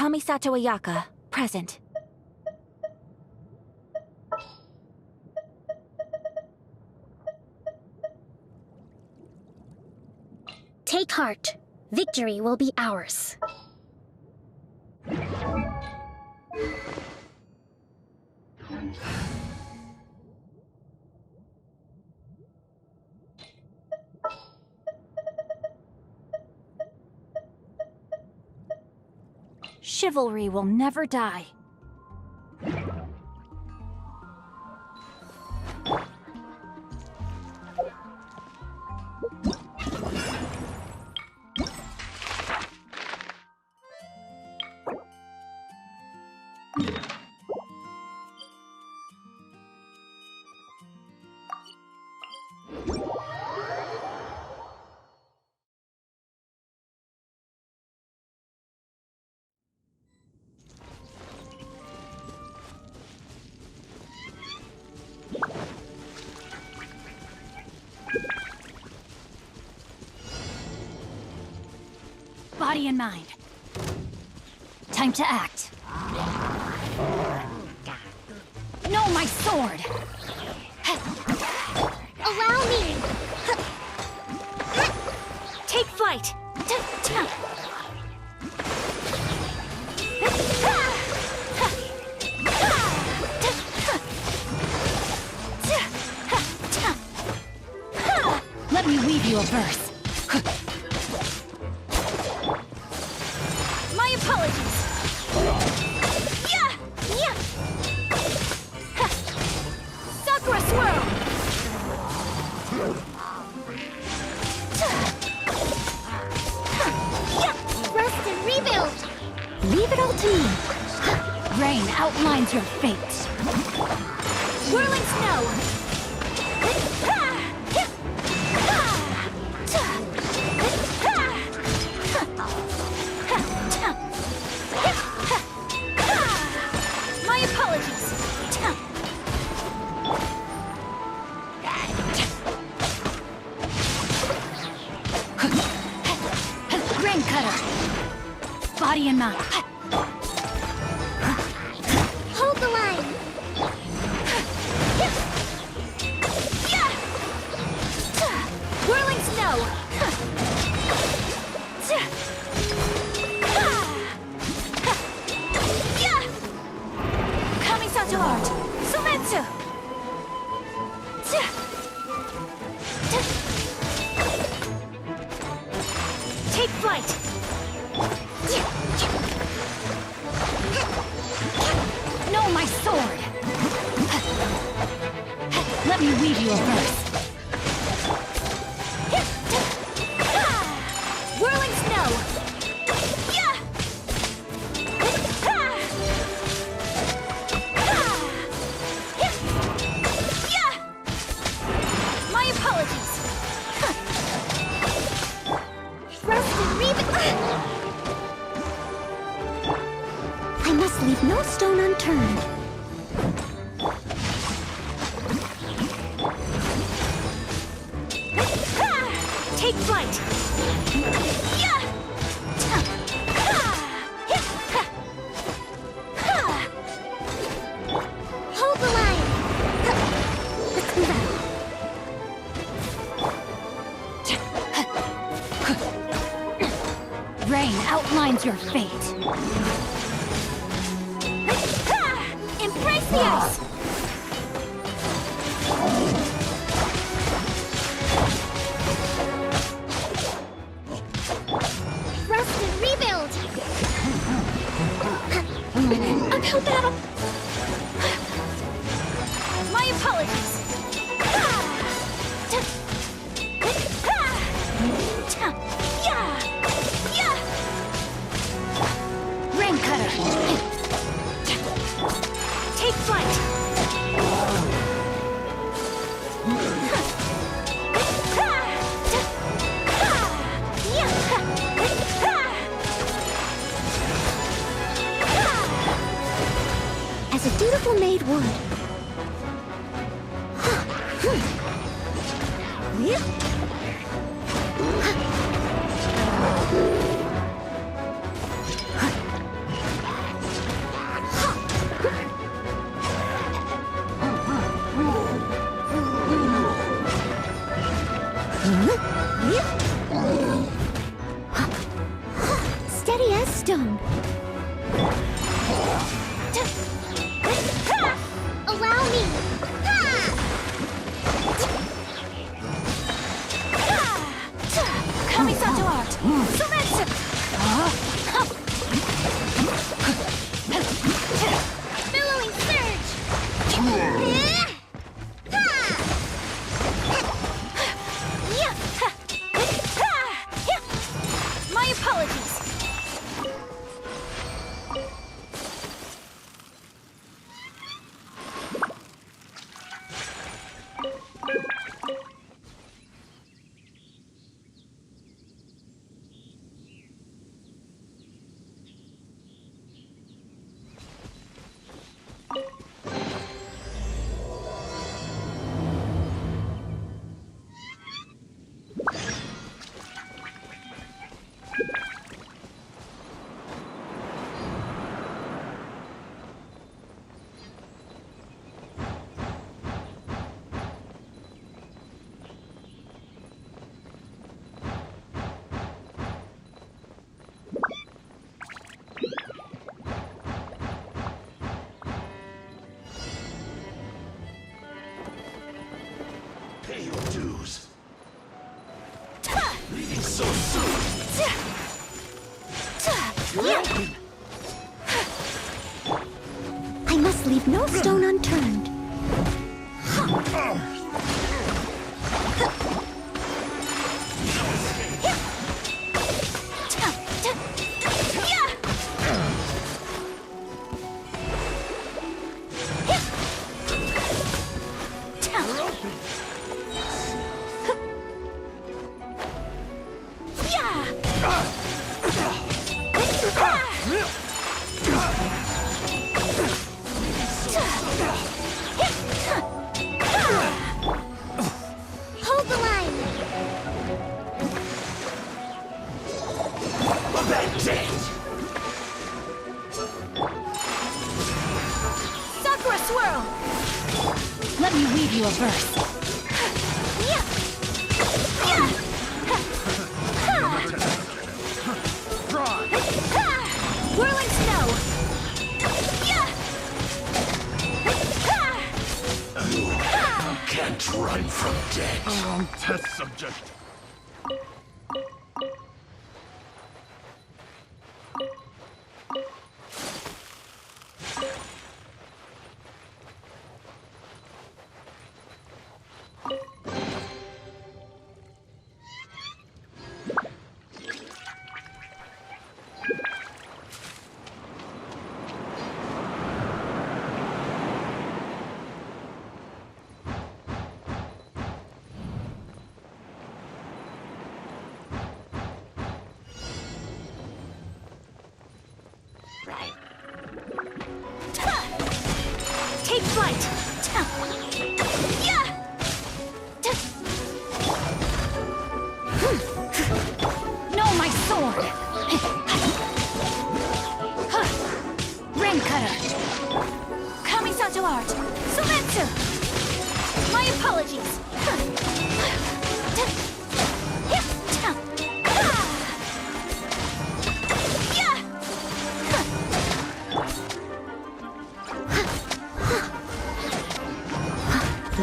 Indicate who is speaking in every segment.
Speaker 1: Kamisato Ayaka, present.
Speaker 2: Take heart. Victory will be ours.
Speaker 1: Chivalry will never die. Body and mind. Time to act. No, my sword!
Speaker 2: Allow me!
Speaker 1: Take flight! Let me weave you a verse. My apologies! Yeah! Yeah! Sakura swirl!
Speaker 2: Rest and rebuild!
Speaker 1: Leave it all to me. Rain outlines your fate. Whirling snow! My apologies. Grain cutter. Body and mind.
Speaker 2: Hold the line!
Speaker 1: Whirling snow. Kamisato art. Sumetsu. Take flight. No, my sword. Let me weave you a verse. Whirling snow. My apologies.
Speaker 2: Rest and rebuild! I must leave no stone unturned.
Speaker 1: Take flight.
Speaker 2: Hold the line! Let's move out.
Speaker 1: Rain outlines your fate. Embrace the ice.
Speaker 2: Rest and rebuild! Uphill battle!
Speaker 1: My apologies. Rain cutter. Take flight.
Speaker 2: As a dutiful maid would.
Speaker 1: stone.
Speaker 2: Allow me.
Speaker 1: Kamisato art. Sumetsu.
Speaker 2: Billowing surge.
Speaker 1: My apologies.
Speaker 3: Pay your dues. Leaving so soon.
Speaker 2: I must leave no stone unturned. Hold the line.
Speaker 3: Abandoned.
Speaker 1: Sakura swirl. Let me weave you a verse. Whirling snow.
Speaker 3: Can't run from death.
Speaker 4: Wrong test subject.
Speaker 1: Take flight. No, my sword. Rain cutter. Kamisato art. Sumetsu. My apologies.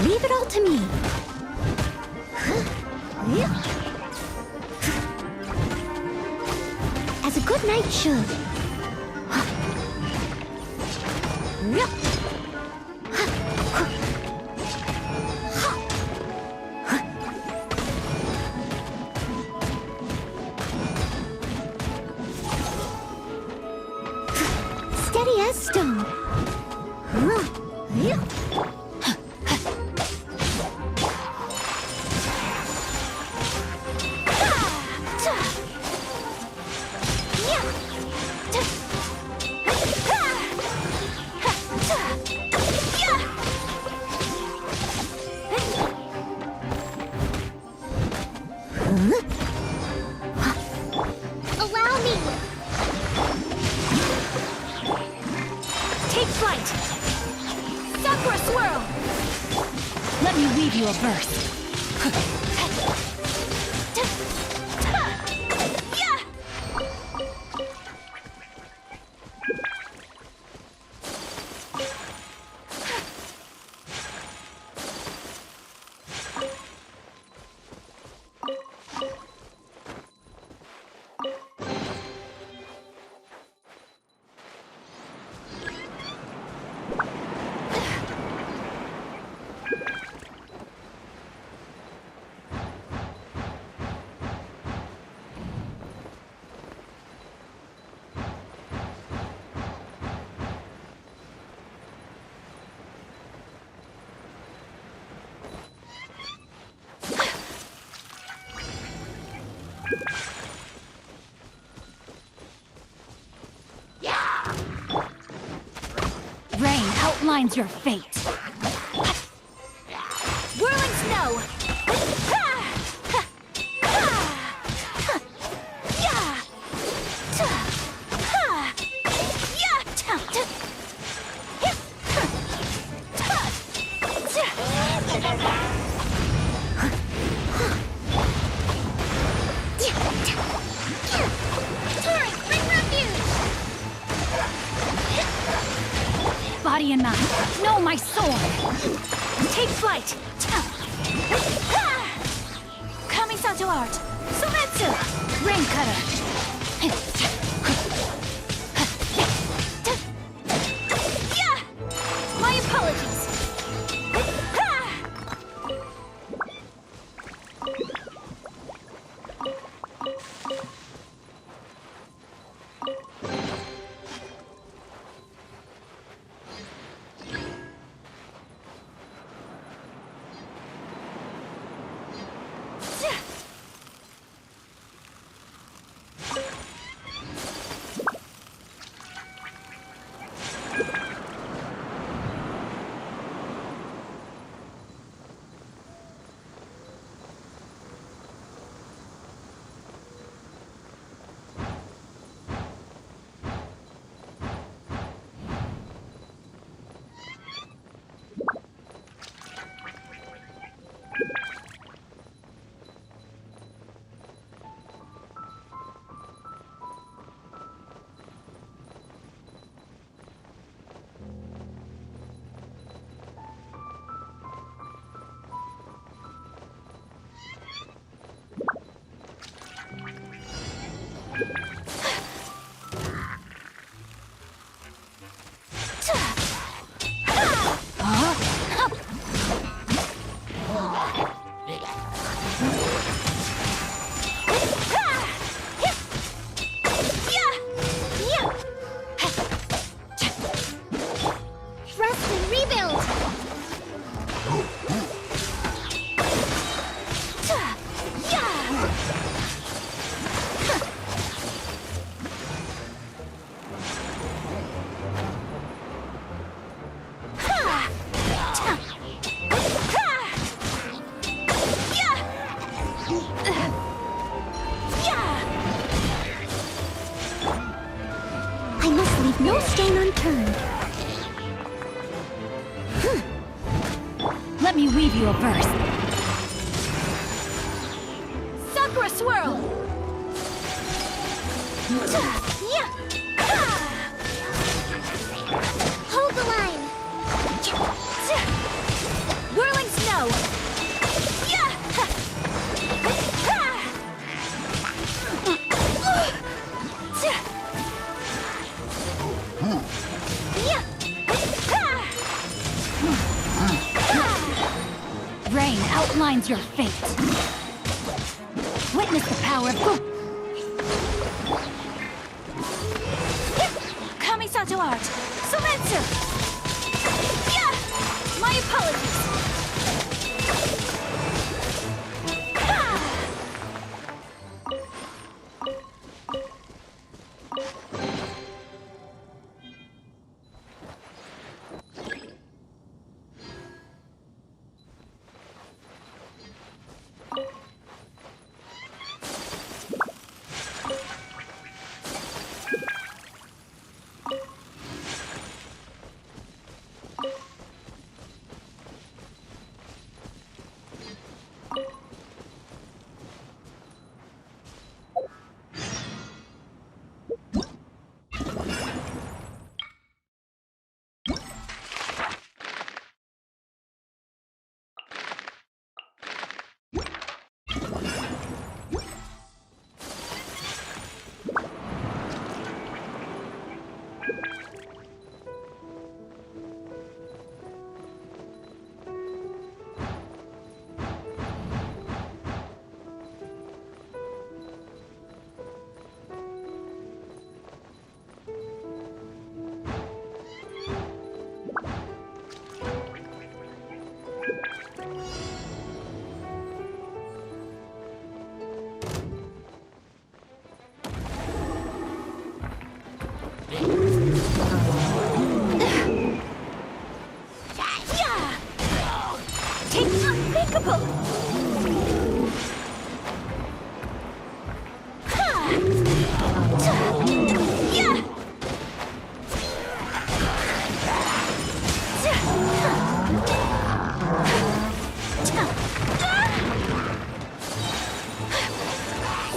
Speaker 2: Leave it all to me. As a good knight should. Steady as stone. Allow me.
Speaker 1: Take flight. Sakura swirl. Let me weave you a verse. outlines your fate. Whirling snow! Body and mind, know my sword! Take flight! Coming to art! Sumetsu! Rain cutter! My apologies!
Speaker 2: No stone unturned.
Speaker 1: Let me weave you a verse. Sakura swirl!
Speaker 2: Hold the line.
Speaker 1: Whirling snow! Rain outlines your fate. Witness the power of Kamisato art! Sumetsu! My apologies!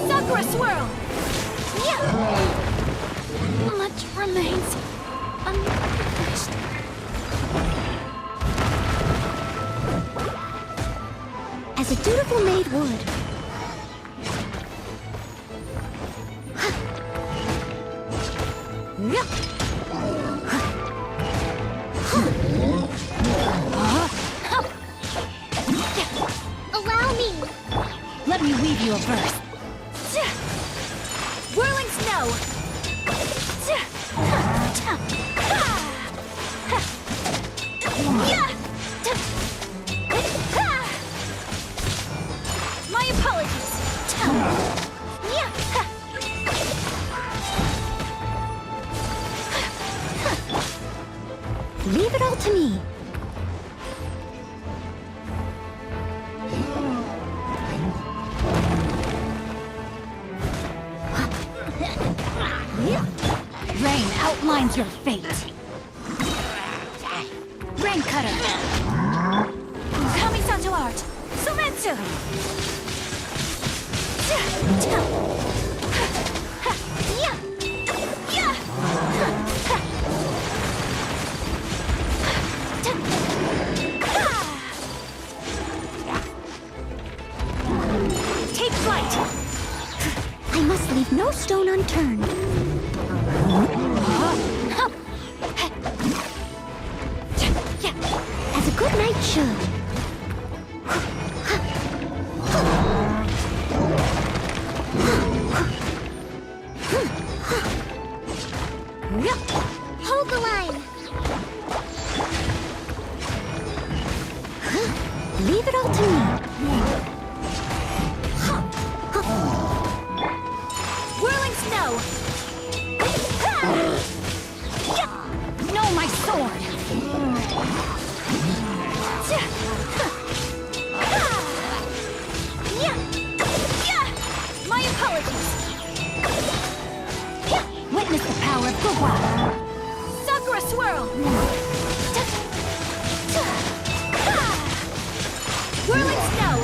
Speaker 1: Sakura swirl! Much remains unfinished.
Speaker 2: As a dutiful maid would. Allow me!
Speaker 1: Let me weave you a verse. Whirling snow! My apologies!
Speaker 2: Leave it all to me.
Speaker 1: Rain outlines your fate. Rain cutter. Kami Santo art. Sumetsu. Take flight.
Speaker 2: I must leave no stone unturned. As a good knight should. Hold the line. Leave it all to me.
Speaker 1: Whirling snow. No, my sword. My apologies. Witness the power of Gugwa. Sakura swirl. Whirling snow.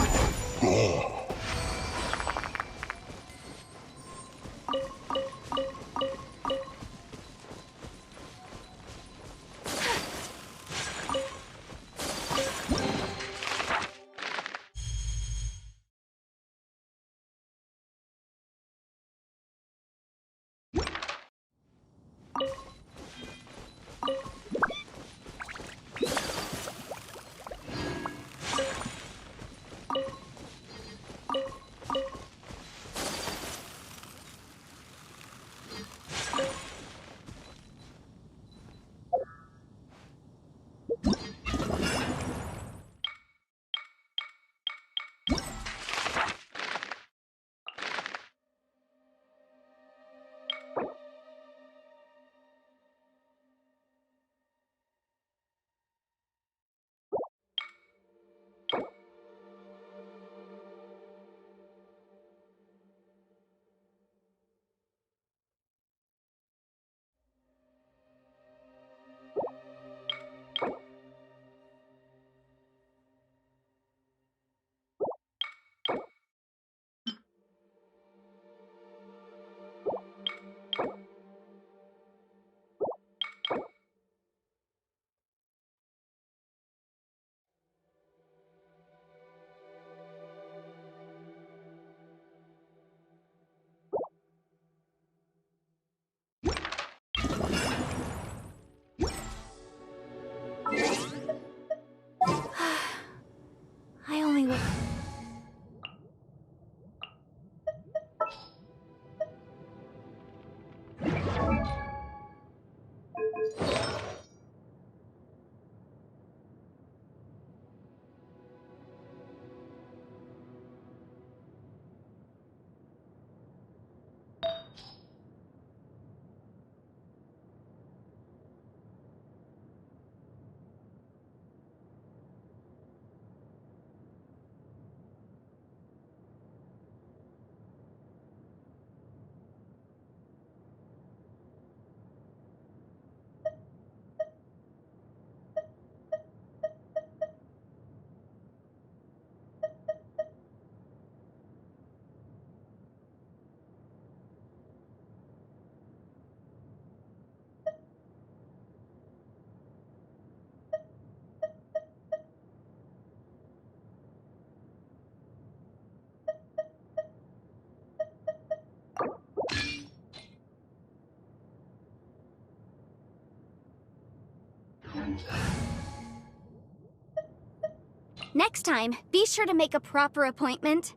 Speaker 2: Next time, be sure to make a proper appointment.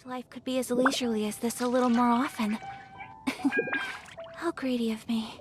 Speaker 1: Life could be as leisurely as this a little more often. How greedy of me.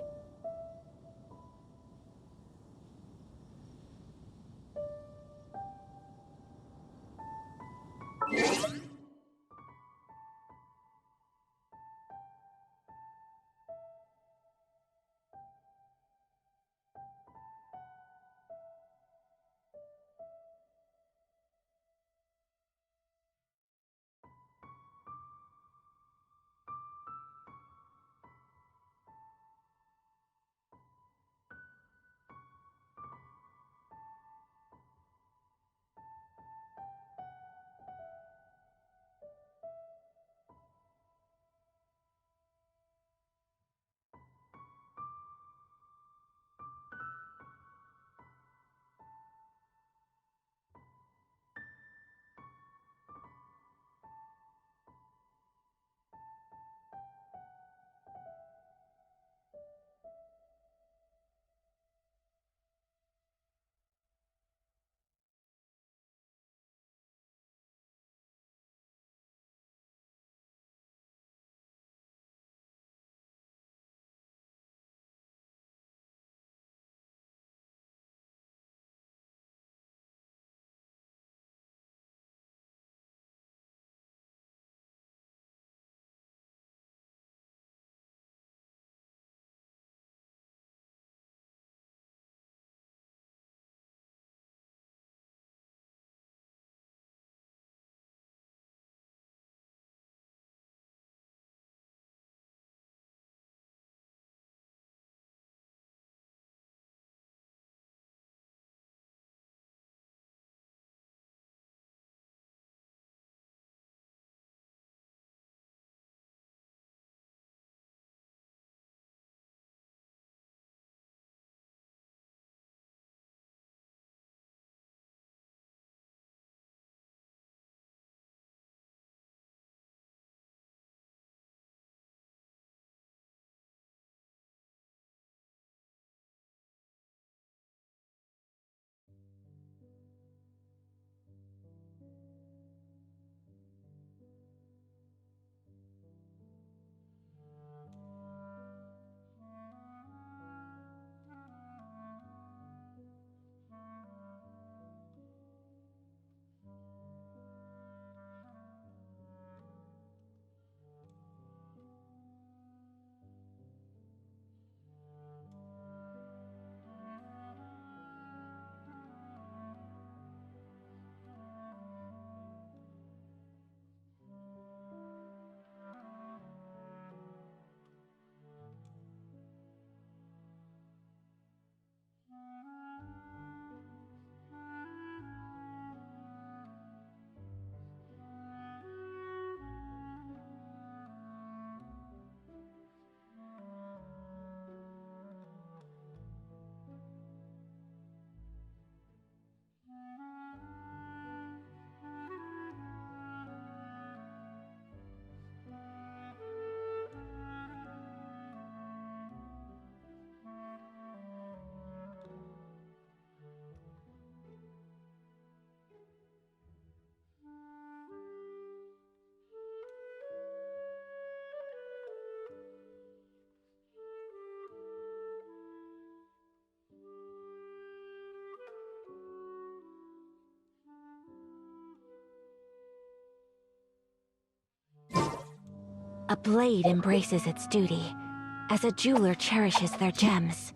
Speaker 1: A blade embraces its duty, as a jeweler cherishes their gems.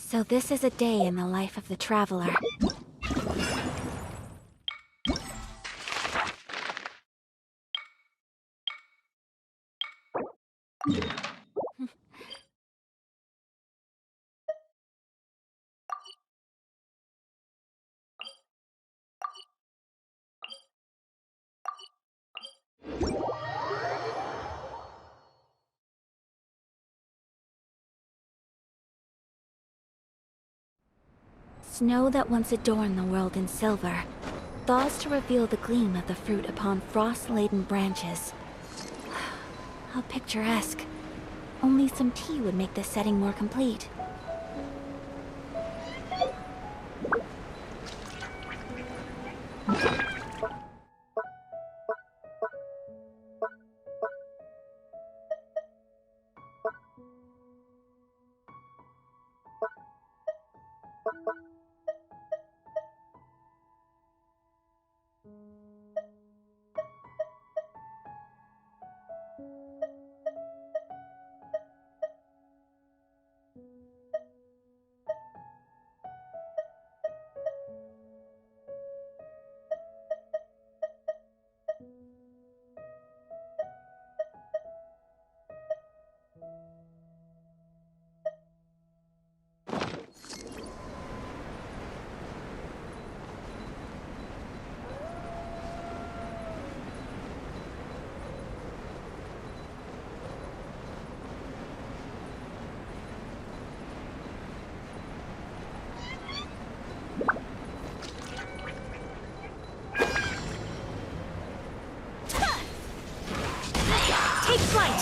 Speaker 1: So this is a day in the life of the traveler. Snow that once adorned the world in silver, thaws to reveal the gleam of the fruit upon frost-laden branches. How picturesque. Only some tea would make this setting more complete. Take flight!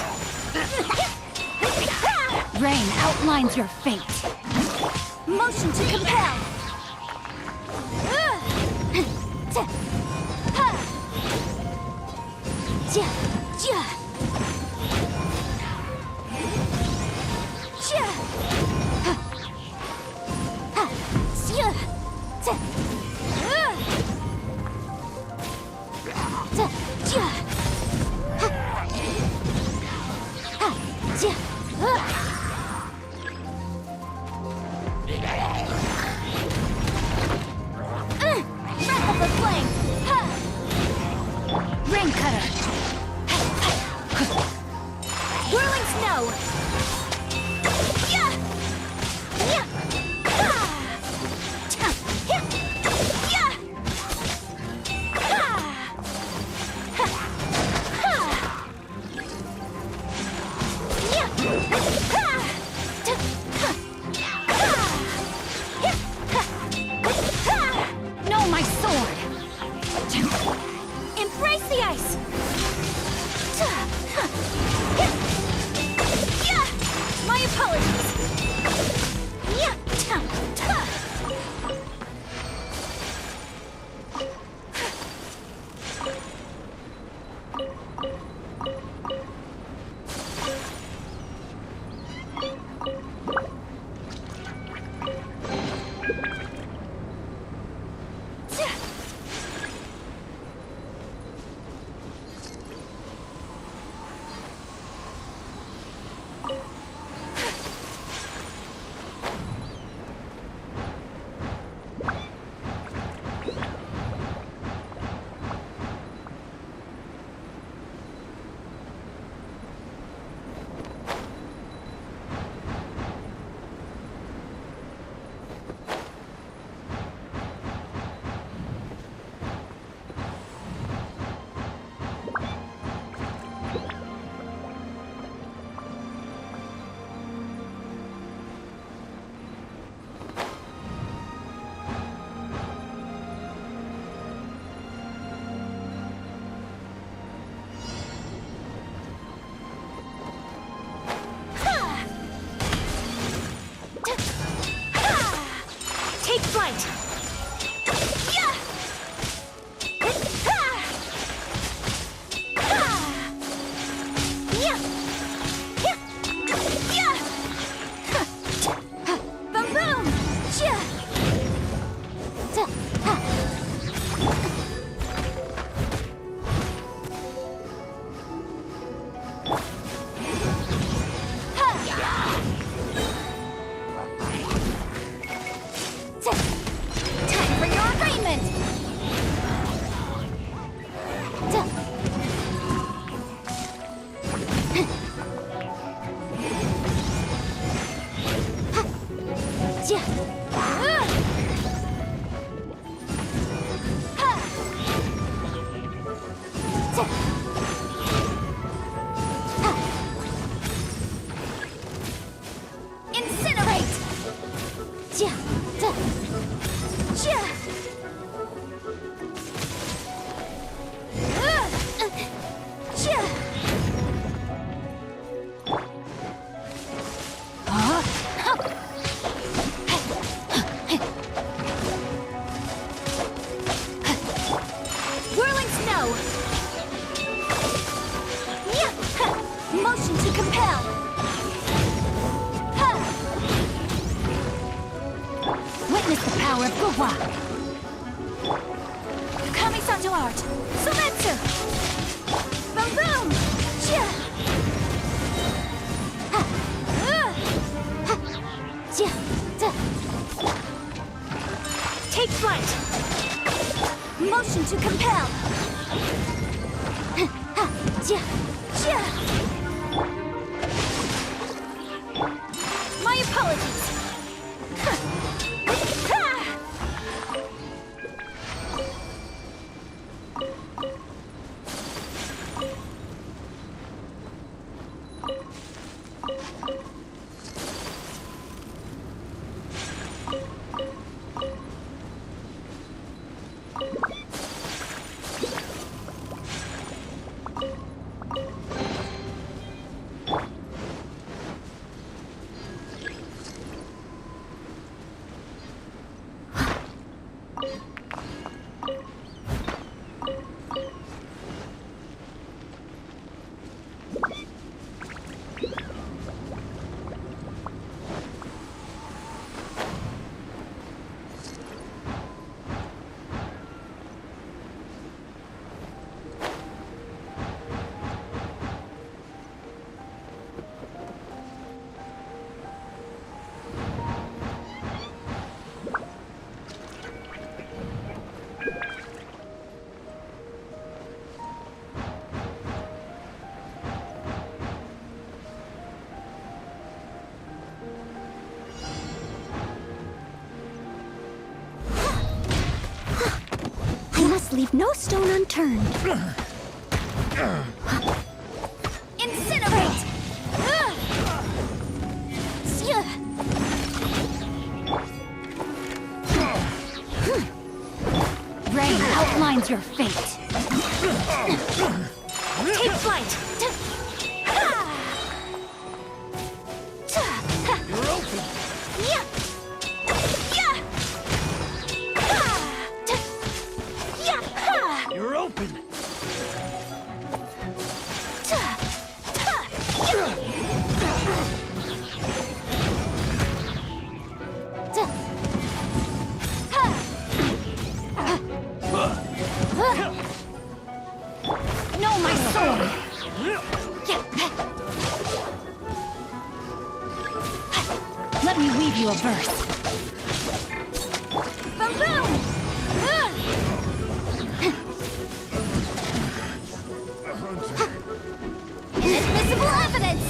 Speaker 1: Rain outlines your fate. Motion to compel! Breath of the flame! Rain cutter! Whirling snow! No, my sword! Embrace the ice! My apologies!
Speaker 2: Incinerate! Whirling snow! Motion to compel! Witness the power of Gugwa! Kamisato art! Sometsu! Boom boom! Take flight! Motion to compel! My apologies! Leave no stone unturned. Incinerate! Rain outlines your fate. Take flight!
Speaker 3: You're open. You're open.
Speaker 2: Know my sword!
Speaker 1: Let me weave you a verse.
Speaker 2: Boom boom! Invisible evidence!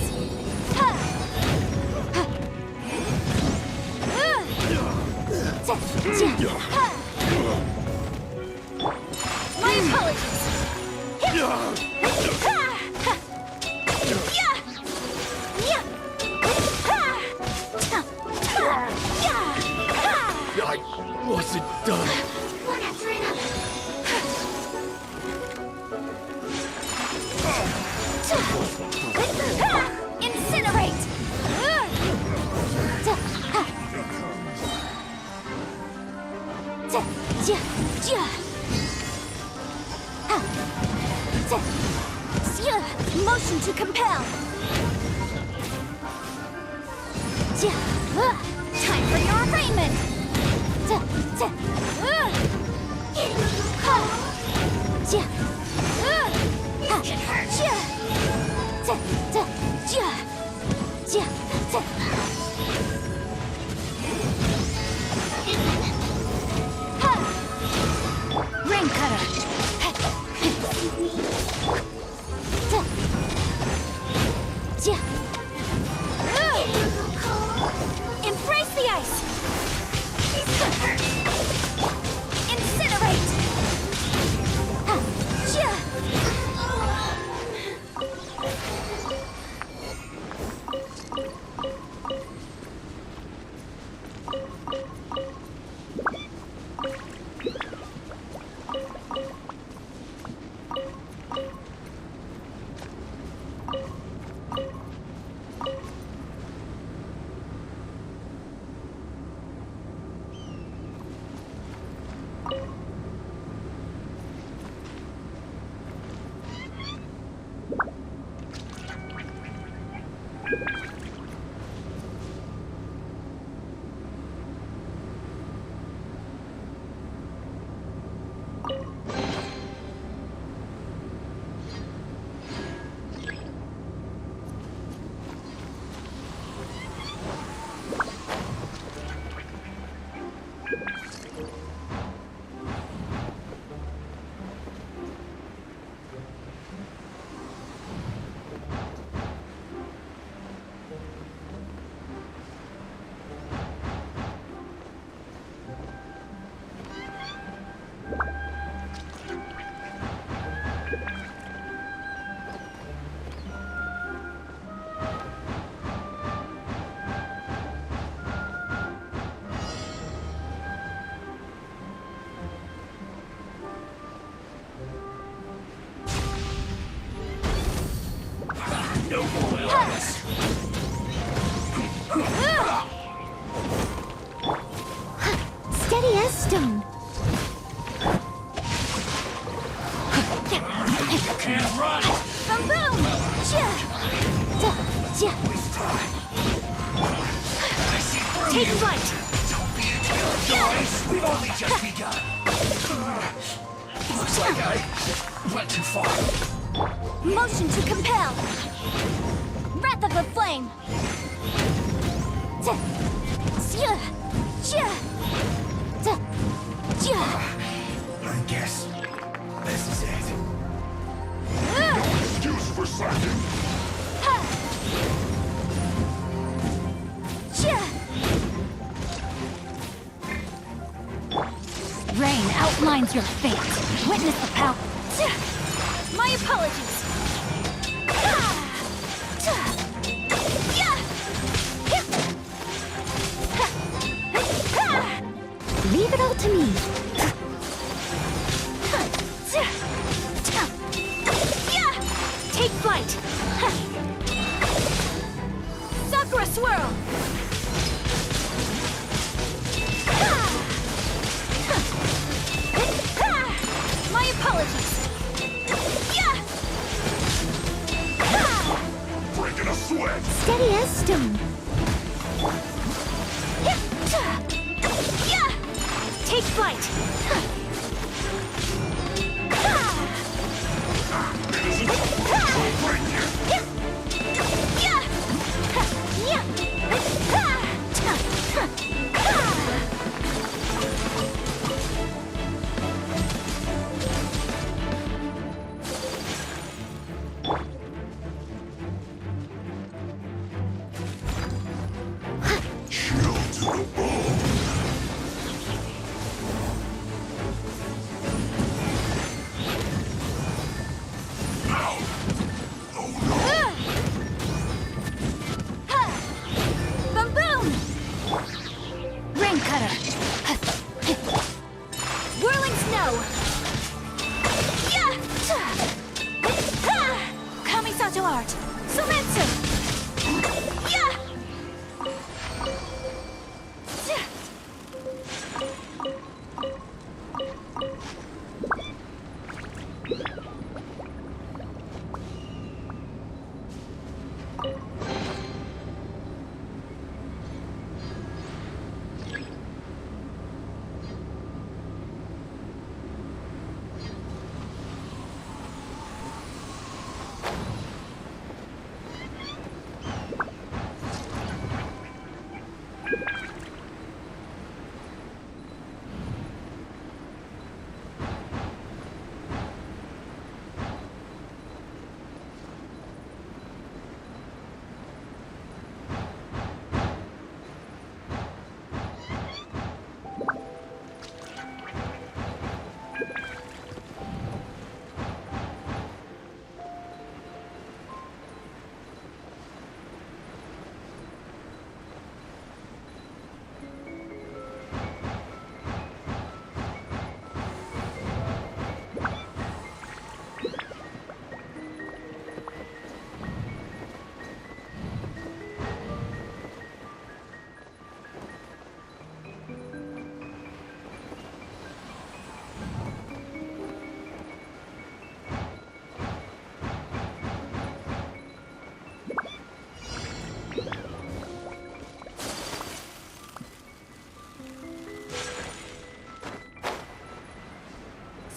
Speaker 2: My apologies!
Speaker 3: I wasn't done.
Speaker 2: One after another. Incinerate! Motion to compel! Time for your arraignment!
Speaker 1: Rain cutter.
Speaker 2: Embrace the ice!
Speaker 3: No more lies.
Speaker 2: Steady as stone.
Speaker 3: Can't run.
Speaker 2: Boom boom! Ja! Da! Ja!
Speaker 3: I see through
Speaker 2: Take
Speaker 3: you.
Speaker 2: flight!
Speaker 3: Don't be a killer, guys. We've only just begun. Looks like I went too far.
Speaker 2: Motion to compel! Wrath of the flame! Ja! Ja! Ja! Da! Ja!
Speaker 3: I guess this is it.
Speaker 4: Excuse for slacking.
Speaker 2: Ha! Ja! Rain outlines your fate. Witness the power. Ja! My apologies. Ah! Ja! Ja! Hip! Ha! Ha! Leave it all to me. Ha! Ja! Ja! Yeah! Take flight! Ha! Sakura swirl! Ha! Ha! Ha! My apologies! Yeah! Ha!
Speaker 4: Breaking a sweat.
Speaker 2: Steady as stone. Hip! Ta! Yeah! Take flight! Ha! Ha!
Speaker 4: Break you.
Speaker 2: Hip! Yeah! Ha! Yeah! Ha! Ta! Ha! Ha!
Speaker 4: Chill to the bone. Ow. Oh no.
Speaker 2: Ha! Boom boom! Rain cutter! Whirling snow! Yeah! Ha! Kamisato art! Sumetsu! Yeah!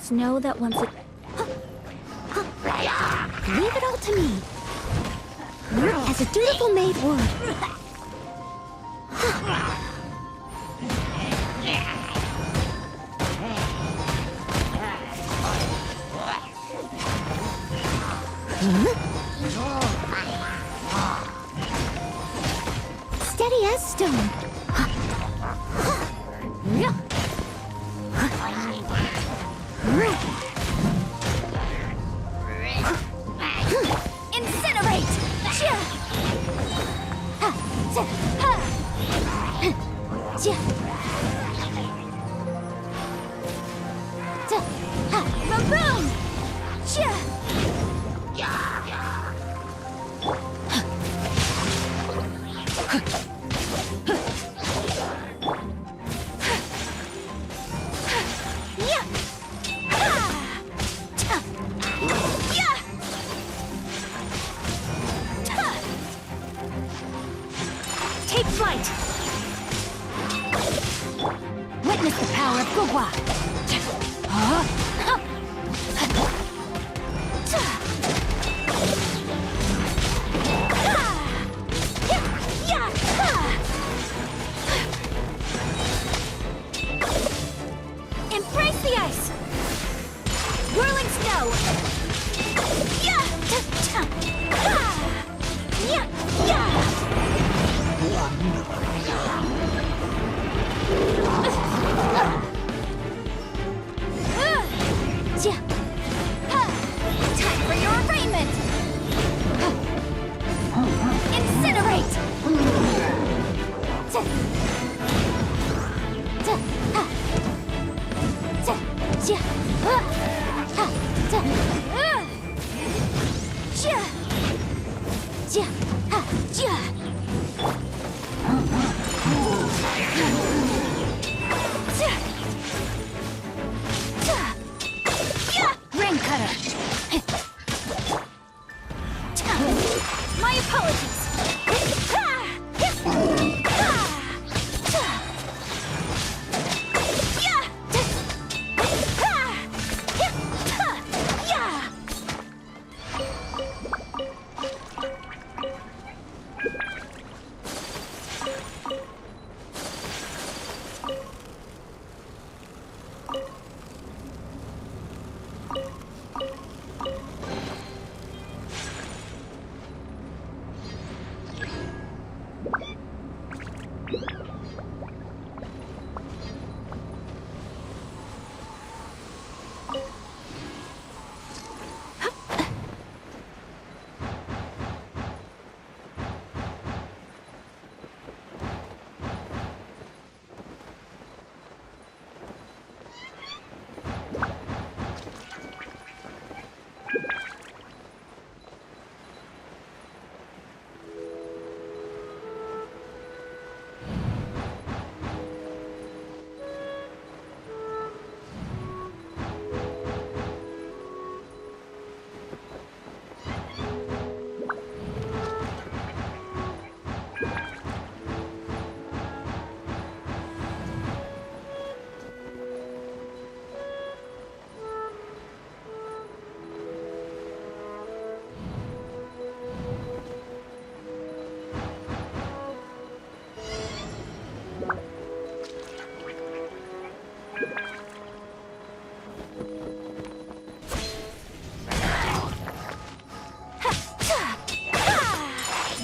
Speaker 1: Snow that once it...
Speaker 2: Leave it all to me. As a dutiful maid would. Steady as stone. Incinerate! Boom! Take flight! Witness the power of Gugwa! Embrace the ice! Whirling snow! Time for your arraignment! Incinerate! Ring cutter! My apologies!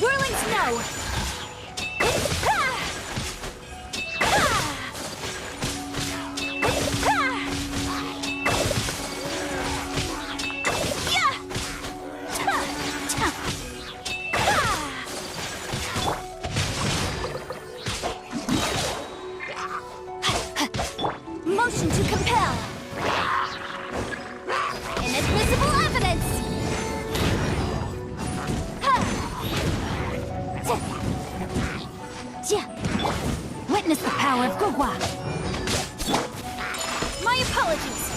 Speaker 2: Whirling snow! Motion to compel! Inadmissible evidence! Witness the power of Gugwa! My apologies!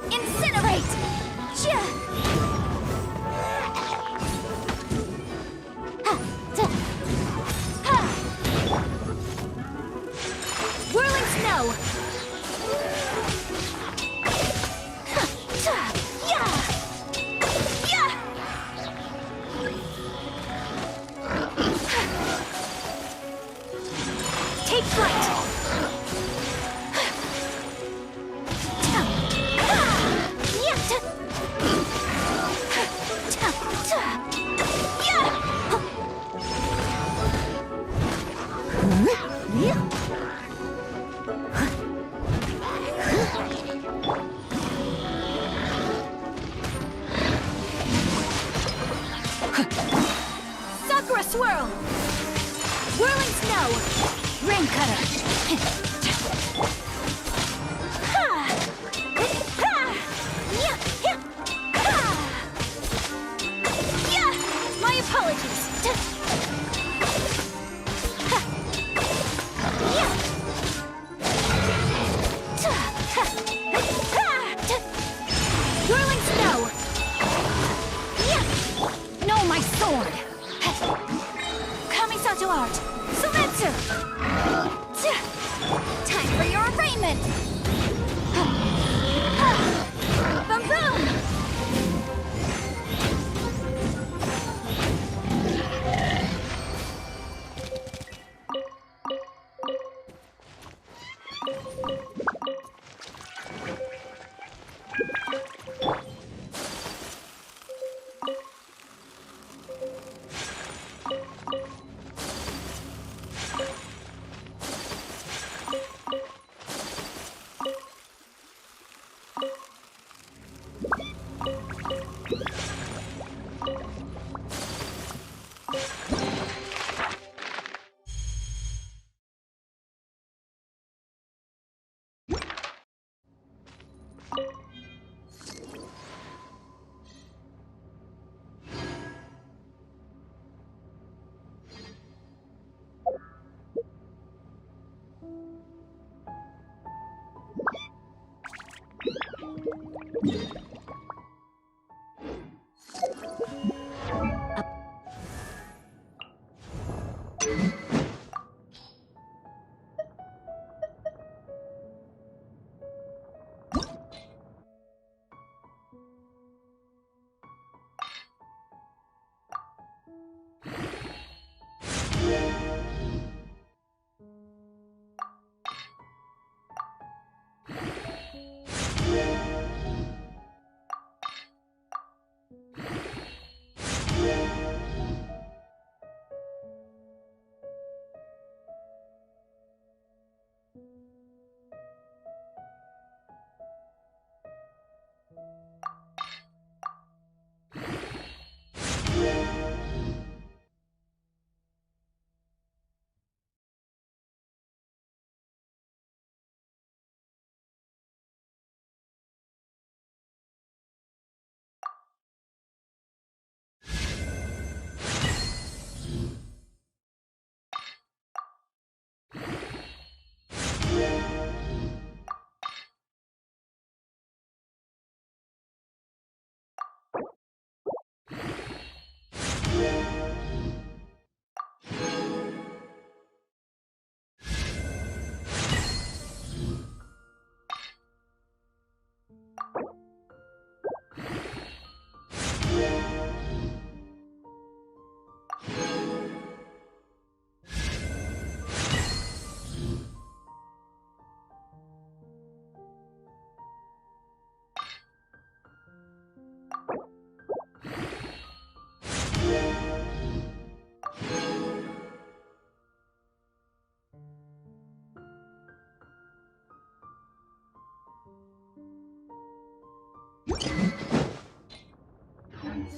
Speaker 2: Incinerate! Whirling snow!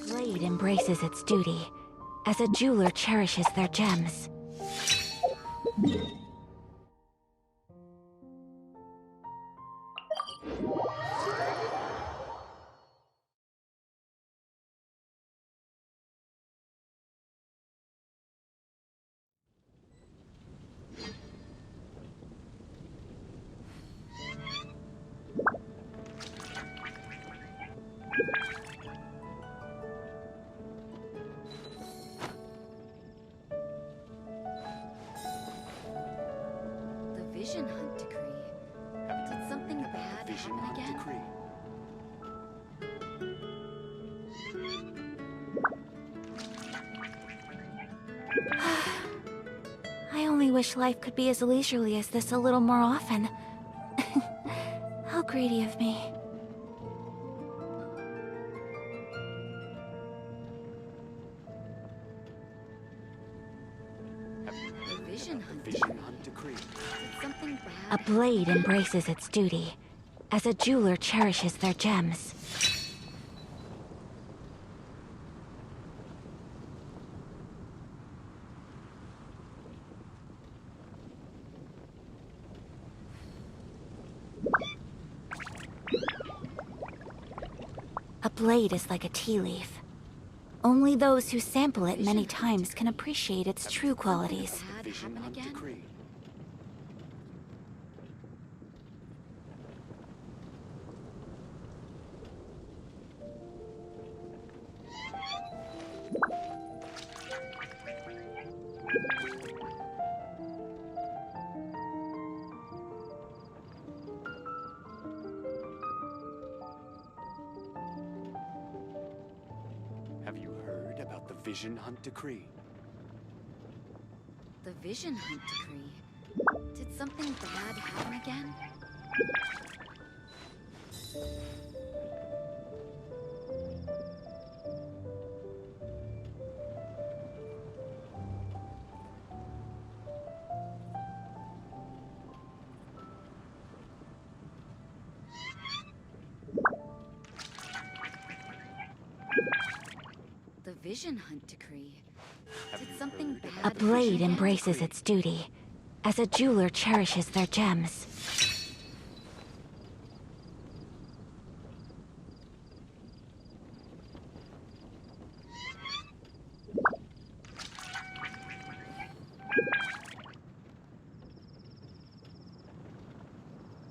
Speaker 1: Blade embraces its duty, as a jeweler cherishes their gems.
Speaker 2: The Vision Hunt decree. Did something bad happen again?
Speaker 1: I only wish life could be as leisurely as this a little more often. How greedy of me.
Speaker 2: The Vision Hunt decree. Did something
Speaker 1: A
Speaker 2: bad
Speaker 1: blade embraces its duty, as a jeweler cherishes their gems. A blade is like a tea leaf. Only those who sample it many times can appreciate its true qualities.
Speaker 2: bad happen again?
Speaker 5: Have you heard about the Vision Hunt decree?
Speaker 2: The Vision Hunt decree. Did something bad happen again? The Vision Hunt decree. Did something bad
Speaker 1: A blade
Speaker 2: happen again?
Speaker 1: embraces its duty, as a jeweler cherishes their gems.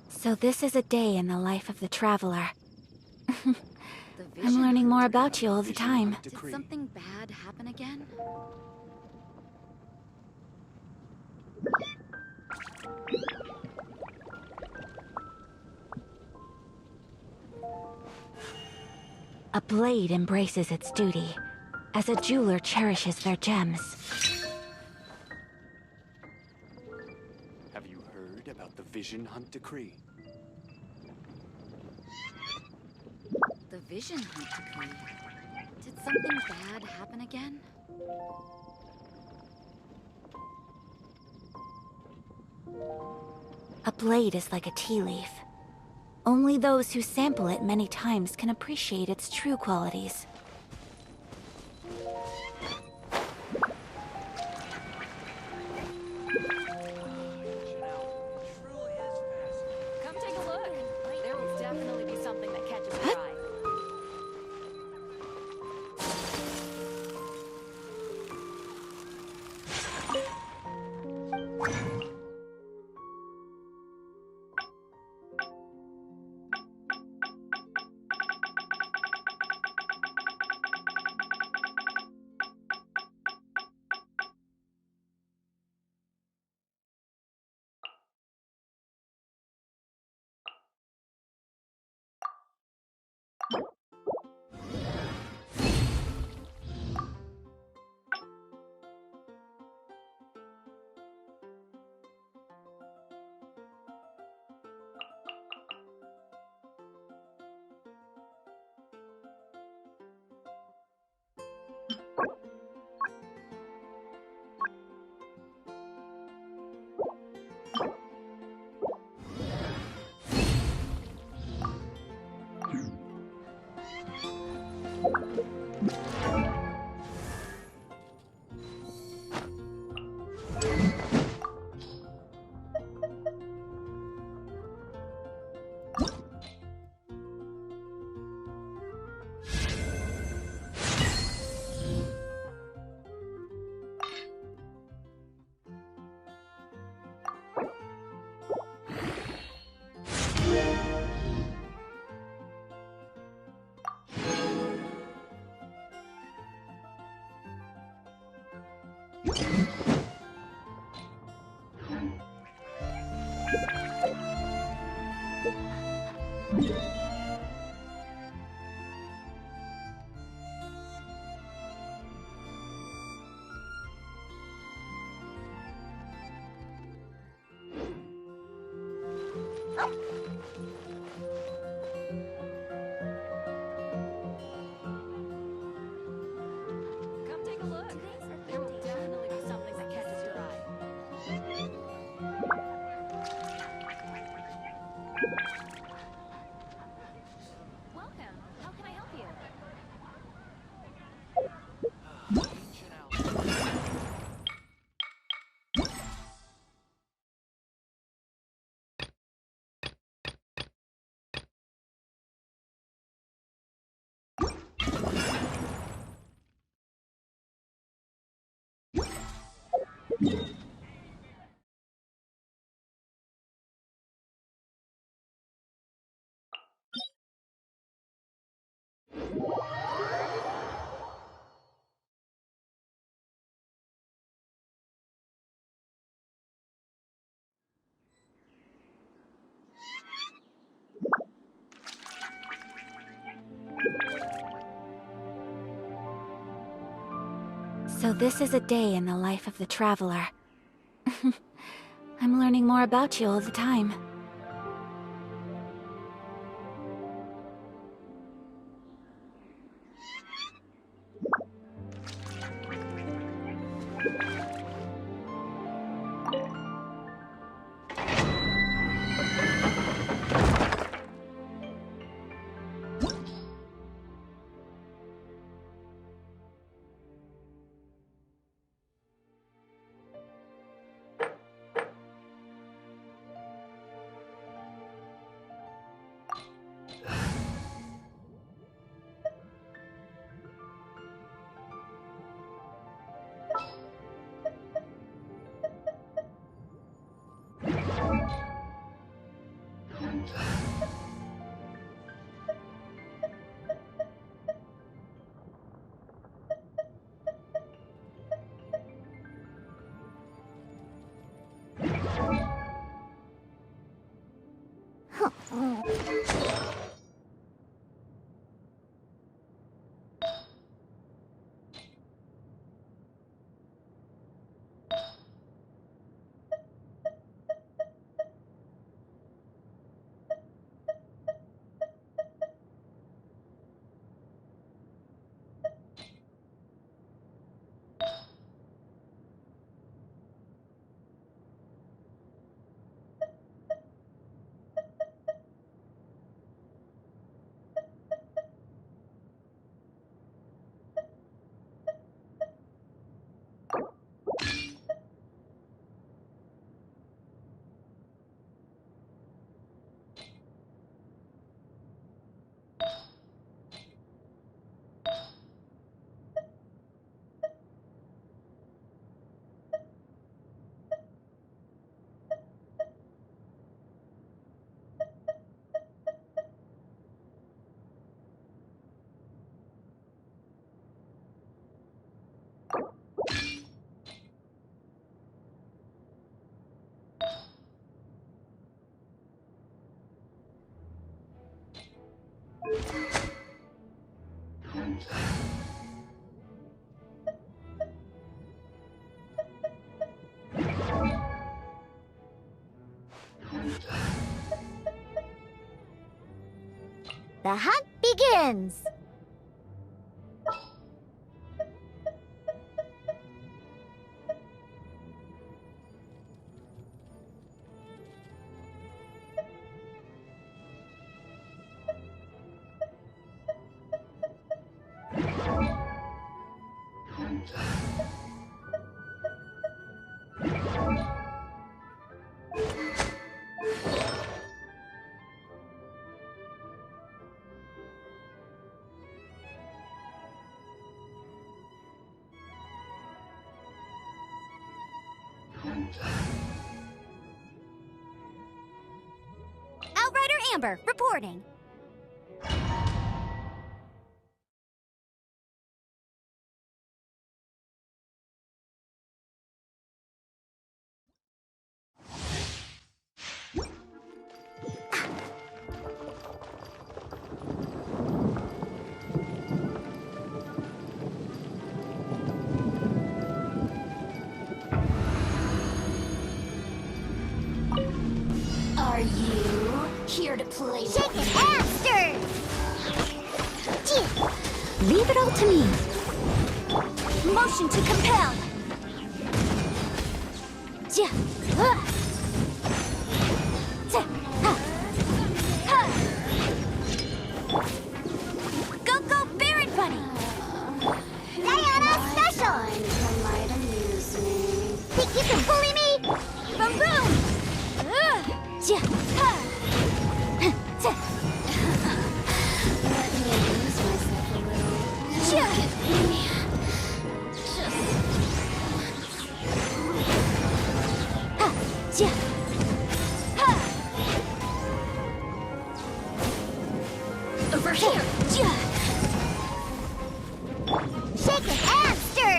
Speaker 1: So this is a day in the life of the traveler, I'm learning more about you all the time.
Speaker 2: Did something bad happen again?
Speaker 1: A blade embraces its duty, as a jeweler cherishes their gems.
Speaker 5: Have you heard about the Vision Hunt Decree?
Speaker 2: The Vision Hunt Decree. Did something bad happen again?
Speaker 1: A blade is like a tea leaf. Only those who sample it many times can appreciate its true qualities.
Speaker 2: Come take a look. There will definitely be something that catches your eye. Come take a look. There will definitely be something that catches your eye. Welcome. How can I help you?
Speaker 1: So this is a day in the life of the traveler. I'm learning more about you all the time. The hunt begins! Outrider Amber, reporting.
Speaker 6: Are you here to play?
Speaker 1: Shake it, hamster! Leave it all to me. Motion to compel. Go, go, Baron Bunny! Diana Special!
Speaker 6: That might amuse me.
Speaker 1: Think you can bully me? Boom, boom!
Speaker 6: Let me amuse myself a little. Look at me.
Speaker 1: Over here! Shake it, hamster!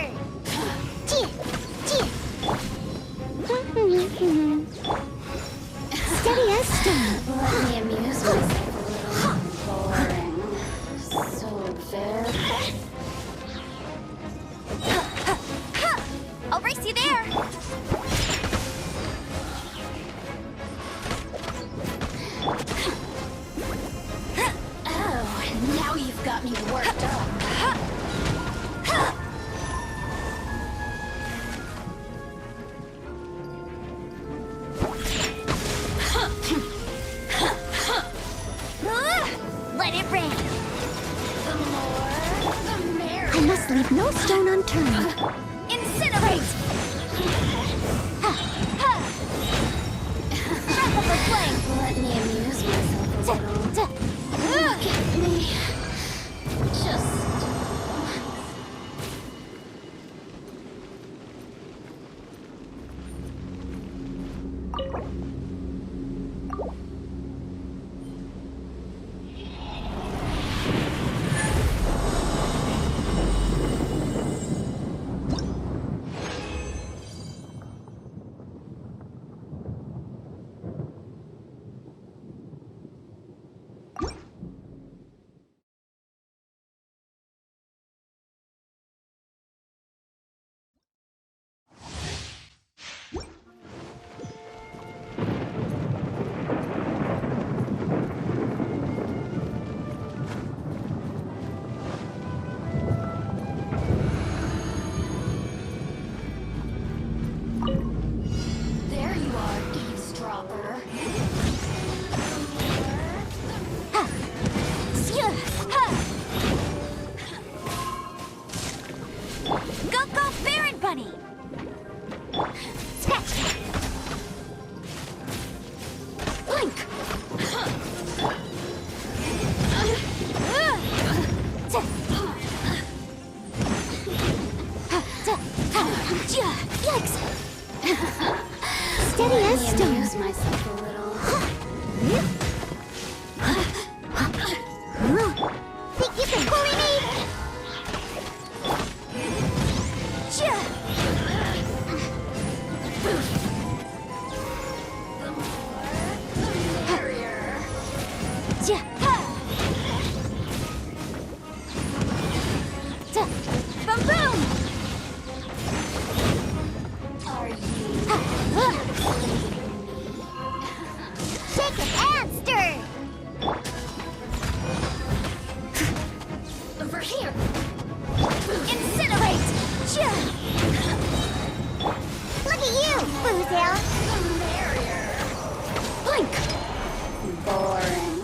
Speaker 1: Steady as stone.
Speaker 6: Let me amuse myself a little. Boring. So very.
Speaker 1: I'll race you there.
Speaker 6: Oh, now you've got me worked up.
Speaker 1: Let it rain.
Speaker 6: The more, the merrier.
Speaker 1: I must leave no stone unturned. Incinerate! Wrap up her flame.
Speaker 6: Let me amuse myself a little. Look at me. Just.
Speaker 1: Boom boom!
Speaker 6: Are you
Speaker 1: Shake it and stir!
Speaker 6: over here?
Speaker 1: Incinerate! Look at you, Boozle! Blink!
Speaker 6: Boring.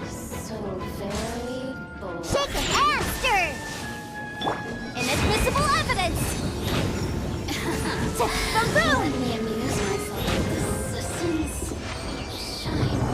Speaker 6: So very boring.
Speaker 1: Shake it and stir! Inadmissible evidence! Boom boom!
Speaker 6: Let me amuse myself with the sun's shine.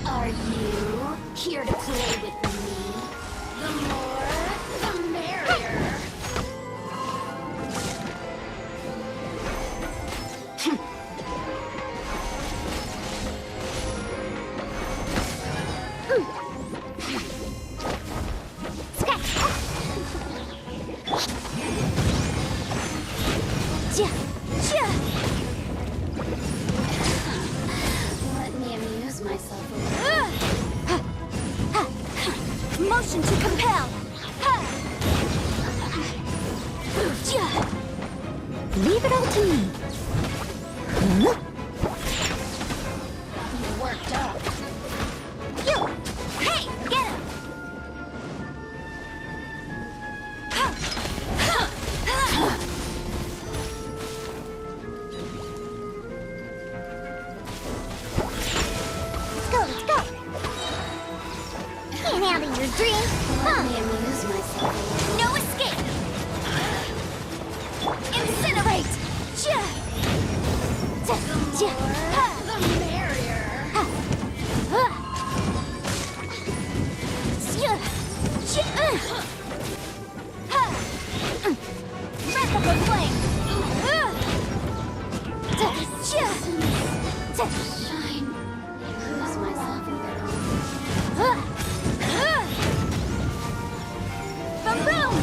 Speaker 6: Are you here to play with me? The more, the merrier. Let me amuse myself a little.
Speaker 1: Motion to compel! Leave it all to me.
Speaker 6: Worked up.
Speaker 1: You! Hey! Get him! Let's go! Can't handle your dream!
Speaker 6: Let me amuse myself a little.
Speaker 1: No escape! Incinerate!
Speaker 6: The merrier.
Speaker 1: Breath of a flame!
Speaker 6: Shine. Amuse myself a little.
Speaker 1: Boom boom!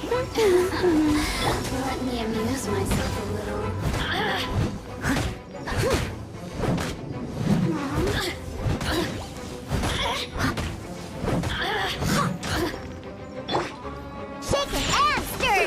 Speaker 6: Who can I find? Let me amuse myself a little.
Speaker 1: Shake it and stir!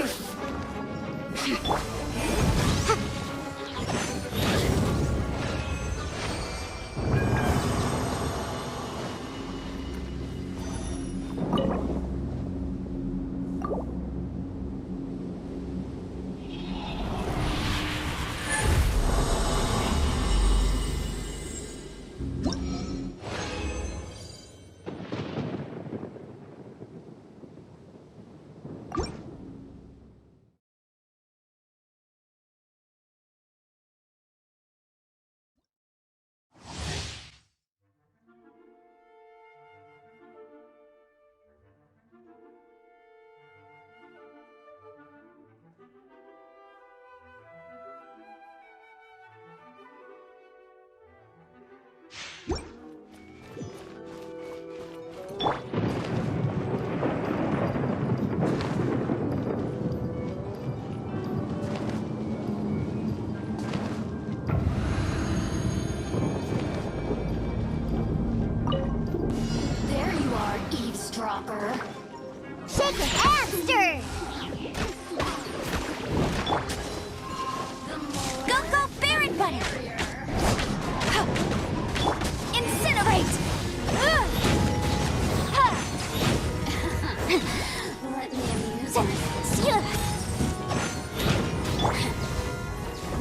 Speaker 6: eavesdropper.
Speaker 7: Shake it and stir!
Speaker 6: Go, go, Baron Butter! Incinerate! Let me amuse myself.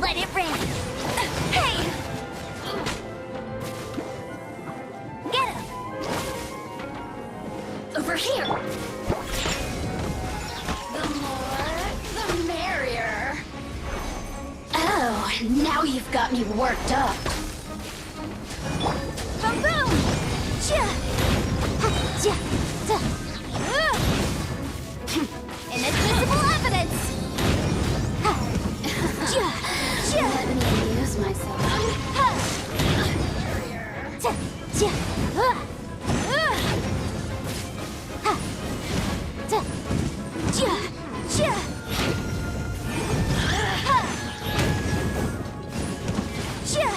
Speaker 7: Let it rip!
Speaker 6: Hey!
Speaker 7: Get him!
Speaker 6: Over here! The more, the merrier. Oh, now you've got me worked up.
Speaker 7: Boom boom! Chia! Ha! Chia! Ta! Inadmissible evidence! Ha! Chia! Chia!
Speaker 6: Let me amuse myself.
Speaker 7: Ha! Ta! Chia! Ha! Ta! Chia! Chia! Ha! Chia!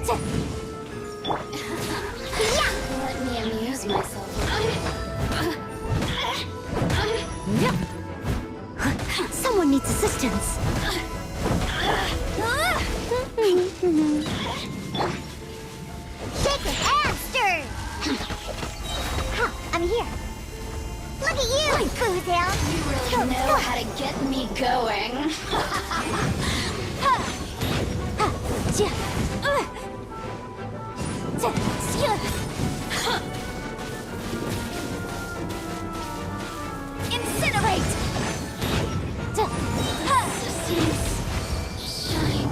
Speaker 7: Ta!
Speaker 6: Let me amuse myself.
Speaker 7: Someone needs assistance. Shake it and stir. Ha, I'm here. Look at you, Foozle.
Speaker 6: You really know how to get me going.
Speaker 7: Ha, chia, ta, chia.
Speaker 6: Incinerate!
Speaker 7: Ta, ha.
Speaker 6: Shine.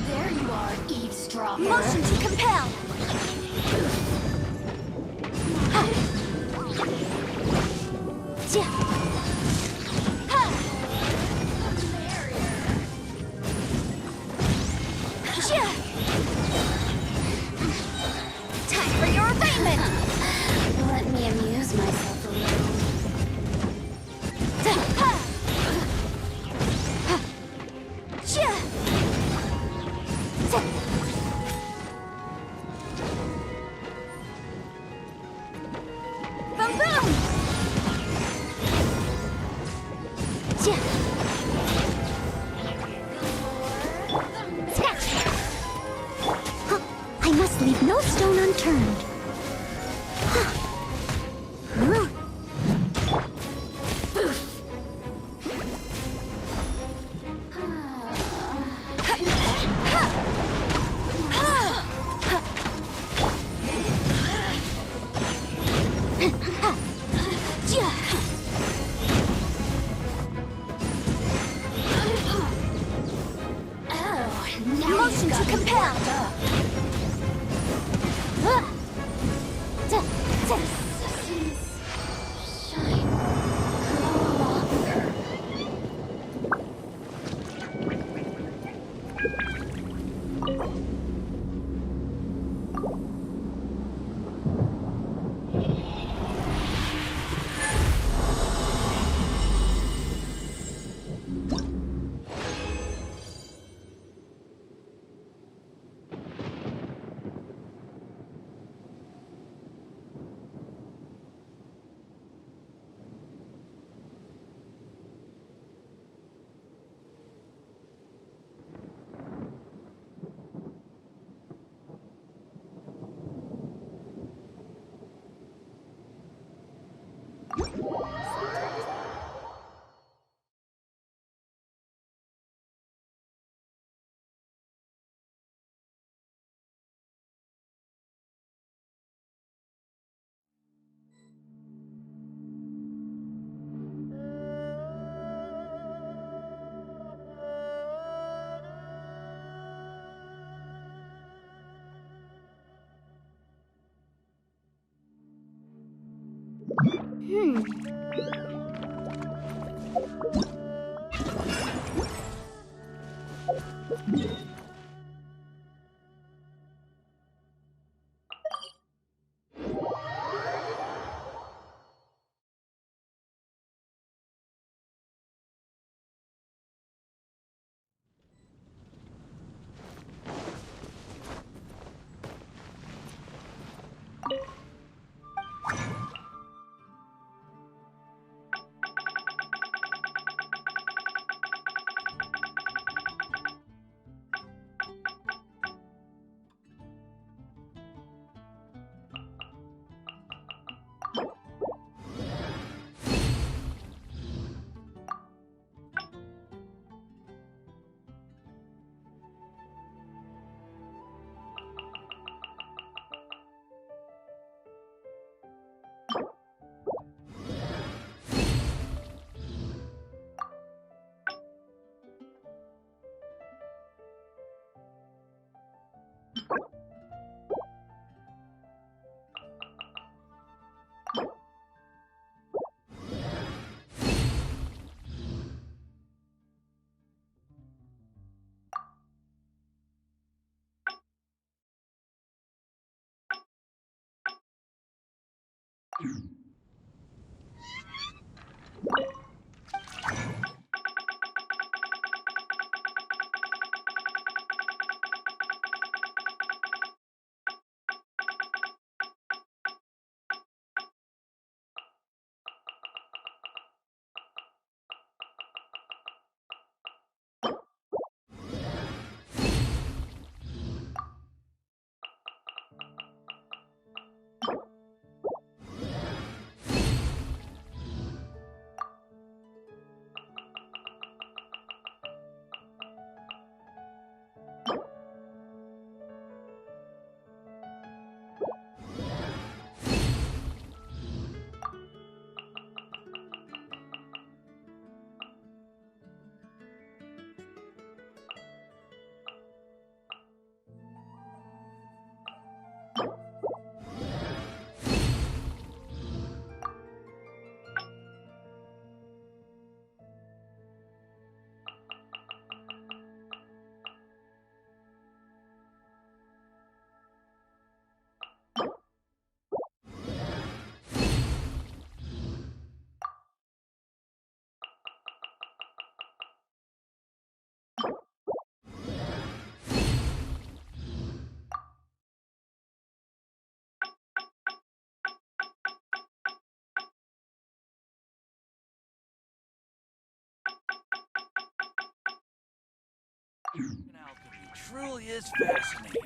Speaker 6: There you are, eavesdropper.
Speaker 7: Motion to compel. Ha. Chia. Ha. Chia.
Speaker 6: Time for your abatement! Let me amuse myself a little.
Speaker 7: Ta. Ha. Ha. Chia. Ta. Boom boom. Chia. Snatch. Huh, I must leave no stone unturned. Huh. Huh. Chia.
Speaker 6: Oh, now
Speaker 7: Motion to compel. Huh. Ta. Ta.
Speaker 6: Shine longer.
Speaker 3: Alchemy truly is fascinating.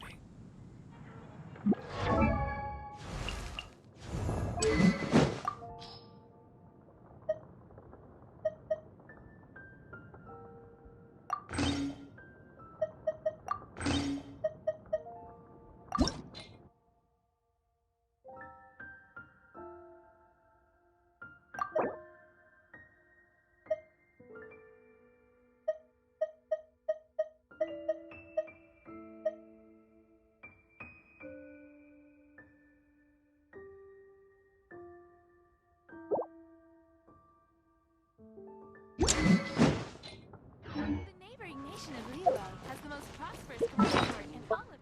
Speaker 8: The neighboring nation of Lilo has the most prosperous commercial port in all of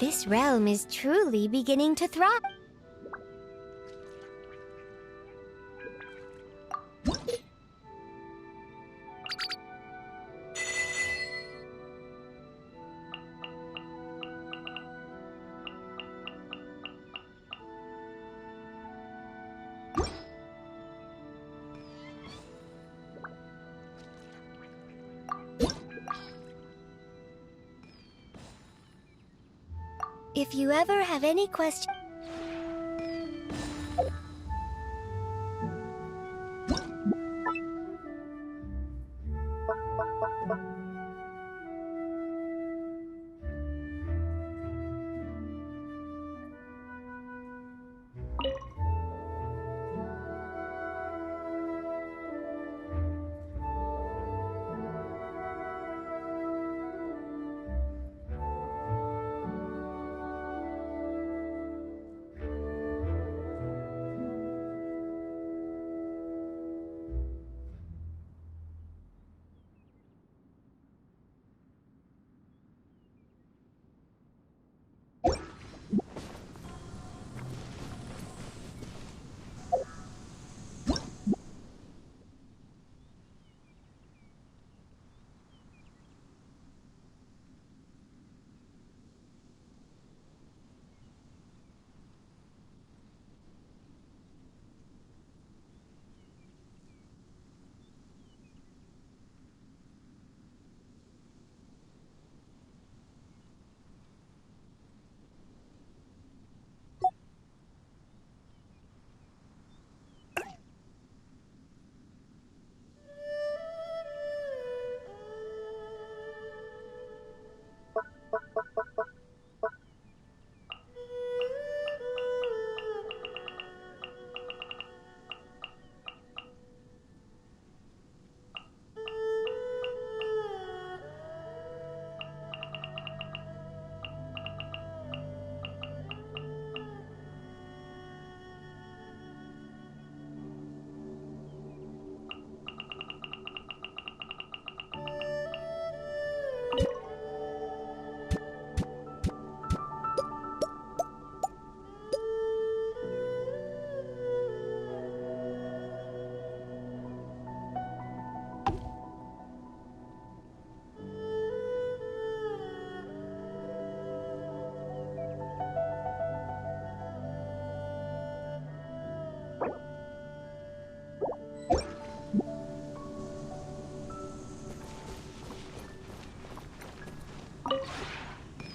Speaker 7: This realm is truly beginning to thrive. If you ever have any questions...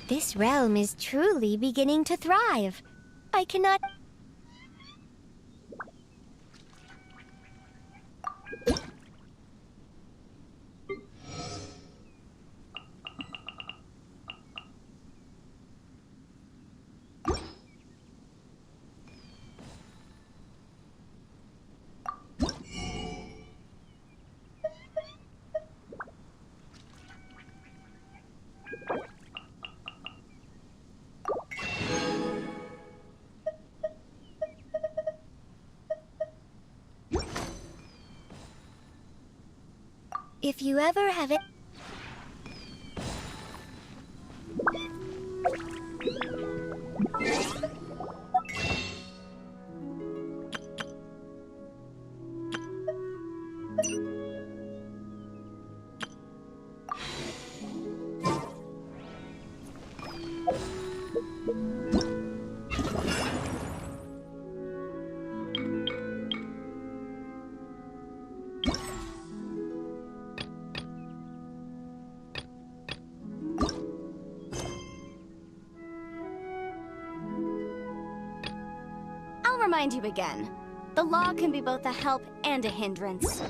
Speaker 7: This realm is truly beginning to thrive. I cannot... If you ever have it... I'll remind you again. The law can be both a help and a hindrance.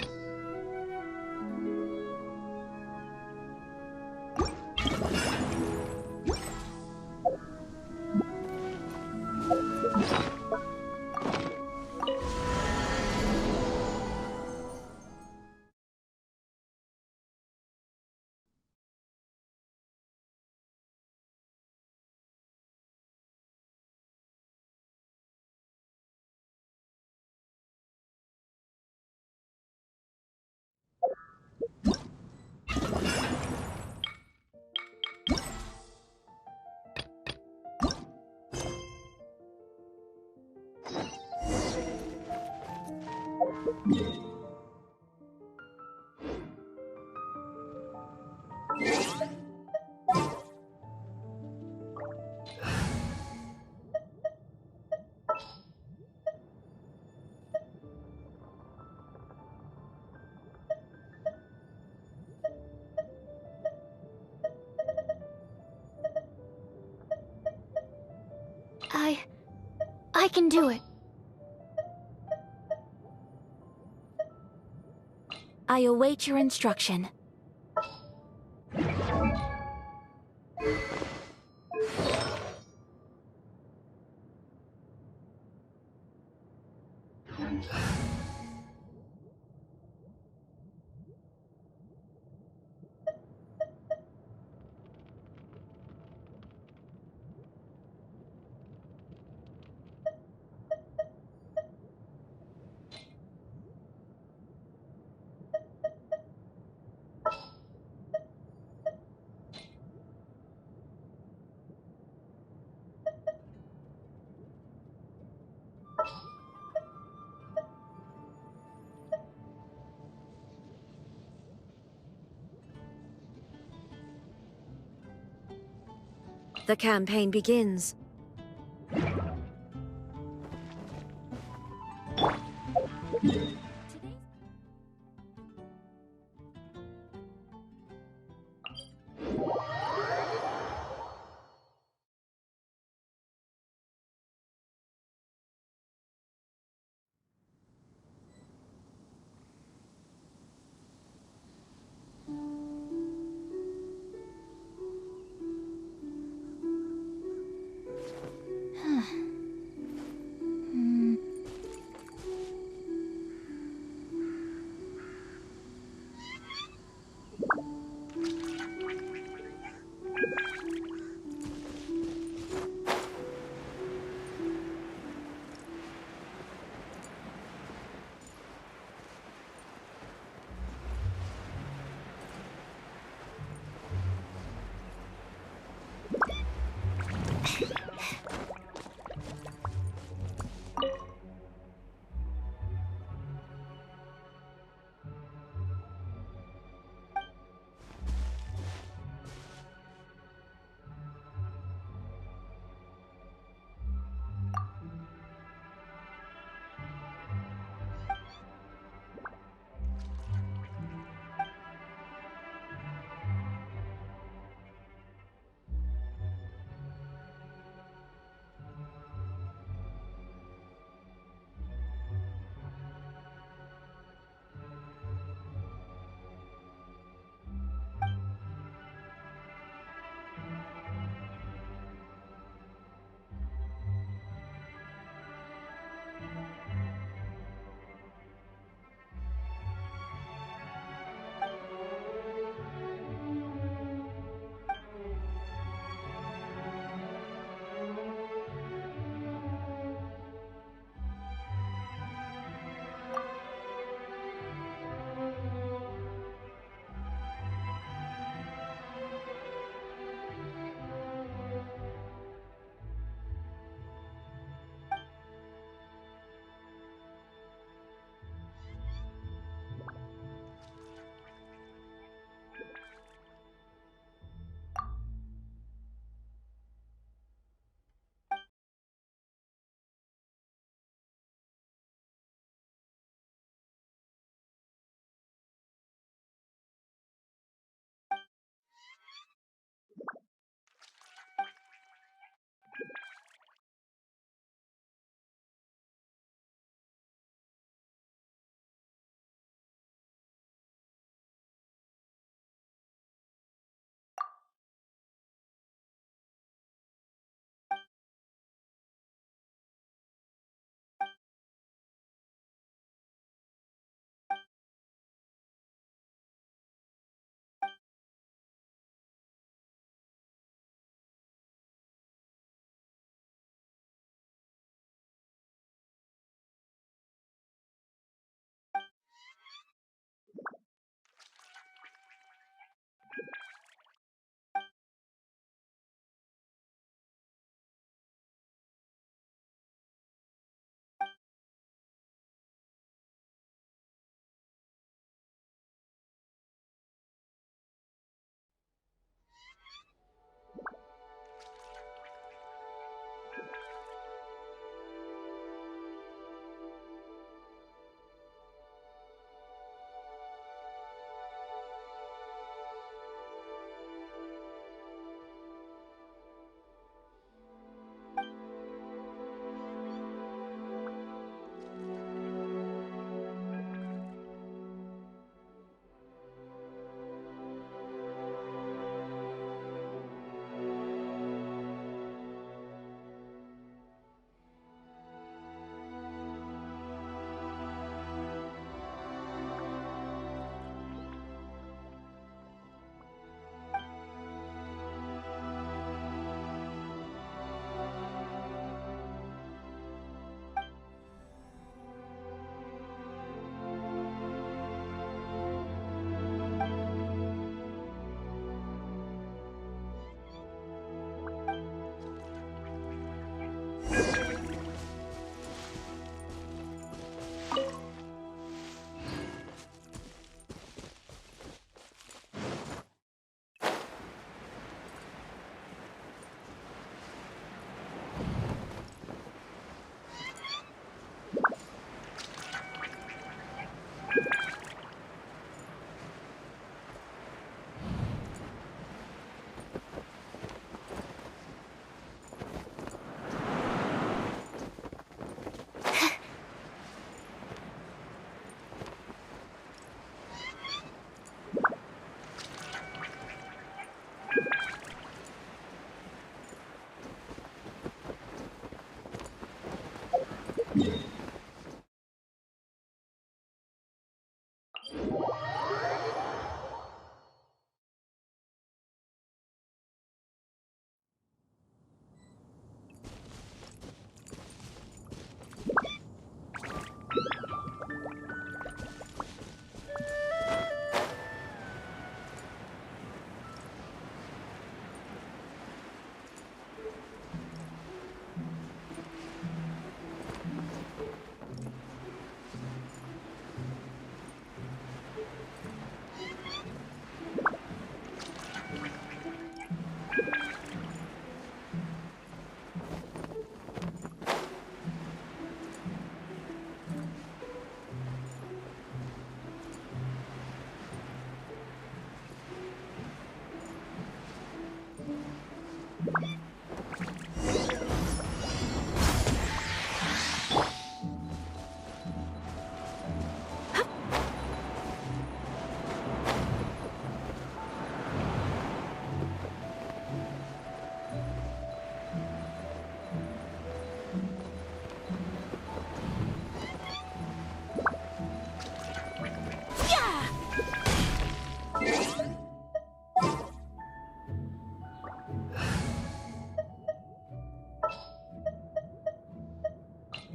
Speaker 7: I can do it.
Speaker 1: I await your instruction.
Speaker 9: The campaign begins.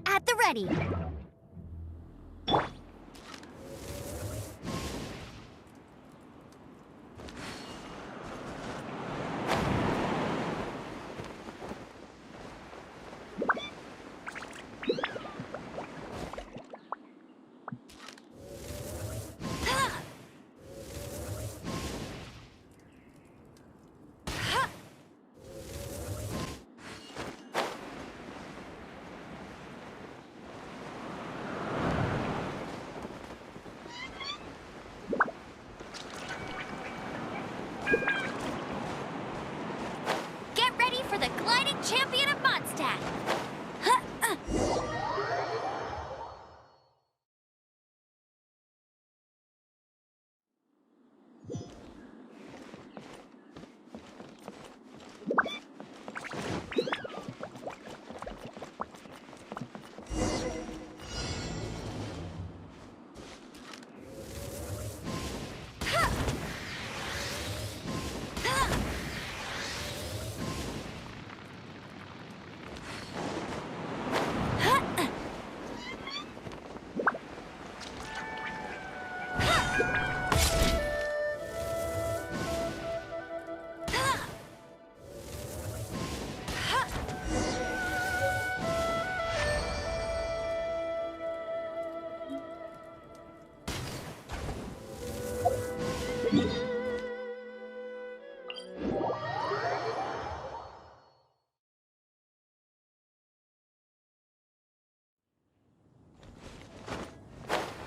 Speaker 7: At the ready. Get ready for the gliding champion of Mondstadt.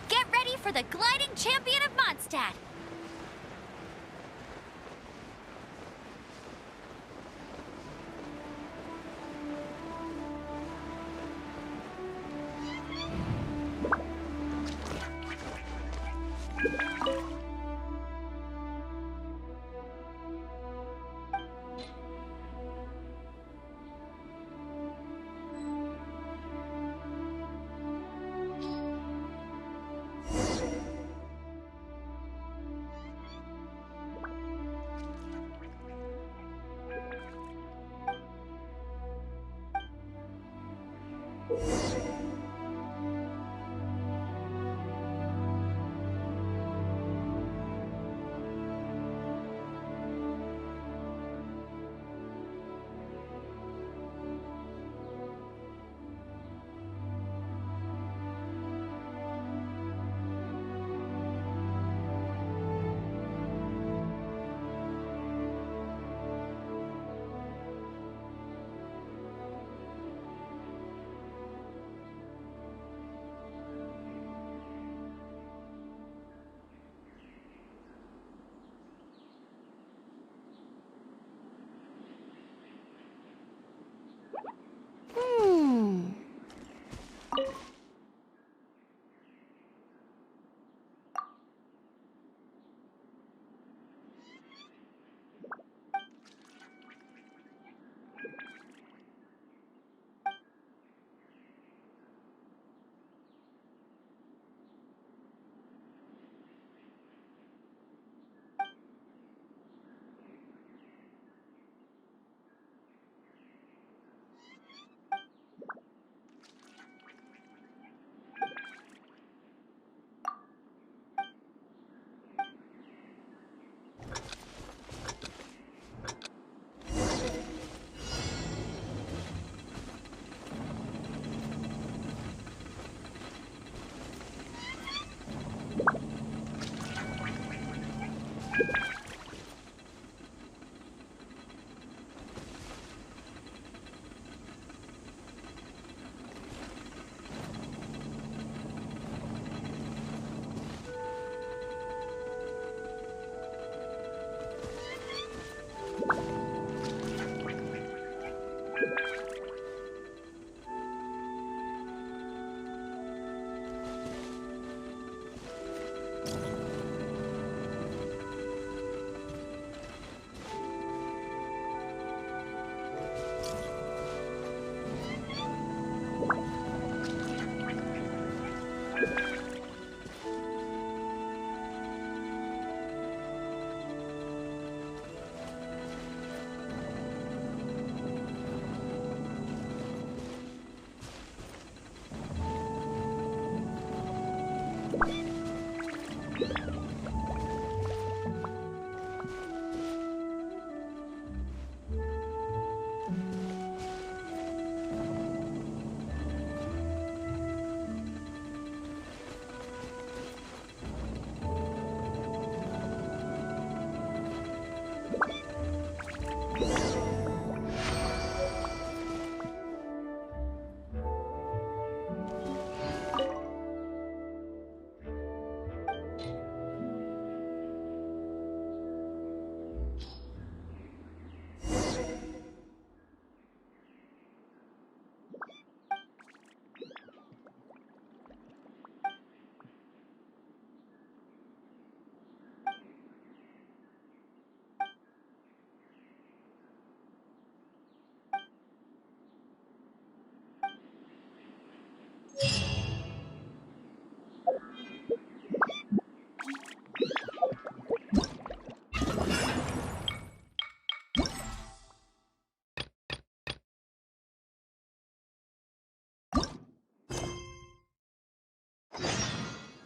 Speaker 7: Get ready for the gliding champion of Mondstadt.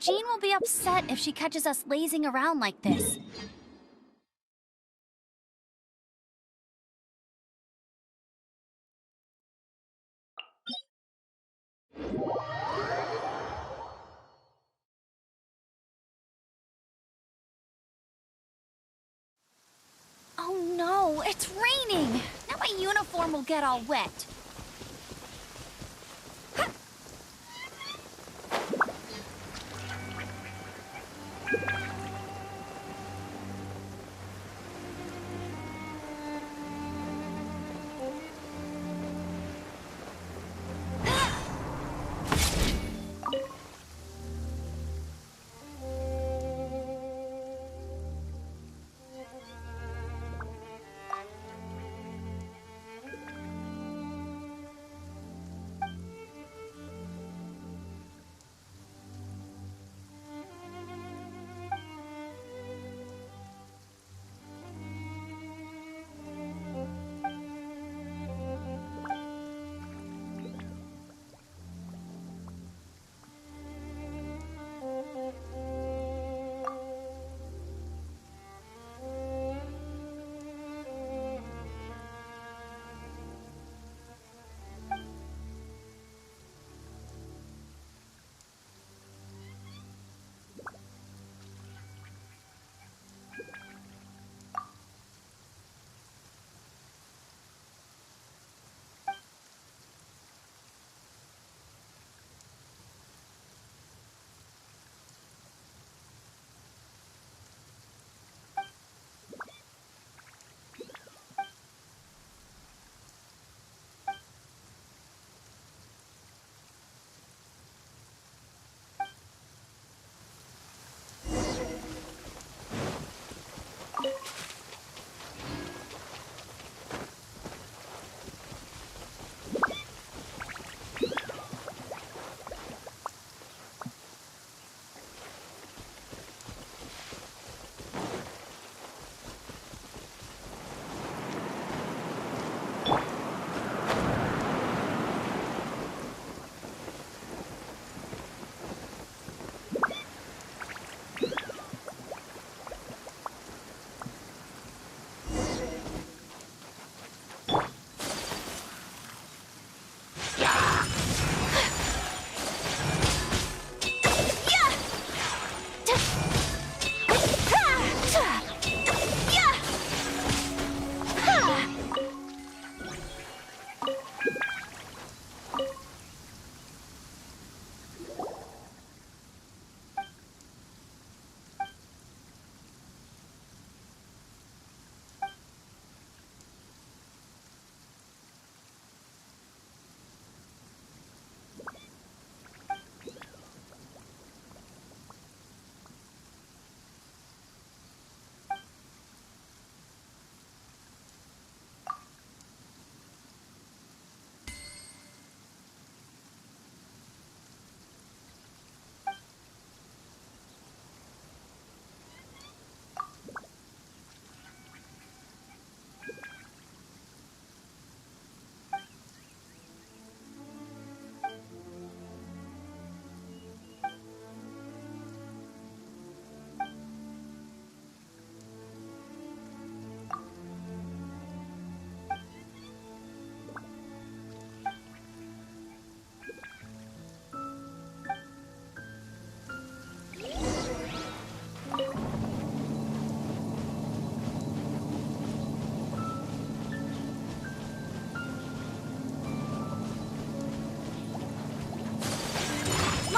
Speaker 6: Jean will be upset if she catches us lazing around like this. Oh no, it's raining! Now my uniform will get all wet.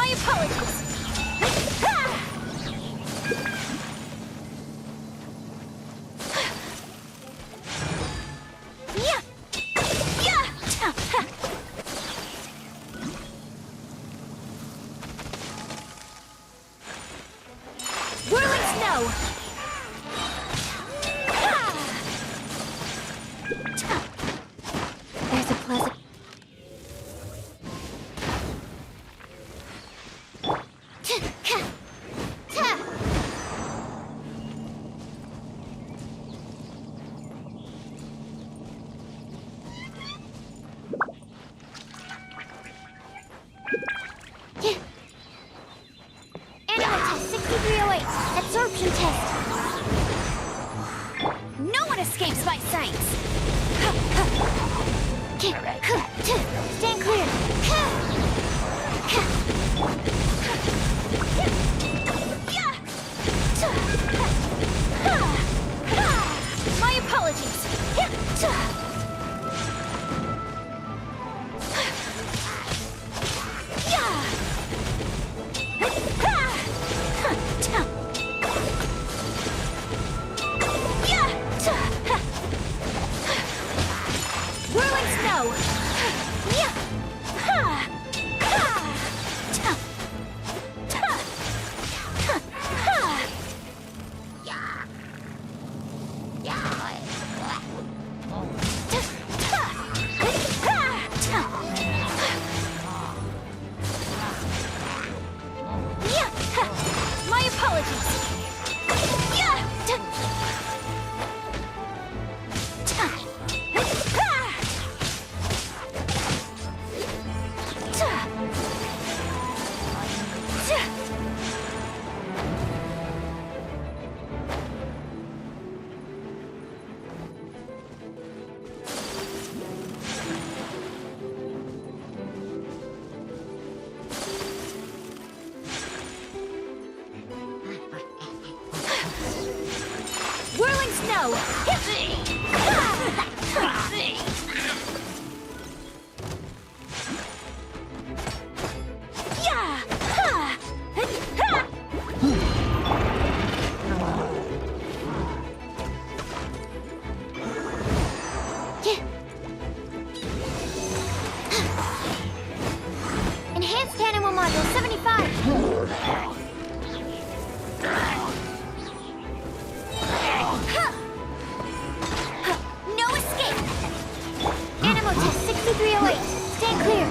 Speaker 1: My apologies! Whirling snow! There's a pleasant...
Speaker 7: Animal test 6308. Absorption test.
Speaker 1: No one escapes my sights!
Speaker 7: Stand clear.
Speaker 1: My apologies! Whirling snow! My apologies! Whirling snow!
Speaker 7: Enhanced animal module 75.
Speaker 1: No escape!
Speaker 7: Animal test 6308. Stand clear.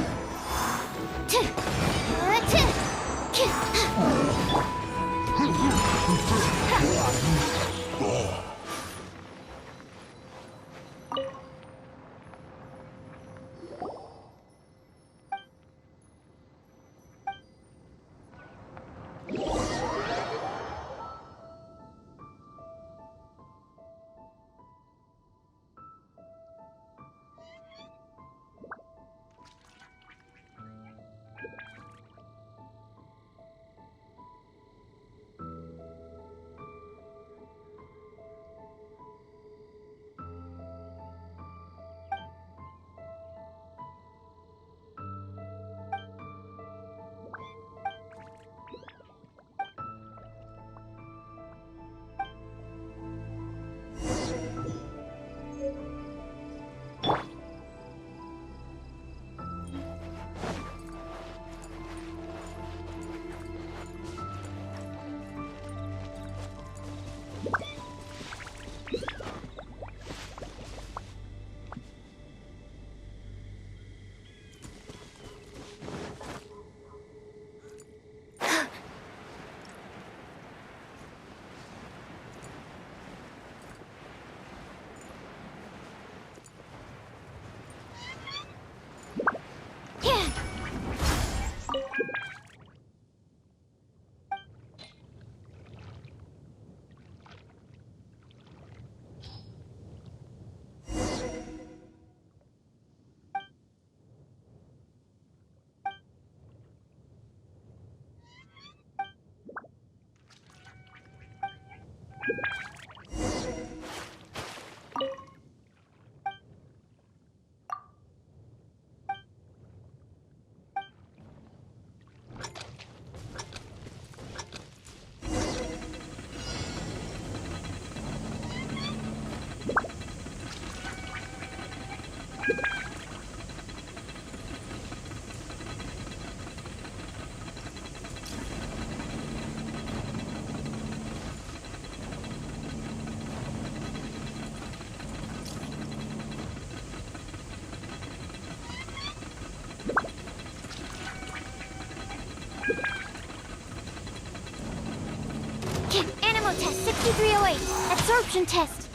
Speaker 7: 6308. Absorption test.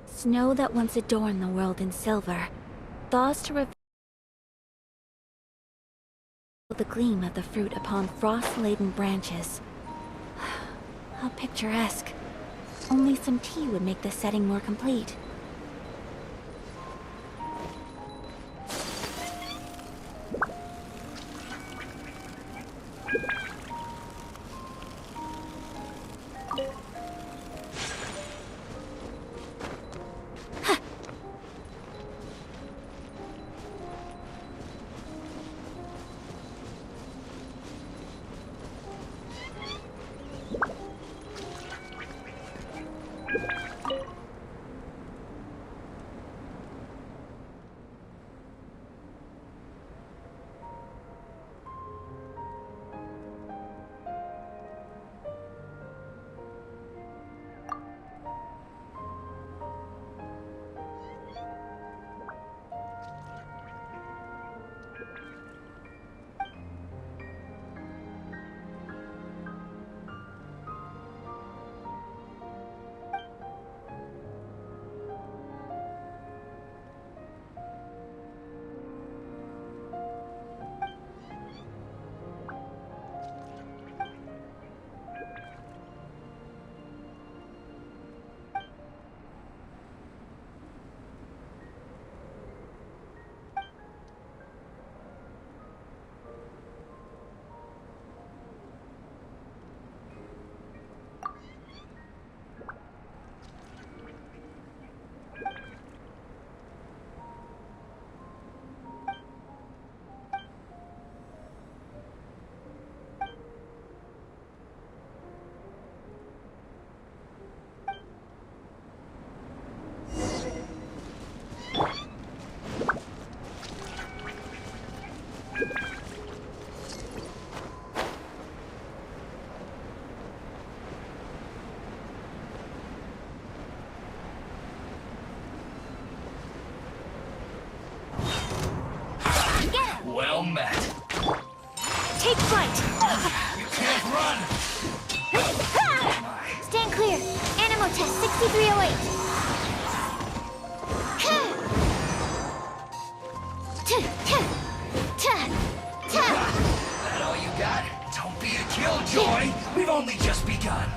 Speaker 1: Snow that once adorned the world in silver, thaws to reveal the gleam of the fruit upon frost-laden branches. How picturesque. Only some tea would make the setting more complete.
Speaker 3: Well met.
Speaker 7: Take flight!
Speaker 3: You can't run!
Speaker 7: Stand clear! Animo test 6308.
Speaker 3: That all you got? Don't be a killjoy! We've only just begun!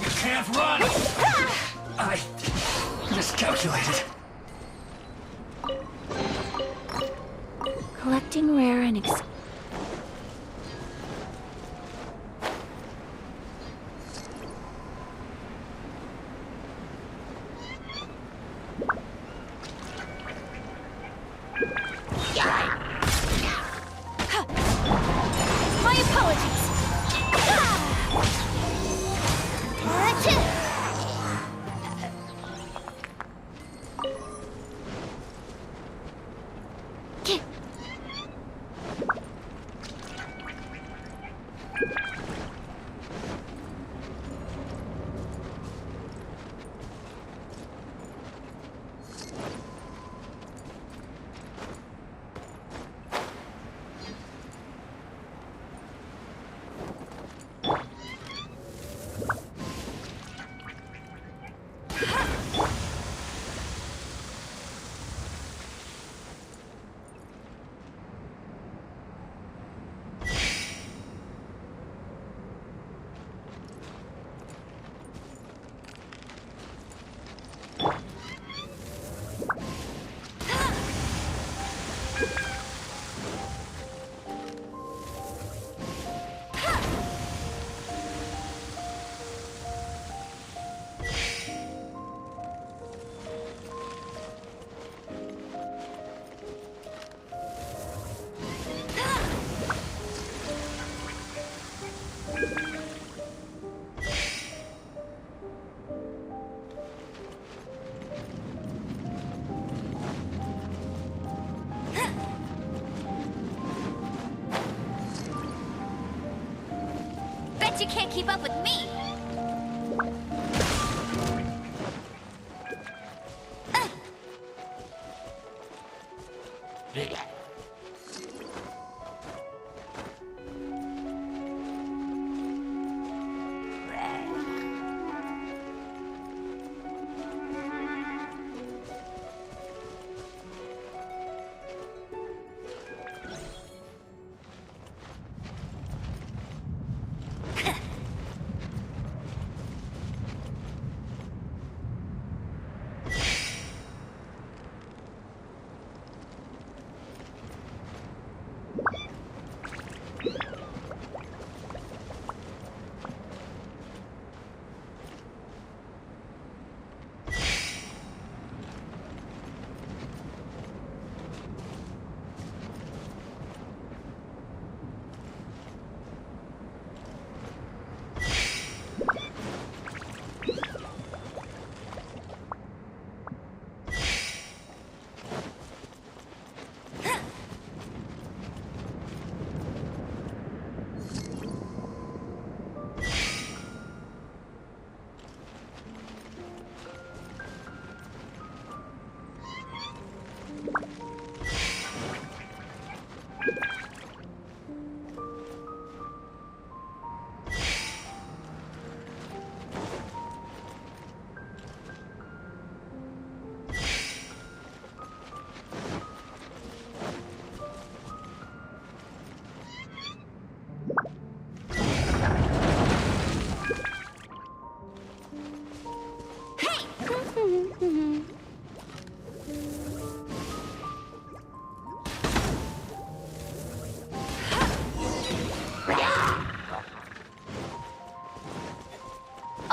Speaker 3: You can't run! I miscalculated.
Speaker 1: Collecting rare and
Speaker 7: My apologies. Bet you can't keep up with me.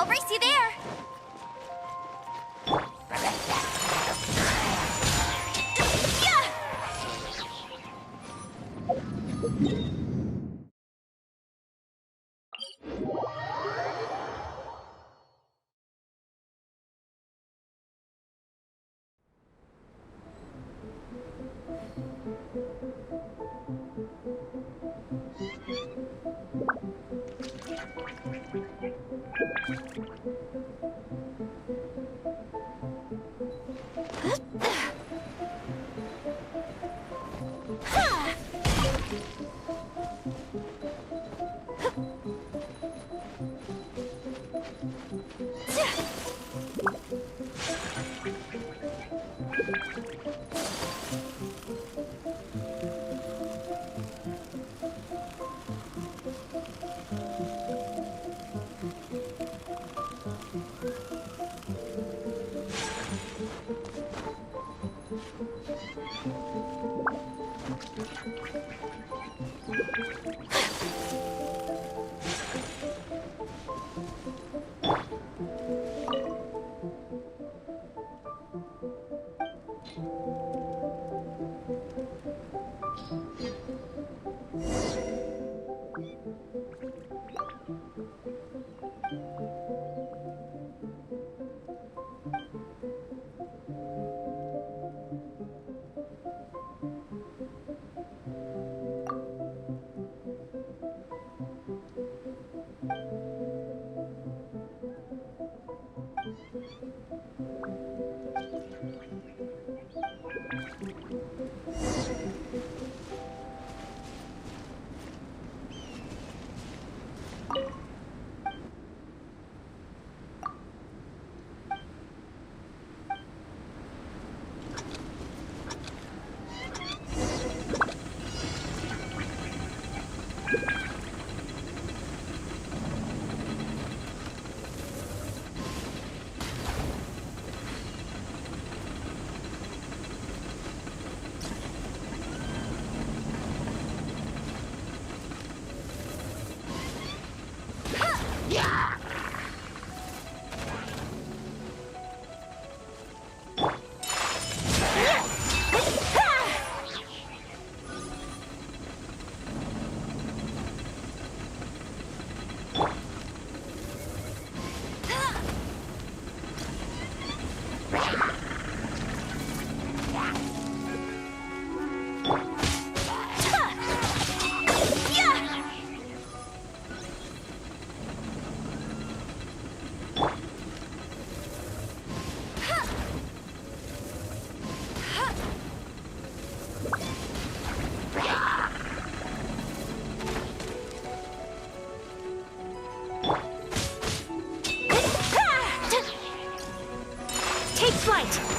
Speaker 7: I'll race you there.
Speaker 1: Take flight!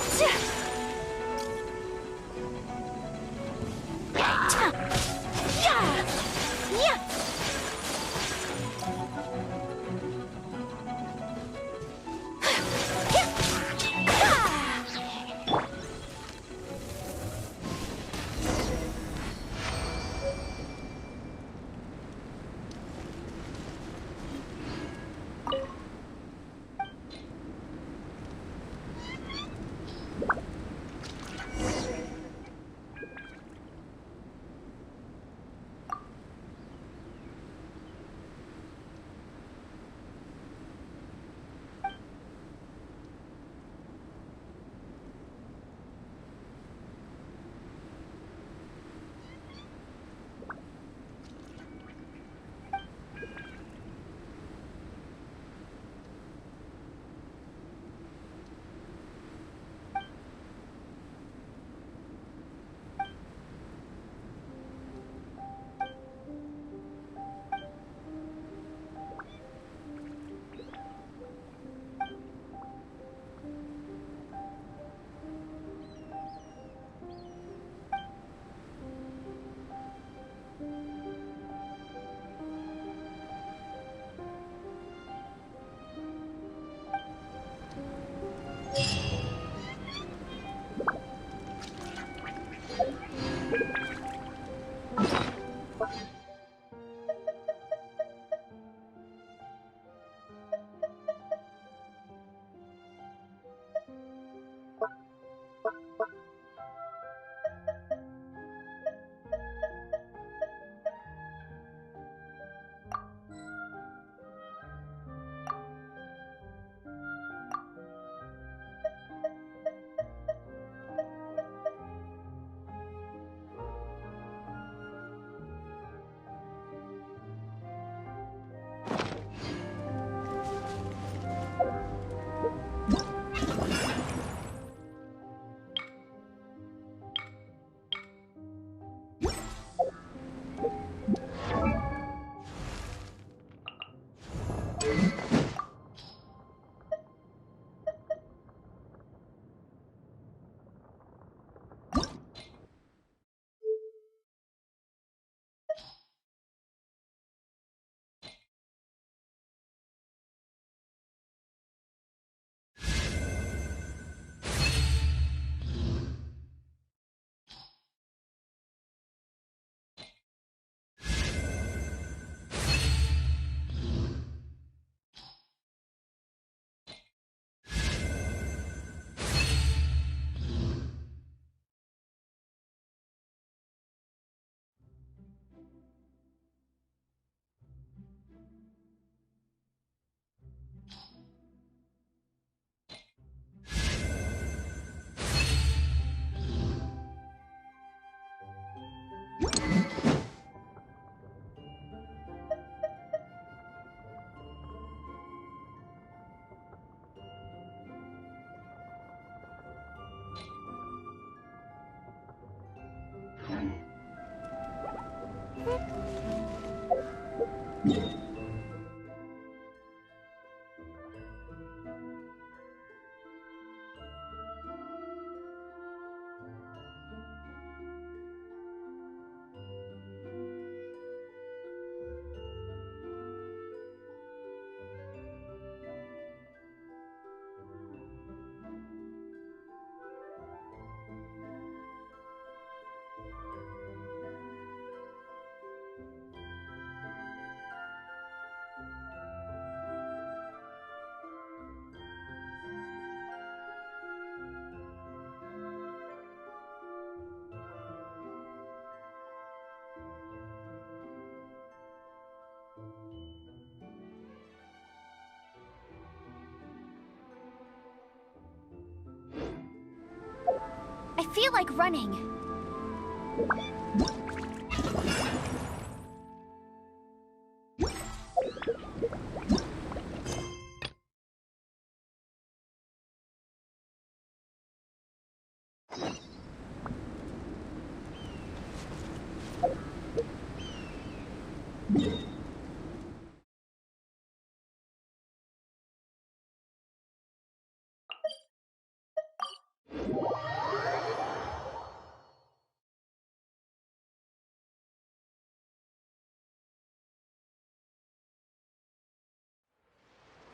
Speaker 1: I feel like running.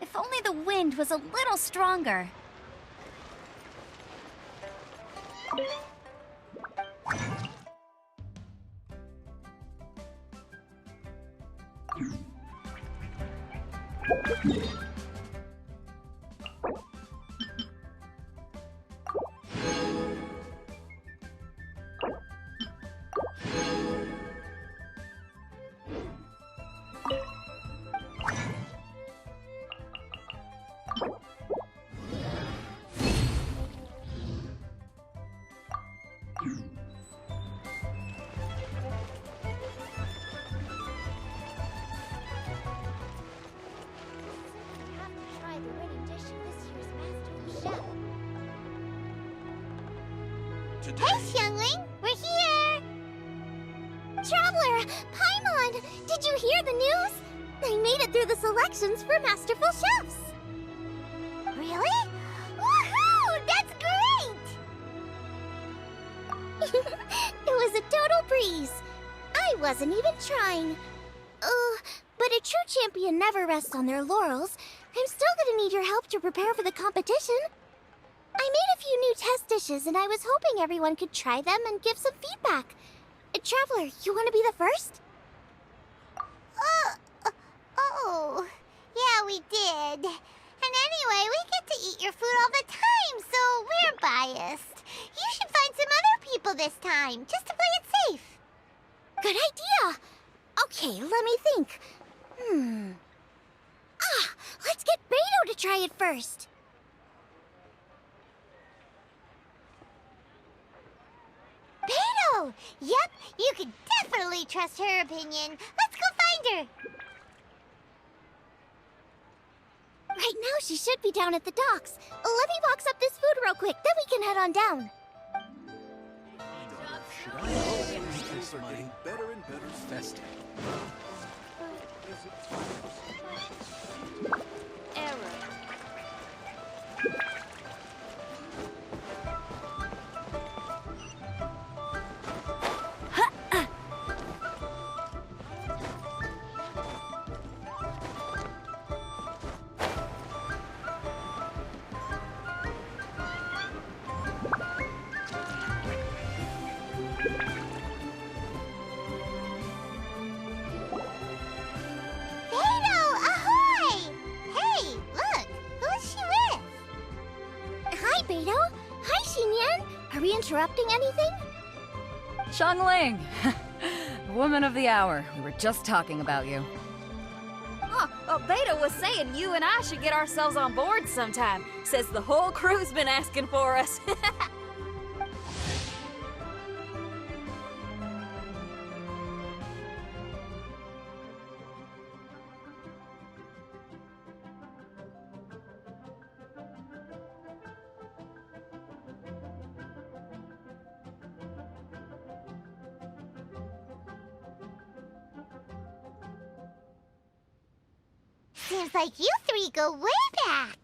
Speaker 1: If only the wind was a little stronger.
Speaker 7: Hey, Xiangling! We're here! Traveler! Paimon! Did you hear the news? They made it through the selections for Masterful Chefs! Really? Woohoo! That's great! It was a total breeze. I wasn't even trying. But a true champion never rests on their laurels. I'm still gonna need your help to prepare for the competition. I made a few new test dishes, and I was hoping everyone could try them and give some feedback. Traveler, you want to be the first? Oh, yeah, we did. And anyway, we get to eat your food all the time, so we're biased. You should find some other people this time, just to play it safe. Good idea. Okay, let me think. Let's get Beto to try it first. Beto! Yep, you can definitely trust her opinion. Let's go find her. Right now, she should be down at the docks. Let me box up this food real quick, then we can head on down.
Speaker 5: Things are getting better and better festive.
Speaker 7: Are we interrupting anything?
Speaker 10: Xiangling! Woman of the hour. We were just talking about you.
Speaker 2: Beta was saying you and I should get ourselves on board sometime. Says the whole crew's been asking for us.
Speaker 7: Seems like you three go way back.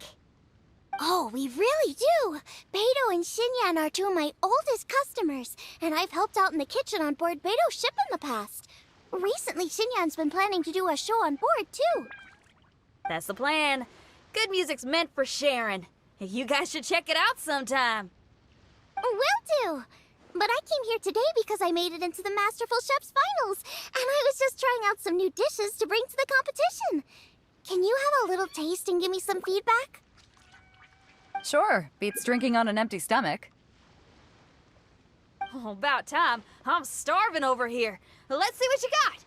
Speaker 7: Oh, we really do. Beidou and Xinyan are two of my oldest customers, and I've helped out in the kitchen on board Beidou's ship in the past. Recently, Xinyan's been planning to do a show on board, too.
Speaker 2: That's the plan. Good music's meant for sharing. You guys should check it out sometime.
Speaker 7: Will do. But I came here today because I made it into the Masterful Chef's finals, and I was just trying out some new dishes to bring to the competition. Can you have a little taste and give me some feedback?
Speaker 10: Sure, beats drinking on an empty stomach.
Speaker 2: Oh, about time. I'm starving over here. Let's see what you got.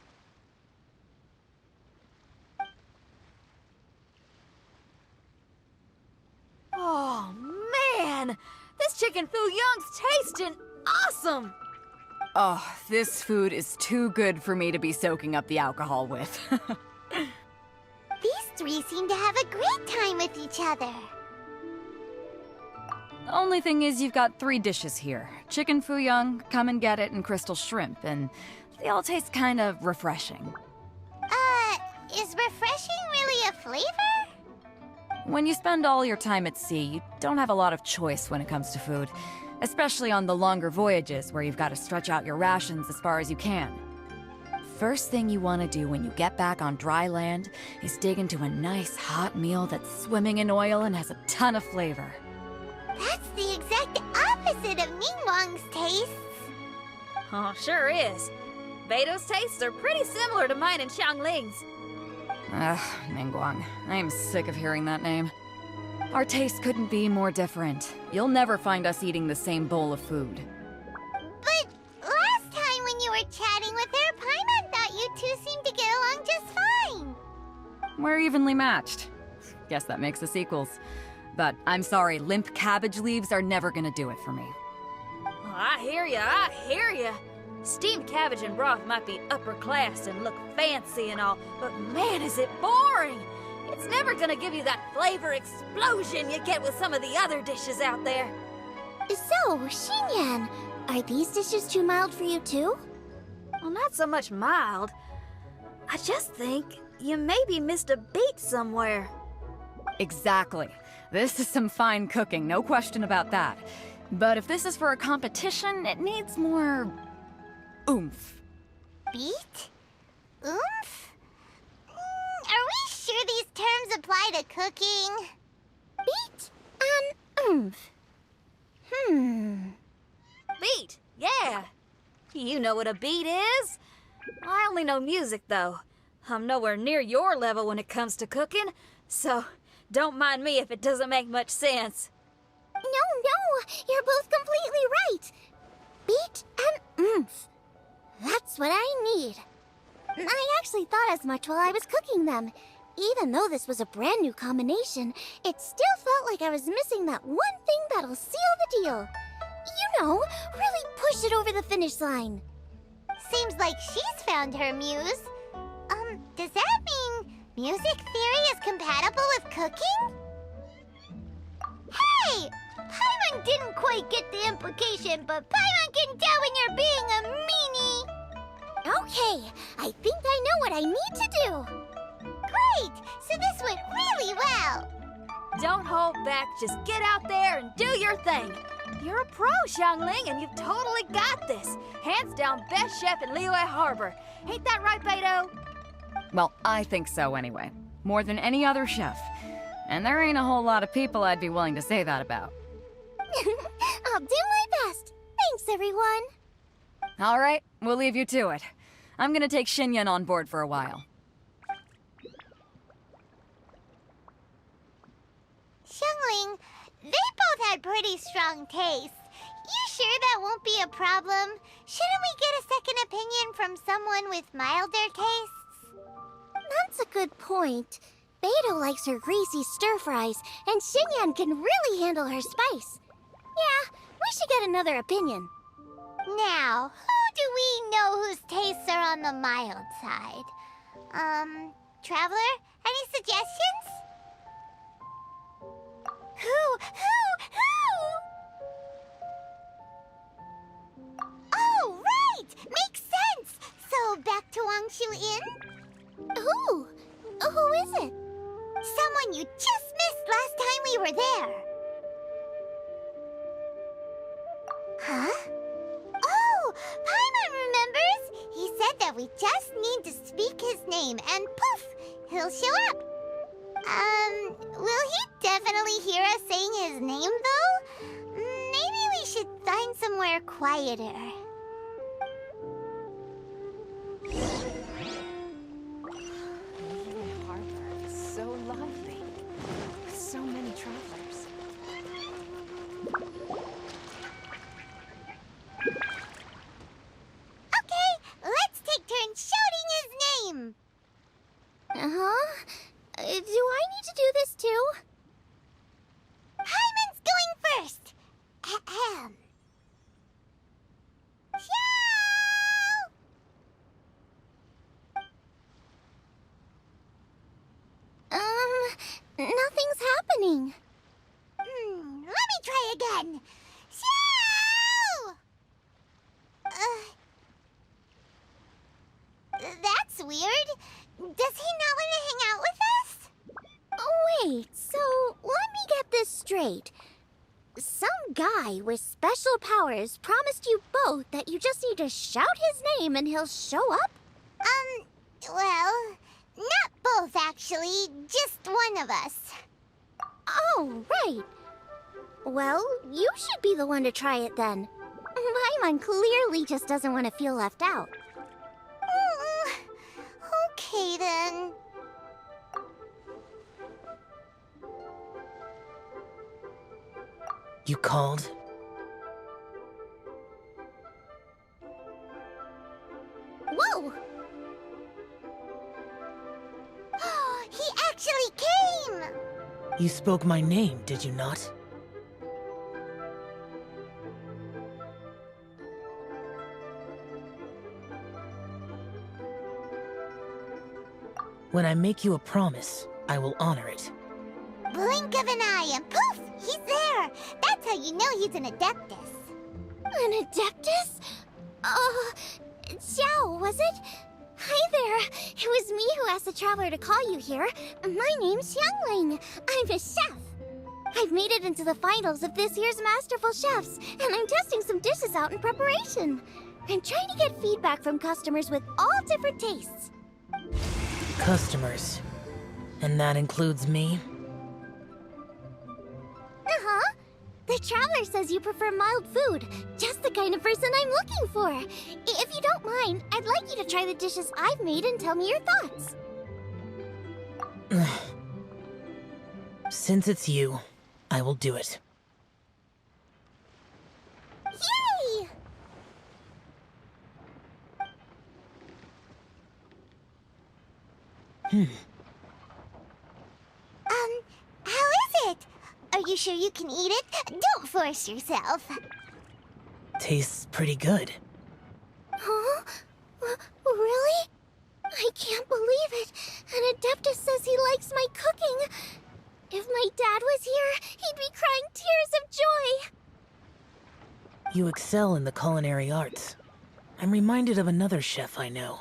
Speaker 2: Oh, man! This chicken foo young's tasting awesome!
Speaker 10: Oh, this food is too good for me to be soaking up the alcohol with.
Speaker 7: These three seem to have a great time with each other.
Speaker 10: The only thing is you've got 3 dishes here. Chicken foo young, come and get it, and crystal shrimp, and they all taste kind of refreshing.
Speaker 7: Is refreshing really a flavor?
Speaker 10: When you spend all your time at sea, you don't have a lot of choice when it comes to food. Especially on the longer voyages where you've got to stretch out your rations as far as you can. First thing you want to do when you get back on dry land is dig into a nice hot meal that's swimming in oil and has a ton of flavor.
Speaker 7: That's the exact opposite of Ningguang's tastes.
Speaker 2: Oh, sure is. Beidou's tastes are pretty similar to mine and Xiangling's.
Speaker 10: Ugh, Ningguang. I am sick of hearing that name. Our tastes couldn't be more different. You'll never find us eating the same bowl of food.
Speaker 7: But last time when you were chatting with her, Paimon thought you two seemed to get along just fine.
Speaker 10: We're evenly matched. Guess that makes us equals. But I'm sorry, limp cabbage leaves are never gonna do it for me.
Speaker 2: Oh, I hear ya. Steamed cabbage and broth might be upper class and look fancy and all, but man, is it boring! It's never gonna give you that flavor explosion you get with some of the other dishes out there.
Speaker 7: So, Xinyan, are these dishes too mild for you too?
Speaker 2: Well, not so much mild. I just think you maybe missed a beat somewhere.
Speaker 10: Exactly. This is some fine cooking, no question about that. But if this is for a competition, it needs more oomph.
Speaker 7: Beat? Oomph? Are we sure these terms apply to cooking? Beat and oomph.
Speaker 2: Beat, yeah. You know what a beat is. I only know music, though. I'm nowhere near your level when it comes to cooking, so don't mind me if it doesn't make much sense.
Speaker 7: No, you're both completely right. Beat and oomph. That's what I need. I actually thought as much while I was cooking them. Even though this was a brand new combination, it still felt like I was missing that one thing that'll seal the deal. You know, really push it over the finish line. Seems like she's found her muse. Does that mean music theory is compatible with cooking? Hey! Paimon didn't quite get the implication, but Paimon can tell when you're being a meanie. Okay, I think I know what I need to do. Great! So this went really well.
Speaker 2: Don't hold back, just get out there and do your thing. You're a pro, Xiangling, and you've totally got this. Hands down best chef in Liyue Harbor. Ain't that right, Beidou?
Speaker 10: Well, I think so anyway. More than any other chef. And there ain't a whole lot of people I'd be willing to say that about.
Speaker 7: I'll do my best. Thanks, everyone.
Speaker 10: All right, we'll leave you to it. I'm gonna take Xinyan on board for a while.
Speaker 7: Xiangling, they both had pretty strong tastes. You sure that won't be a problem? Shouldn't we get a second opinion from someone with milder tastes? That's a good point. Beidou likes her greasy stir-fries, and Xinyan can really handle her spice. Yeah, we should get another opinion. Now, who do we know whose tastes are on the mild side? Traveler, any suggestions? Who? Oh, right! Makes sense! So, back to Wangshu Inn? Who is it? Someone you just missed last time we were there. Huh? Oh, Paimon remembers! He said that we just need to speak his name and poof, he'll show up. Will he definitely hear us saying his name though? Maybe we should find somewhere quieter.
Speaker 8: The harbor is so lively. So many travelers.
Speaker 7: Okay, let's take turns shouting his name. Uh-huh. Do I need to do this too? Hyman's going first. Ahem. Shout! Nothing's happening. Let me try again. Shout! That's weird. Does he not want to hang out with us? Oh, wait, so let me get this straight. Some guy with special powers promised you both that you just need to shout his name and he'll show up? Well, not both actually, just one of us. Oh, right. Well, you should be the one to try it then. Paimon clearly just doesn't want to feel left out. Okay then.
Speaker 11: You called?
Speaker 7: Whoa! He actually came!
Speaker 11: You spoke my name, did you not? When I make you a promise, I will honor it.
Speaker 7: Blink of an eye and poof! He's there! That's how you know he's an Adeptus. An Adeptus? Xiao, was it? Hi there. It was me who asked the Traveler to call you here. My name's Xiangling. I'm a chef. I've made it into the finals of this year's Masterful Chefs, and I'm testing some dishes out in preparation. I'm trying to get feedback from customers with all different tastes.
Speaker 11: Customers. And that includes me?
Speaker 7: Uh-huh. The Traveler says you prefer mild food. Just the kind of person I'm looking for. If you don't mind, I'd like you to try the dishes I've made and tell me your thoughts.
Speaker 11: Since it's you, I will do it.
Speaker 7: Yay! How is it? Are you sure you can eat it? Don't force yourself.
Speaker 11: Tastes pretty good.
Speaker 7: Huh? Really? I can't believe it. An Adeptus says he likes my cooking. If my dad was here, he'd be crying tears of joy.
Speaker 11: You excel in the culinary arts. I'm reminded of another chef I know.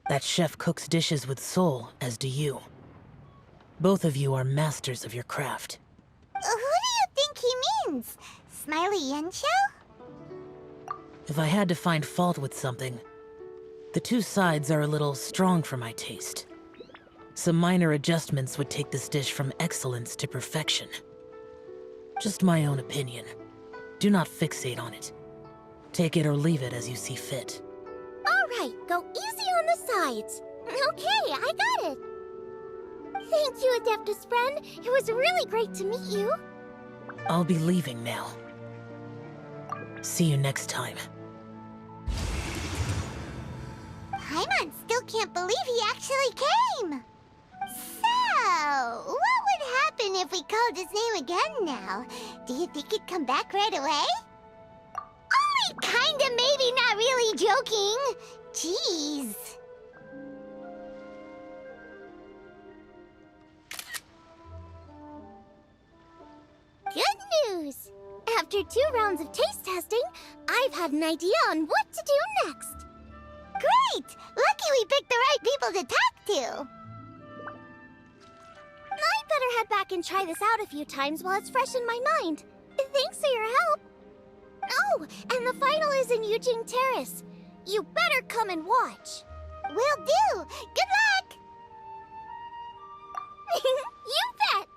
Speaker 11: That chef cooks dishes with soul, as do you. Both of you are masters of your craft.
Speaker 7: Who do you think he means? Smiley Yensho?
Speaker 11: If I had to find fault with something, the two sides are a little strong for my taste. Some minor adjustments would take this dish from excellence to perfection. Just my own opinion. Do not fixate on it. Take it or leave it as you see fit.
Speaker 7: Alright, go easy on the sides. Okay, I got it. Thank you, Adeptus friend. It was really great to meet you.
Speaker 11: I'll be leaving now. See you next time.
Speaker 7: Paimon still can't believe he actually came. So, what would happen if we called his name again now? Do you think he'd come back right away? Only kinda, maybe, not really joking. Jeez. Good news! After 2 rounds of taste testing, I've had an idea on what to do next. Great! Lucky we picked the right people to talk to. better head back and try this out a few times while it's fresh in my mind. Thanks for your help. Oh, and the final is in Eugene Terrace. You better come and watch. Will do. Good luck. You bet.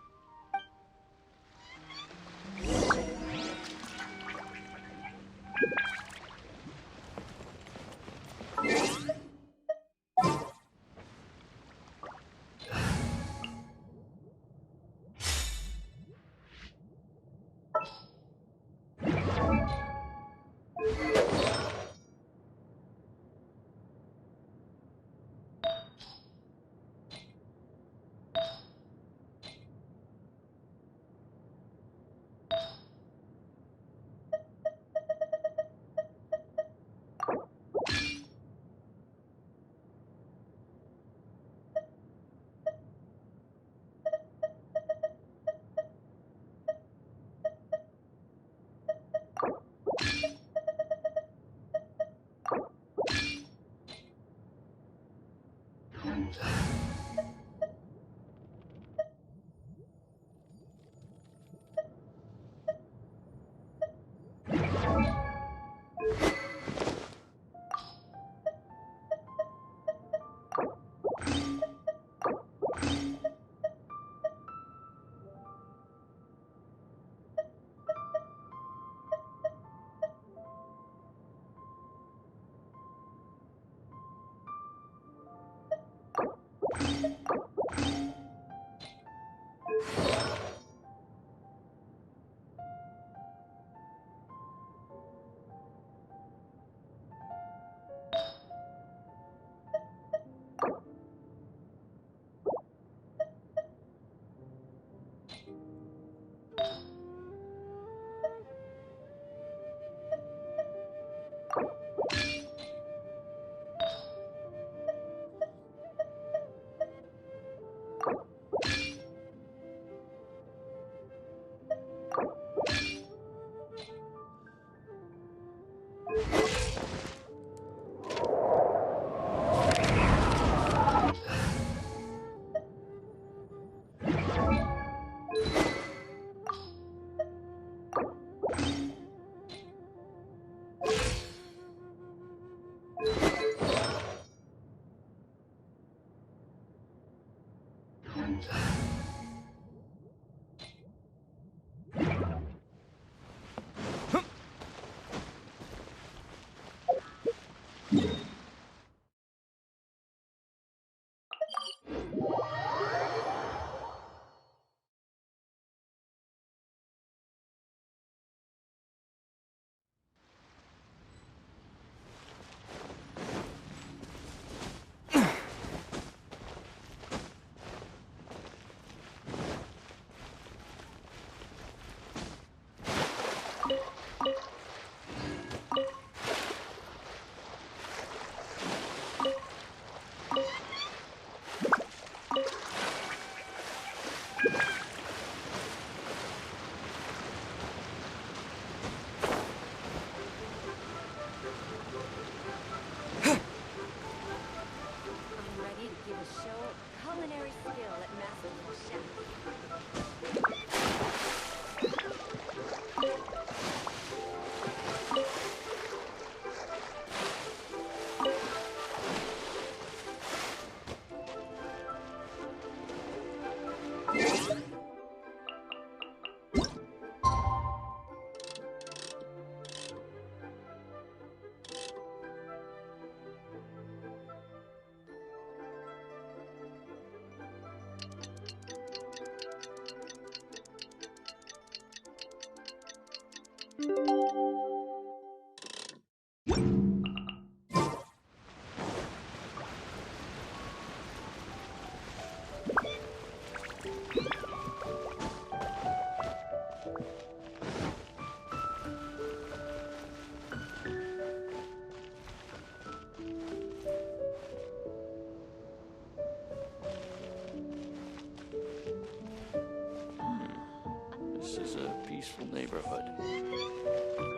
Speaker 12: This is a peaceful neighborhood.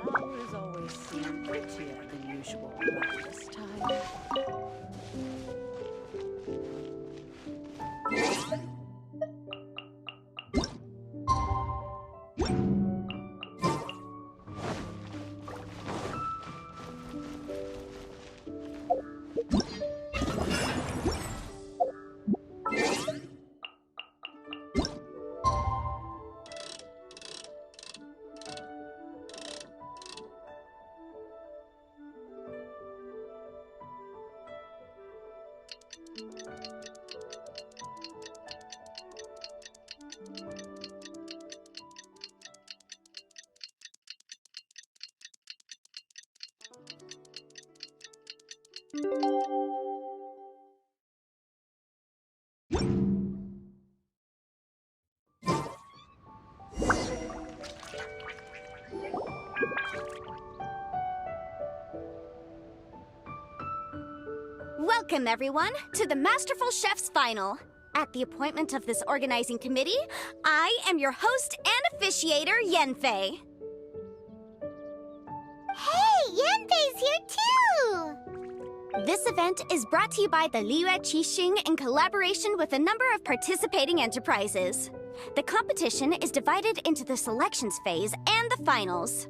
Speaker 13: Flowers always seem prettier than usual around this time.
Speaker 7: Welcome, everyone, to the Masterful Chef's Final. At the appointment of this organizing committee, I am your host and officiator, Yanfei. Hey, Yanfei's here too! This event is brought to you by the Liyue Qixing in collaboration with a number of participating enterprises. The competition is divided into the selections phase and the finals.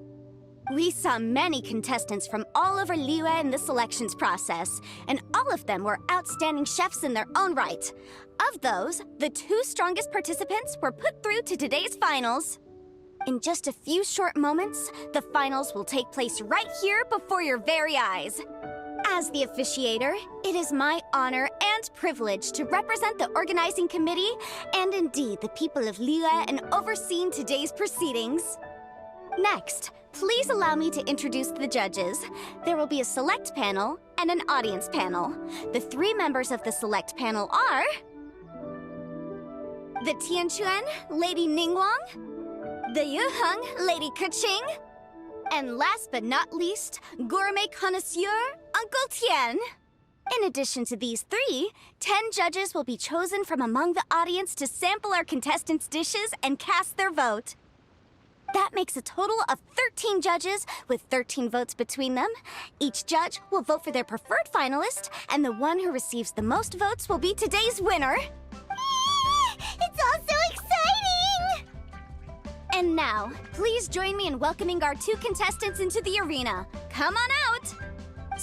Speaker 7: We saw many contestants from all over Liyue in the selections process, and all of them were outstanding chefs in their own right. Of those, the 2 strongest participants were put through to today's finals. In just a few short moments, the finals will take place right here before your very eyes. As the officiator, it is my honor and privilege to represent the organizing committee and indeed the people of Liyue in overseeing today's proceedings. Next, please allow me to introduce the judges. There will be a select panel and an audience panel. The 3 members of the select panel are... the Tianquan, Lady Ningguang, the Yuheng, Lady Keqing, and last but not least, gourmet connoisseur, Uncle Tian. In addition to these 3, 10 judges will be chosen from among the audience to sample our contestants' dishes and cast their vote. That makes a total of 13 judges, with 13 votes between them. Each judge will vote for their preferred finalist, and the one who receives the most votes will be today's winner. It's all so exciting! And now, please join me in welcoming our 2 contestants into the arena. Come on out!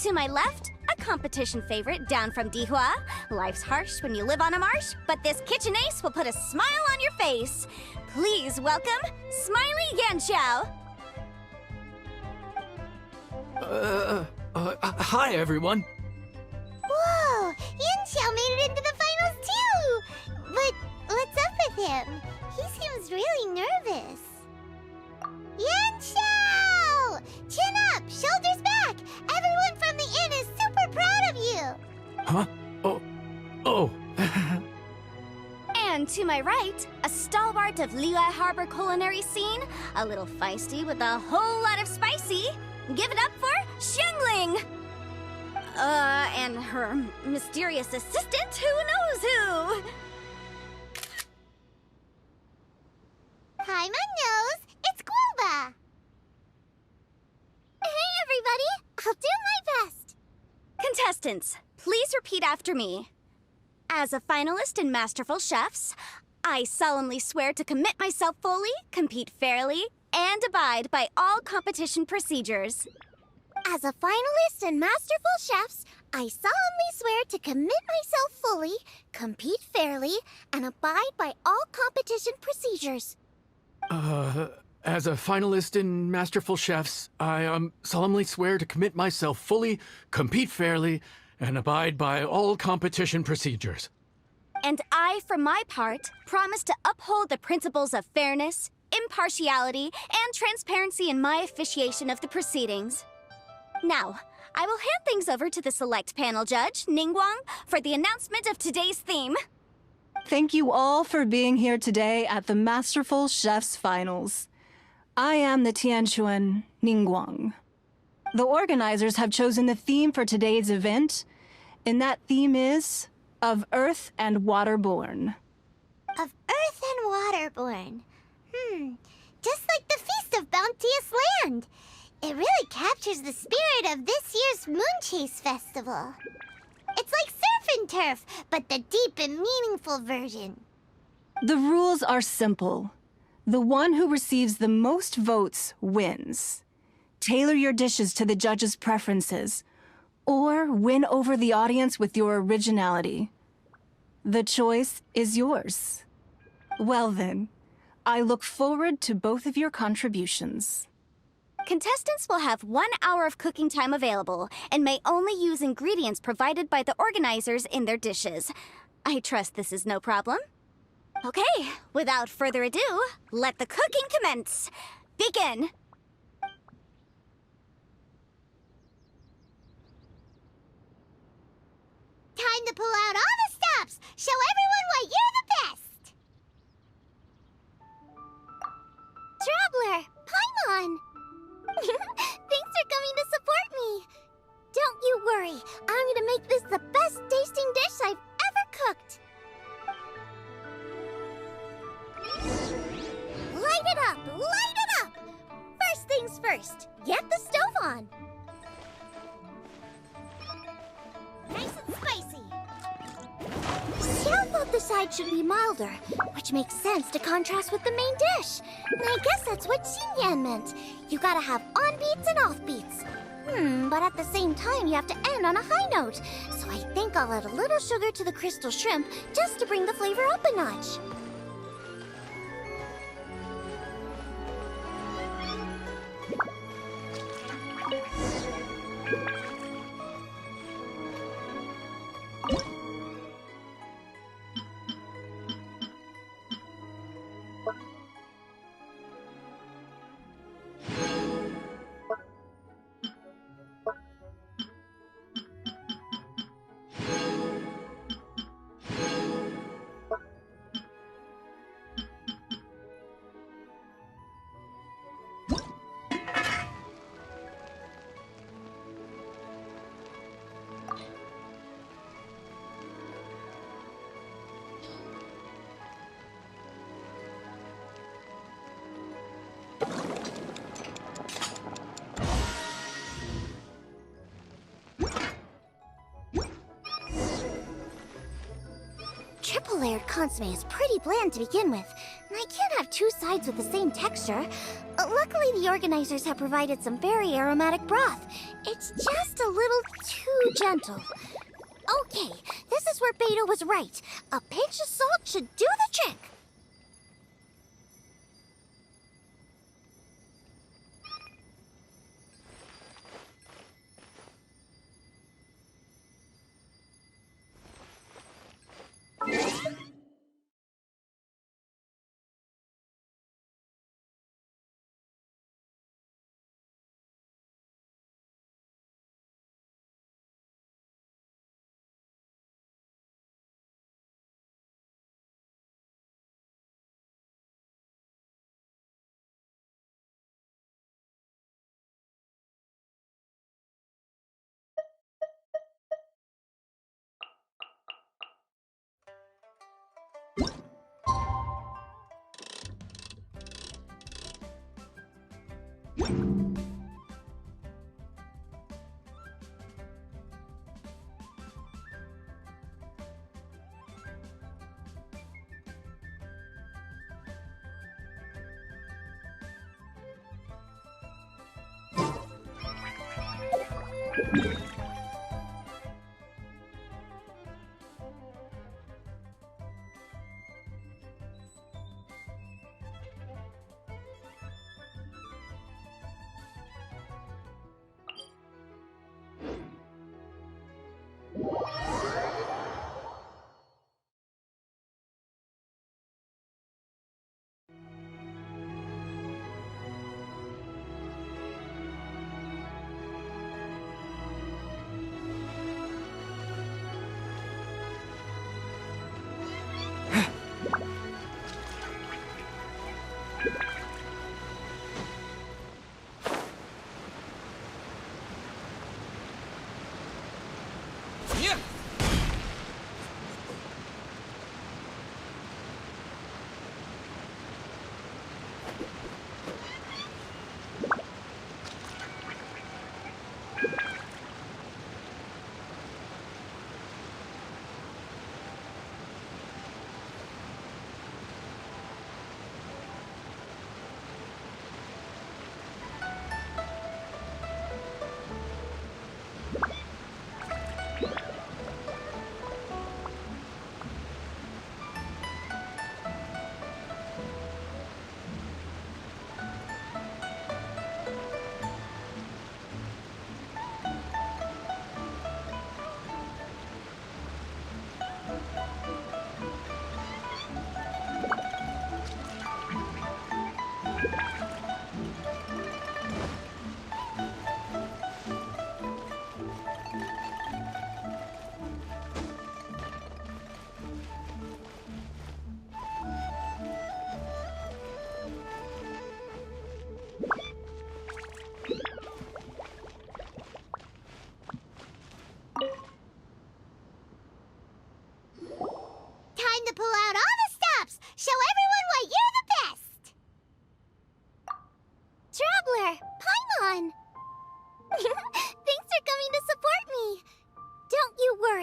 Speaker 7: To my left, a competition favorite down from Dihua. Life's harsh when you live on a marsh, but this kitchen ace will put a smile on your face. Please welcome Smiley Yanxiao.
Speaker 3: Hi everyone.
Speaker 7: Whoa, Yanxiao made it into the finals too! But what's up with him? He seems really nervous. Yanxiao! Chin up, shoulders back! Everyone from the inn is super proud of you!
Speaker 3: Huh? Oh.
Speaker 7: And to my right, a stalwart of Liyue Harbor culinary scene, a little feisty with a whole lot of spicy. Give it up for Xiangling! And her mysterious assistant, who knows who? Hi, my nose! It's Guoba! Hey, everybody! I'll do my best! Contestants, please repeat after me. As a finalist in Masterful Chefs, I solemnly swear to commit myself fully, compete fairly, and abide by all competition procedures. As a finalist in Masterful Chefs, I solemnly swear to commit myself fully, compete fairly, and abide by all competition procedures.
Speaker 3: As a finalist in Masterful Chefs, I solemnly swear to commit myself fully, compete fairly, and abide by all competition procedures.
Speaker 7: And I, for my part, promise to uphold the principles of fairness, impartiality, and transparency in my officiation of the proceedings. Now, I will hand things over to the select panel judge, Ningguang, for the announcement of today's theme.
Speaker 14: Thank you all for being here today at the Masterful Chefs Finals. I am the Tianquan, Ningguang. The organizers have chosen the theme for today's event, and that theme is Of Earth and Waterborn.
Speaker 7: Of Earth and Waterborn. Just like the Feast of Bounteous Land. It really captures the spirit of this year's Moon Chase Festival. It's like surf and turf, but the deep and meaningful version.
Speaker 14: The rules are simple. The one who receives the most votes wins. Tailor your dishes to the judges' preferences, or win over the audience with your originality. The choice is yours. Well then, I look forward to both of your contributions.
Speaker 7: Contestants will have 1 hour of cooking time available and may only use ingredients provided by the organizers in their dishes. I trust this is no problem. Okay, without further ado, let the cooking commence. Begin. Time to pull out all the stops. Show everyone why you're the best. Traveler, Paimon. Thanks for coming to support me. Don't you worry. I'm gonna make this the best tasting dish I've ever cooked. Light it up! Light it up! First things first, get the stove on. Nice and spicy. Xiao thought the side should be milder, which makes sense to contrast with the main dish. And I guess that's what Xinyan meant. You gotta have on beats and off beats. But at the same time, you have to end on a high note. So I think I'll add a little sugar to the crystal shrimp just to bring the flavor up a notch. Triple-layered consomme is pretty bland to begin with, and I can't have two sides with the same texture. Luckily, the organizers have provided some very aromatic broth. It's just a little too gentle. Okay, this is where Beta was right. A pinch of salt should do the trick.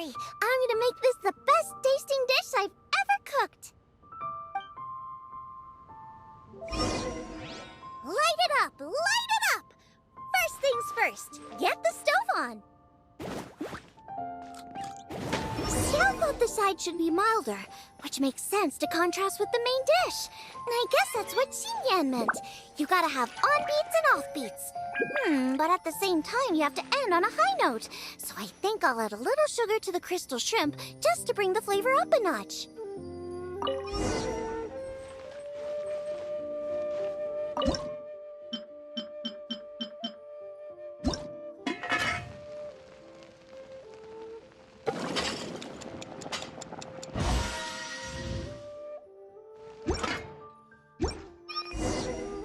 Speaker 7: worry. I'm gonna make this the best tasting dish I've ever cooked. Light it up! Light it up! First things first, get the stove on. Xiao thought the side should be milder, which makes sense to contrast with the main dish. And I guess that's what Xinyan meant. You gotta have on-beats and off-beats. But at the same time, you have to end on a high note. So I think I'll add a little sugar to the crystal shrimp just to bring the flavor up a notch.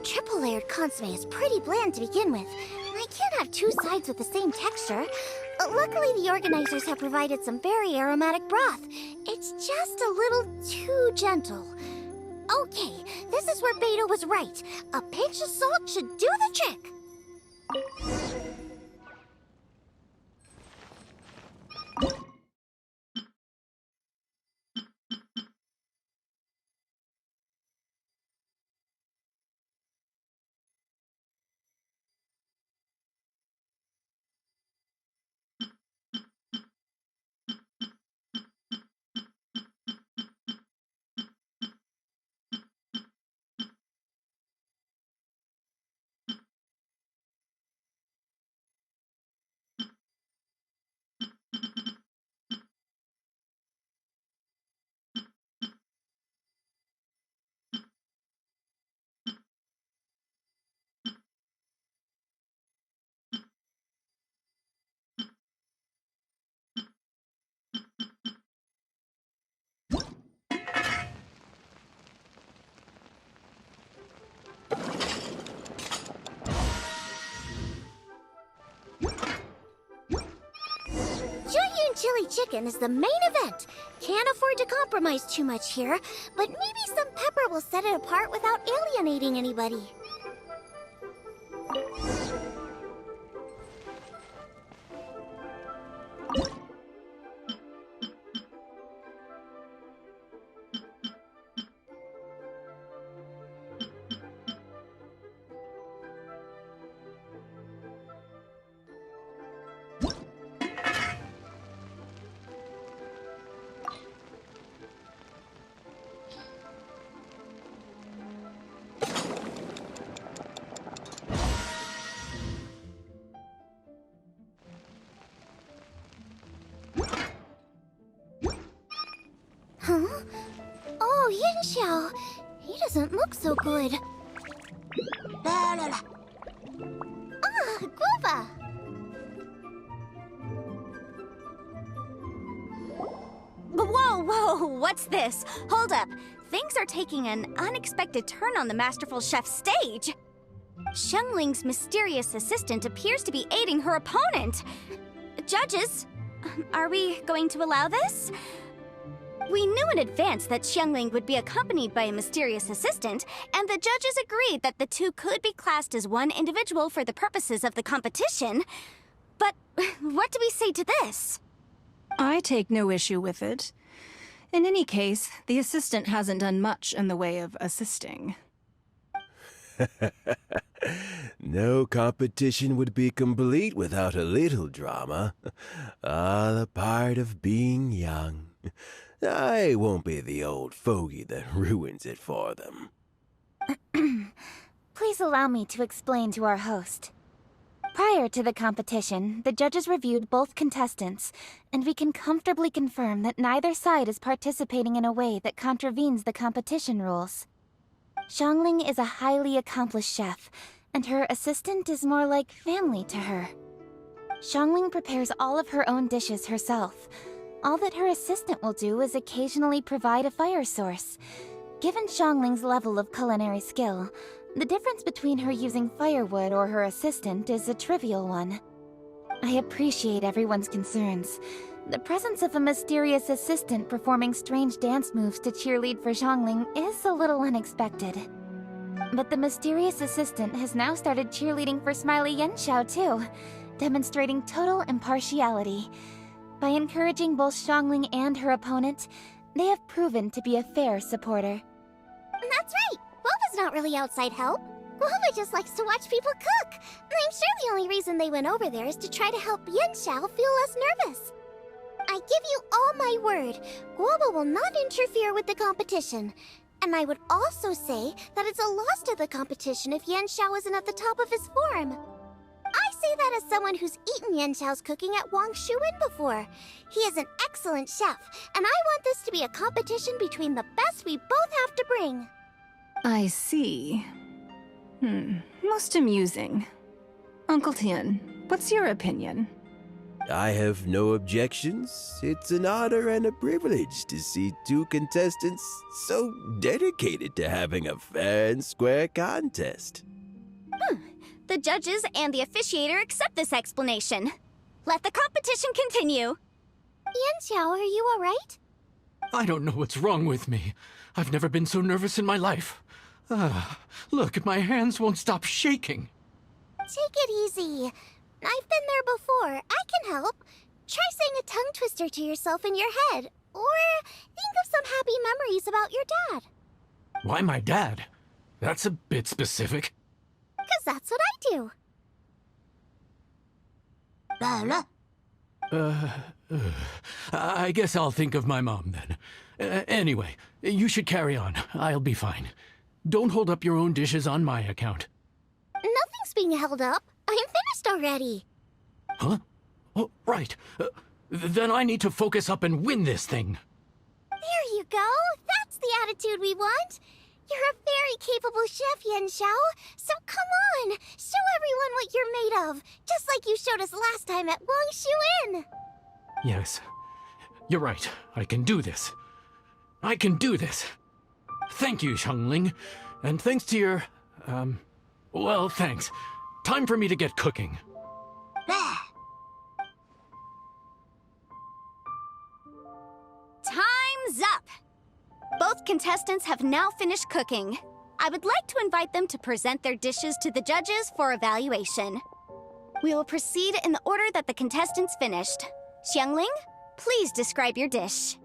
Speaker 7: Triple-layered consomme is pretty bland to begin with. I can't have two sides with the same texture. Luckily, the organizers have provided some very aromatic broth. It's just a little too gentle. Okay, this is where Beta was right. A pinch of salt should do the trick. Chili chicken is the main event. Can't afford to compromise too much here, but maybe some pepper will set it apart without alienating anybody. Huh? Oh, Yin-Xiao. He doesn't look so good. La la la. Ah, guava!
Speaker 15: Whoa, what's this? Hold up. Things are taking an unexpected turn on the Masterful Chef's stage. Xiangling's mysterious assistant appears to be aiding her opponent. Judges, are we going to allow this? We knew in advance that Xiangling would be accompanied by a mysterious assistant, and the judges agreed that the two could be classed as one individual for the purposes of the competition. But what do we say to this?
Speaker 14: I take no issue with it. In any case, the assistant hasn't done much in the way of assisting.
Speaker 16: No competition would be complete without a little drama. All a part of being young. I won't be the old fogey that ruins it for them.
Speaker 15: Please allow me to explain to our host. Prior to the competition, the judges reviewed both contestants, and we can comfortably confirm that neither side is participating in a way that contravenes the competition rules. Xiangling is a highly accomplished chef, and her assistant is more like family to her. Xiangling prepares all of her own dishes herself. All that her assistant will do is occasionally provide a fire source. Given Xiangling's level of culinary skill, the difference between her using firewood or her assistant is a trivial one. I appreciate everyone's concerns. The presence of a mysterious assistant performing strange dance moves to cheerlead for Xiangling is a little unexpected. But the mysterious assistant has now started cheerleading for Smiley Yen Xiao too, demonstrating total impartiality. By encouraging both Xiangling and her opponent, they have proven to be a fair supporter.
Speaker 7: That's right! Guoba's not really outside help. Guoba just likes to watch people cook. I'm sure the only reason they went over there is to try to help Yanxiao feel less nervous. I give you all my word, Guoba will not interfere with the competition. And I would also say that it's a loss to the competition if Yanxiao isn't at the top of his form. I say that as someone who's eaten Yanxiao's cooking at Wangshuin before. He is an excellent chef, and I want this to be a competition between the best we both have to bring.
Speaker 14: I see. Most amusing. Uncle Tian, what's your opinion?
Speaker 16: I have no objections. It's an honor and a privilege to see two contestants so dedicated to having a fair and square contest.
Speaker 17: The judges and the officiator accept this explanation. Let the competition continue.
Speaker 7: Yanxiao, are you alright?
Speaker 3: I don't know what's wrong with me. I've never been so nervous in my life. Look, my hands won't stop shaking.
Speaker 7: Take it easy. I've been there before. I can help. Try saying a tongue twister to yourself in your head. Or think of some happy memories about your dad.
Speaker 3: Why my dad? That's a bit specific.
Speaker 7: 'Cause that's what I do.
Speaker 3: I guess I'll think of my mom then. Anyway, you should carry on. I'll be fine. Don't hold up your own dishes on my account.
Speaker 7: Nothing's being held up. I'm finished already.
Speaker 3: Huh? Oh, right. Then I need to focus up and win this thing.
Speaker 7: There you go. That's the attitude we want. You're a very capable chef, Yanxiao. So come on, show everyone what you're made of, just like you showed us last time at Wangshuin.
Speaker 3: Yes, you're right. I can do this. I can do this. Thank you, Xiangling. And thanks to your, well, thanks. Time for me to get cooking.
Speaker 17: Time's up! Both contestants have now finished cooking. I would like to invite them to present their dishes to the judges for evaluation. We will proceed in the order that the contestants finished. Xiangling, please describe your dish.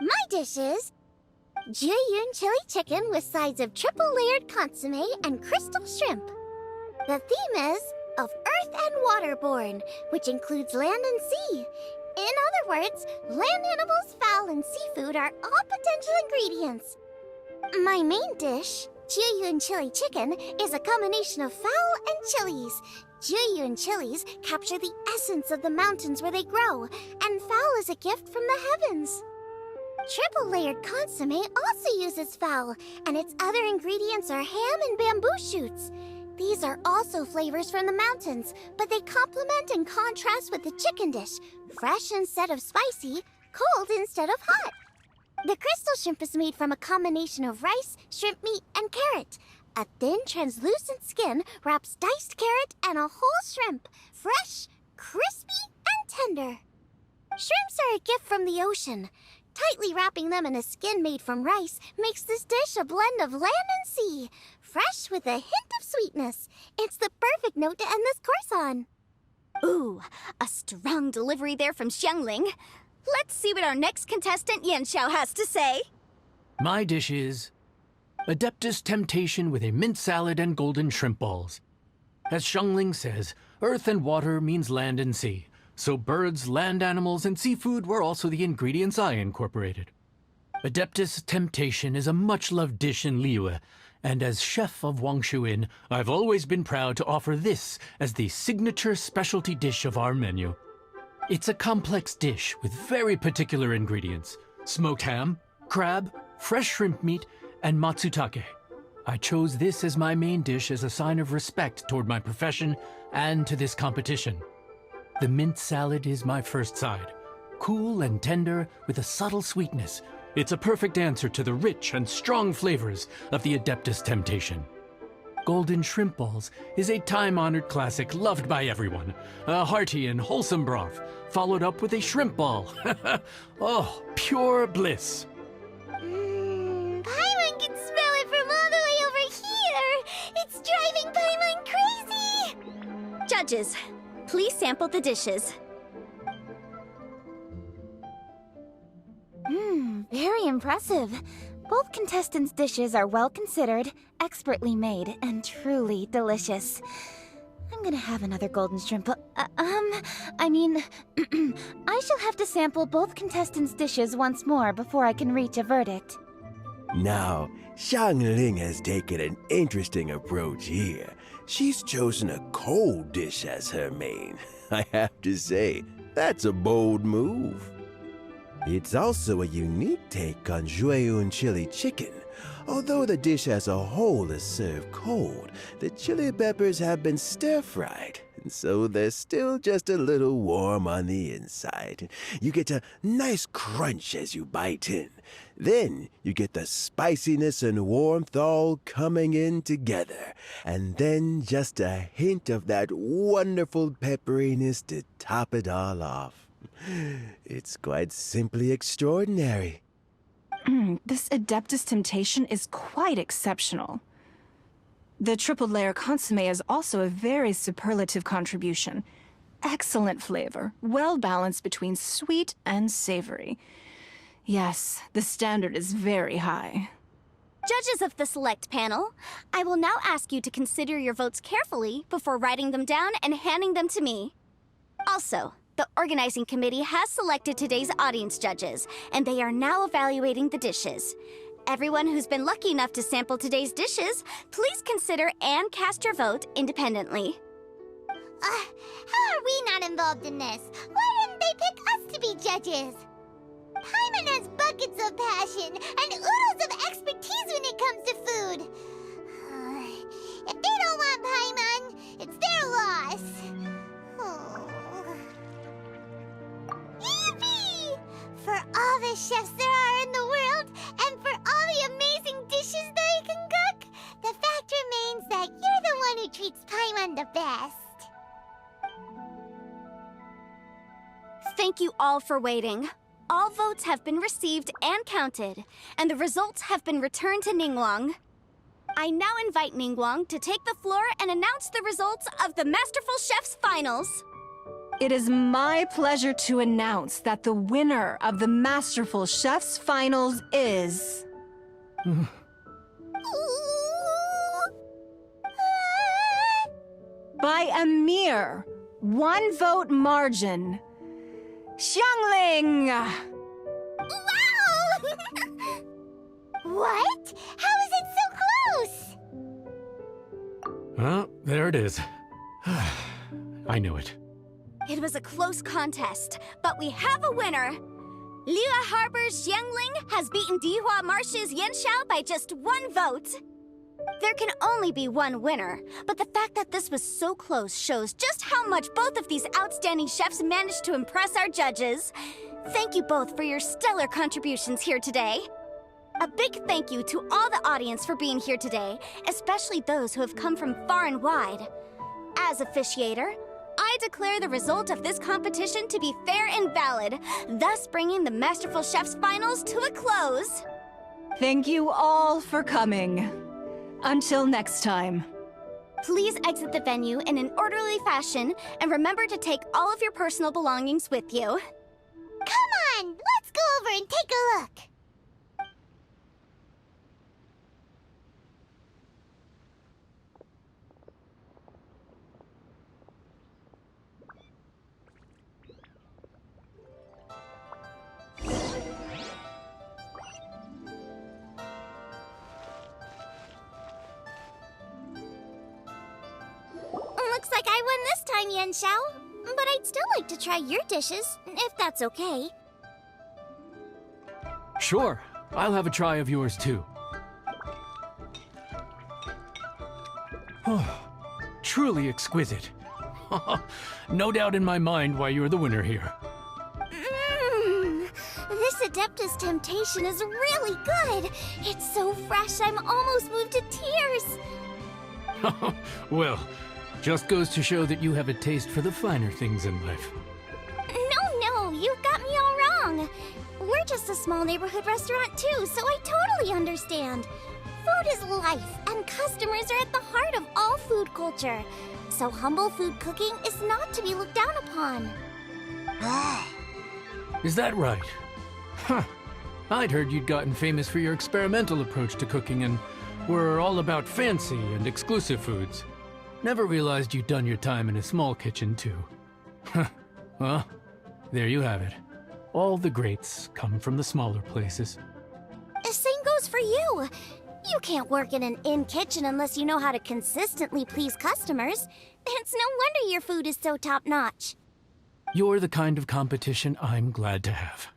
Speaker 7: My dish is Jayconyz chili chicken with sides of triple-layered consommé and crystal shrimp. The theme is of earth and waterborne, which includes land and sea. In other words, land animals, fowl, and seafood are all potential ingredients. My main dish, Jayconyz chili chicken, is a combination of fowl and chilies. Jayconyz chilies capture the essence of the mountains where they grow, and fowl is a gift from the heavens. Triple-layered consommé also uses fowl, and its other ingredients are ham and bamboo shoots. These are also flavors from the mountains, but they complement and contrast with the chicken dish, fresh instead of spicy, cold instead of hot. The crystal shrimp is made from a combination of rice, shrimp meat, and carrot. A thin, translucent skin wraps diced carrot and a whole shrimp, fresh, crispy, and tender. Shrimps are a gift from the ocean. Tightly wrapping them in a skin made from rice makes this dish a blend of land and sea, fresh with a hint of sweetness. It's the perfect note to end this course on.
Speaker 17: Ooh, a strong delivery there from Xiangling. Let's see what our next contestant Yanxiao has to say.
Speaker 3: My dish is Adeptus Temptation with a mint salad and golden shrimp balls. As Xiangling says, earth and water means land and sea. So birds, land animals, and seafood were also the ingredients I incorporated. Adeptus Temptation is a much-loved dish in Liyue, and as chef of Wangshuin, I've always been proud to offer this as the signature specialty dish of our menu. It's a complex dish with very particular ingredients: smoked ham, crab, fresh shrimp meat, and matsutake. I chose this as my main dish as a sign of respect toward my profession and to this competition. The mint salad is my first side. Cool and tender with a subtle sweetness, it's a perfect answer to the rich and strong flavors of the Adeptus Temptation. Golden shrimp balls is a time-honored classic loved by everyone. A hearty and wholesome broth, followed up with a shrimp ball. Oh, pure bliss.
Speaker 7: Paimon can smell it from all the way over here. It's driving Paimon crazy.
Speaker 17: Judges, please sample the dishes.
Speaker 15: Very impressive. Both contestants' dishes are well considered, expertly made, and truly delicious. I'm gonna have another golden shrimp. I mean, I shall have to sample both contestants' dishes once more before I can reach a verdict.
Speaker 16: Now, Xiangling has taken an interesting approach here. She's chosen a cold dish as her main. I have to say, that's a bold move. It's also a unique take on Jueyun chili chicken. Although the dish as a whole is served cold, the chili peppers have been stir-fried, and so they're still just a little warm on the inside. You get a nice crunch as you bite in. Then you get the spiciness and warmth all coming in together, and then just a hint of that wonderful pepperiness to top it all off. It's quite simply extraordinary.
Speaker 14: This Adeptus Temptation is quite exceptional. The triple layer consomme is also a very superlative contribution. Excellent flavor, well balanced between sweet and savory. Yes, the standard is very high.
Speaker 17: Judges of the select panel, I will now ask you to consider your votes carefully before writing them down and handing them to me. Also, the organizing committee has selected today's audience judges, and they are now evaluating the dishes. Everyone who's been lucky enough to sample today's dishes, please consider and cast your vote independently.
Speaker 7: How are we not involved in this? Why didn't they pick us to be judges? Paimon has buckets of passion and oodles of expertise when it comes to food. If they don't want Paimon, it's their loss. Yippee! For all the chefs there are in the world, and for all the amazing dishes they can cook, the fact remains that you're the one who treats Paimon the best.
Speaker 17: Thank you all for waiting. All votes have been received and counted, and the results have been returned to Ningguang. I now invite Ningguang to take the floor and announce the results of the Masterful Chef's Finals.
Speaker 14: It is my pleasure to announce that the winner of the Masterful Chef's Finals is... by a mere 1 vote margin, Xiangling!
Speaker 7: Wow! What? How is it so close?
Speaker 3: Well, there it is. I knew it.
Speaker 17: It was a close contest, but we have a winner. Liyue Harbor's Xiangling has beaten Dihua Marsh's Yanxiao by just 1 vote. There can only be one winner, but the fact that this was so close shows just how much both of these outstanding chefs managed to impress our judges. Thank you both for your stellar contributions here today. A big thank you to all the audience for being here today, especially those who have come from far and wide. As officiator, I declare the result of this competition to be fair and valid, thus bringing the Masterful Chef's Finals to a close.
Speaker 14: Thank you all for coming. Until next time.
Speaker 17: Please exit the venue in an orderly fashion, and remember to take all of your personal belongings with you.
Speaker 7: Come on, let's go over and take a look. Looks like I won this time, Yanxiao. But I'd still like to try your dishes, if that's okay.
Speaker 3: Sure, I'll have a try of yours too. Truly exquisite. No doubt in my mind why you're the winner here.
Speaker 7: This Adeptus Temptation is really good. It's so fresh, I'm almost moved to tears.
Speaker 3: Well, just goes to show that you have a taste for the finer things in life.
Speaker 7: No, you've got me all wrong. We're just a small neighborhood restaurant too, so I totally understand. Food is life, and customers are at the heart of all food culture. So humble food cooking is not to be looked down upon.
Speaker 3: Is that right? Huh. I'd heard you'd gotten famous for your experimental approach to cooking and were all about fancy and exclusive foods. Never realized you'd done your time in a small kitchen, too. Well, there you have it. All the greats come from the smaller places.
Speaker 7: The same goes for you. You can't work in an inn kitchen unless you know how to consistently please customers. It's no wonder your food is so top-notch.
Speaker 3: You're the kind of competition I'm glad to have.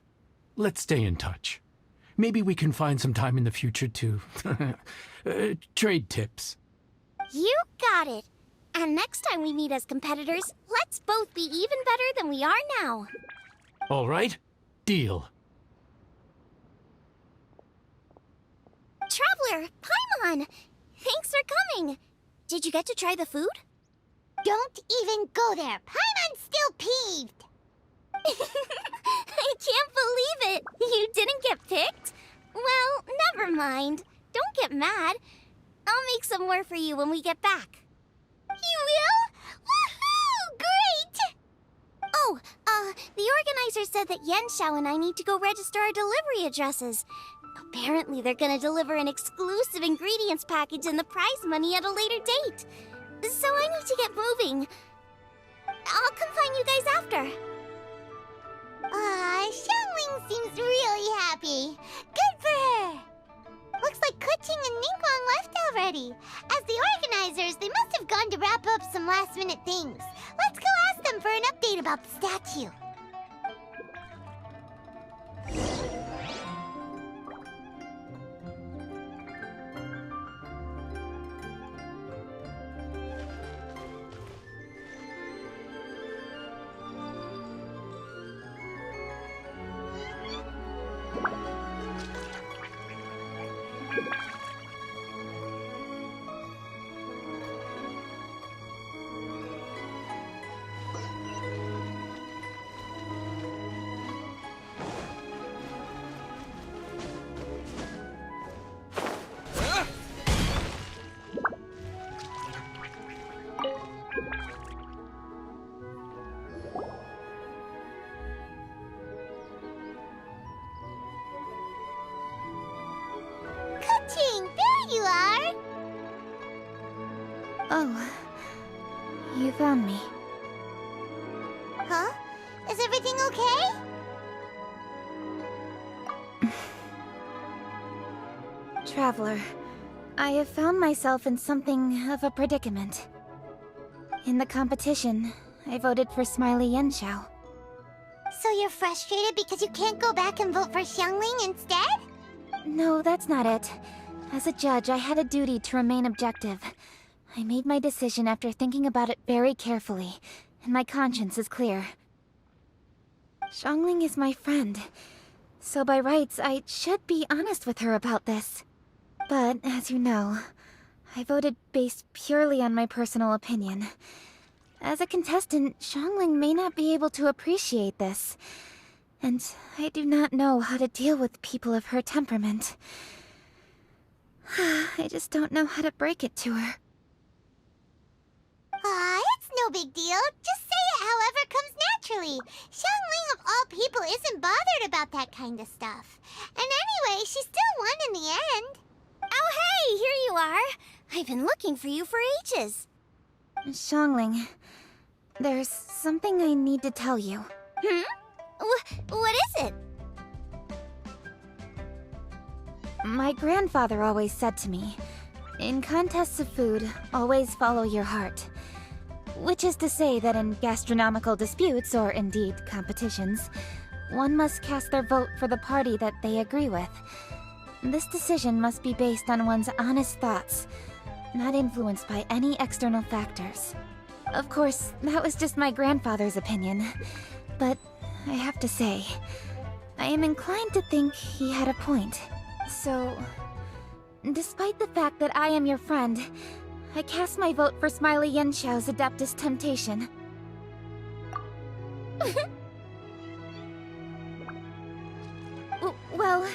Speaker 3: Let's stay in touch. Maybe we can find some time in the future to trade tips.
Speaker 7: You got it. And next time we meet as competitors, let's both be even better than we are now.
Speaker 3: All right, deal.
Speaker 7: Traveler, Paimon! Thanks for coming. Did you get to try the food?
Speaker 17: Don't even go there. Paimon's still peeved.
Speaker 7: I can't believe it. You didn't get picked? Well, never mind. Don't get mad. I'll make some more for you when we get back.
Speaker 17: You will? Woohoo! Great!
Speaker 7: Oh, the organizer said that Yenshao and I need to go register our delivery addresses. Apparently they're gonna deliver an exclusive ingredients package and the prize money at a later date. So I need to get moving. I'll come find you guys after.
Speaker 17: Xiangling seems really happy. Good for her. Looks like Kuching and Ningguang left already. As the organizers, they must have gone to wrap up some last-minute things. Let's go ask them for an update about the statue. There you are!
Speaker 15: Oh, you found me.
Speaker 17: Huh? Is everything okay?
Speaker 15: Traveler, I have found myself in something of a predicament. In the competition, I voted for Smiley Yenshao.
Speaker 17: So you're frustrated because you can't go back and vote for Xiangling instead?
Speaker 15: No, that's not it. As a judge, I had a duty to remain objective. I made my decision after thinking about it very carefully, and my conscience is clear. Xiangling is my friend, so by rights, I should be honest with her about this. But, as you know, I voted based purely on my personal opinion. As a contestant, Xiangling may not be able to appreciate this, and I do not know how to deal with people of her temperament. I just don't know how to break it to her.
Speaker 17: It's no big deal. Just say it however comes naturally. Xiangling of all people isn't bothered about that kind of stuff. And anyway, she still won in the end.
Speaker 7: Oh hey, here you are. I've been looking for you for ages.
Speaker 15: Xiangling, there's something I need to tell you.
Speaker 7: What is it?
Speaker 15: My grandfather always said to me, in contests of food, always follow your heart. Which is to say that in gastronomical disputes, or indeed competitions, one must cast their vote for the party that they agree with. This decision must be based on one's honest thoughts, not influenced by any external factors. Of course, that was just my grandfather's opinion, but I have to say, I am inclined to think he had a point. So, despite the fact that I am your friend, I cast my vote for Smiley Yenshao's Adeptus Temptation. Well,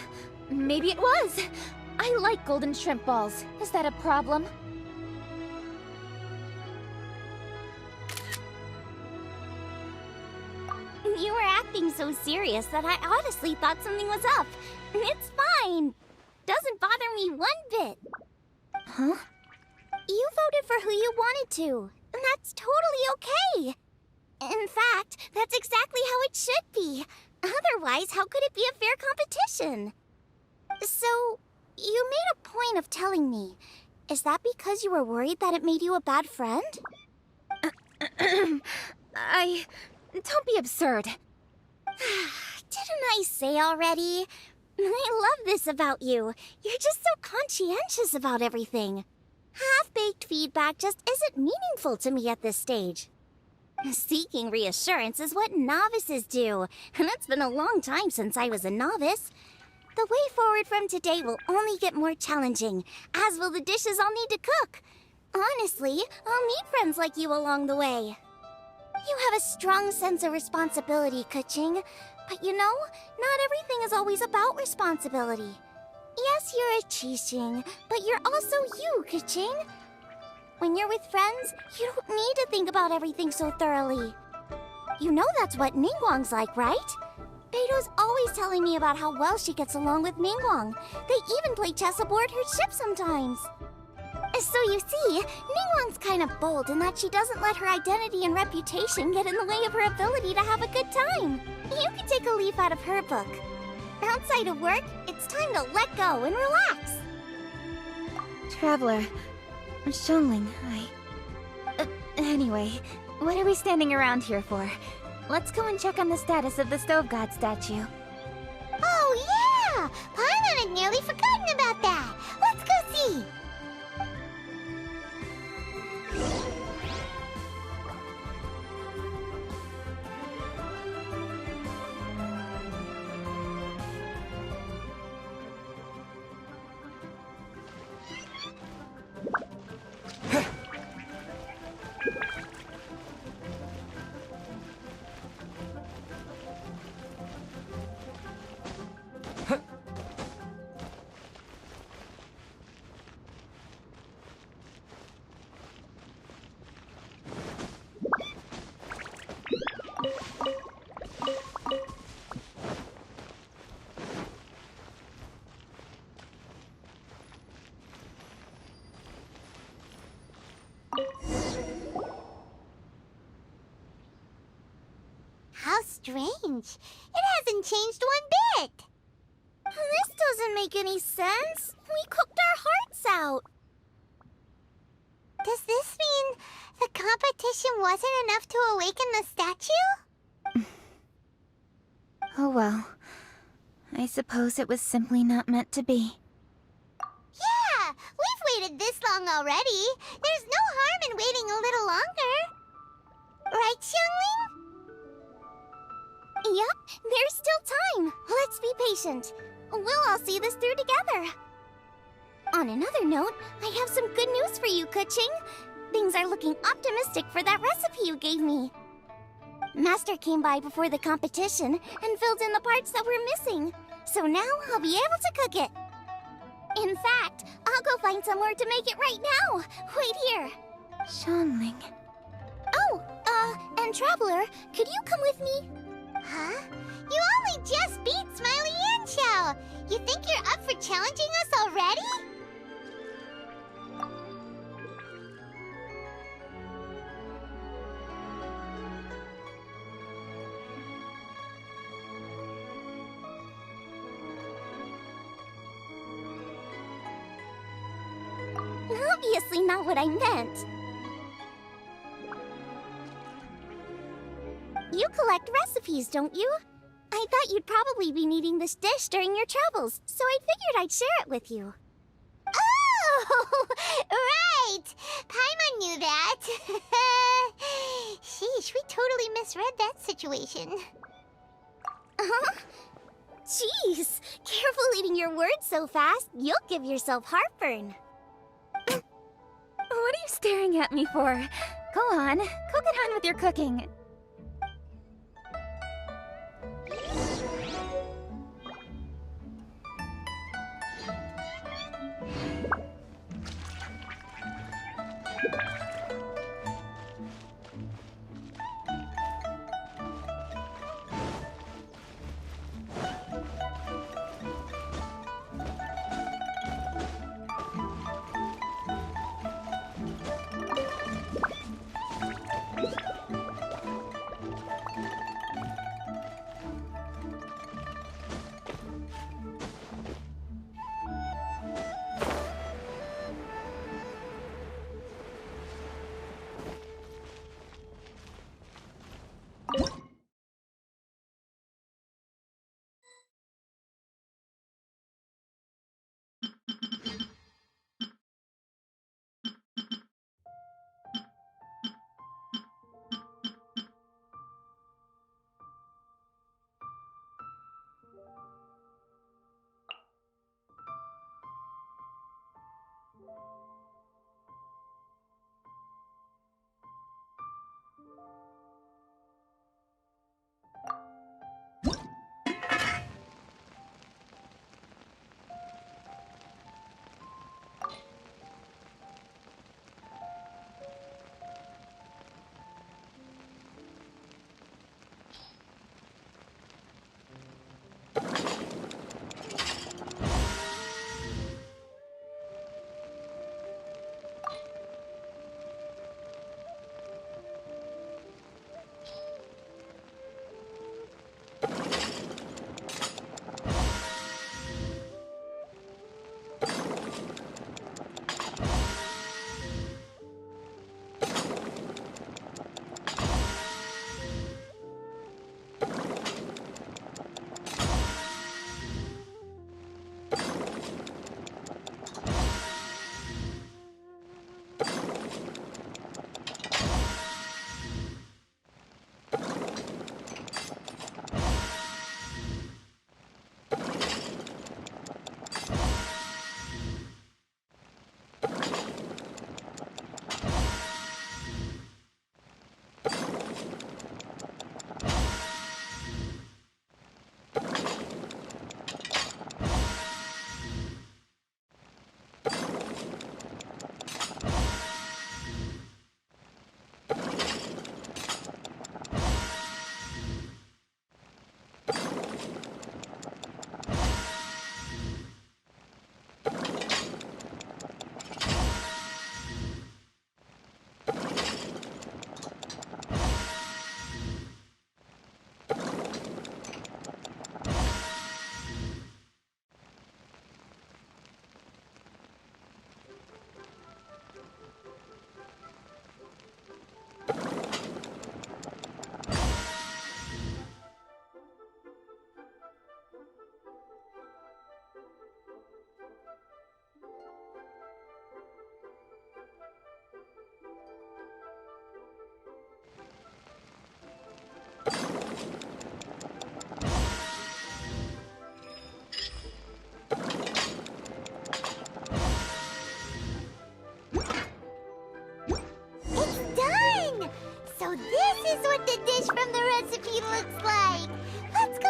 Speaker 15: maybe it was. I like golden shrimp balls. Is that a problem?
Speaker 7: You were acting acting so serious that I honestly thought something was up. It's fine. Doesn't bother me one bit. Huh? You voted for who you wanted to, and that's totally okay. In fact, that's exactly how it should be. Otherwise, how could it be a fair competition? So, you made a point of telling me. Is that because you were worried that it made you a bad friend?
Speaker 15: Don't be absurd.
Speaker 7: Didn't I say already? I love this about you. You're just so conscientious about everything. Half-baked feedback just isn't meaningful to me at this stage. Seeking reassurance is what novices do, and it's been a long time since I was a novice. The way forward from today will only get more challenging, as will the dishes I'll need to cook. Honestly, I'll need friends like you along the way. You have a strong sense of responsibility, Keqing. But you know, not everything is always about responsibility. Yes, you're a Qixing, but you're also you, Keqing. When you're with friends, you don't need to think about everything so thoroughly. You know that's what Ningguang's like, right? Beto's always telling me about how well she gets along with Ningguang. They even play chess aboard her ship sometimes. So you see, Ningguang's kind of bold in that she doesn't let her identity and reputation get in the way of her ability to have a good time. You can take a leaf out of her book. Outside of work, it's time to let go and relax.
Speaker 15: Traveler, Xiangling, anyway, what are we standing around here for? Let's go and check on the status of the Stove God statue.
Speaker 7: Oh yeah! Paimon had nearly forgotten about that. Let's go see. How strange. It hasn't changed one bit. This doesn't make any sense. We cooked our hearts out. Does this mean the competition wasn't enough to awaken the statue?
Speaker 15: Oh well. I suppose it was simply not meant to be.
Speaker 7: Yeah, we've waited this long already. There's no harm in waiting a little longer. Right, Xiangling? Yep, there's still time. Let's be patient. We'll all see this through together. On another note, I have some good news for you, Keqing. Things are looking optimistic for that recipe you gave me. Master came by before the competition and filled in the parts that were missing. So now I'll be able to cook it. In fact, I'll go find somewhere to make it right now. Wait here.
Speaker 15: Xiangling.
Speaker 7: Oh, and Traveler, could you come with me? Huh? You only just beat Smiley Yanqiao! You think you're up for challenging us already? Obviously not what I meant. You collect recipes, don't you? I thought you'd probably be needing this dish during your travels, so I figured I'd share it with you. Oh, right! Paimon knew that. Sheesh, we totally misread that situation. Huh? Jeez, careful eating your words so fast, you'll give yourself heartburn.
Speaker 15: What are you staring at me for? Go on, go get on with your cooking.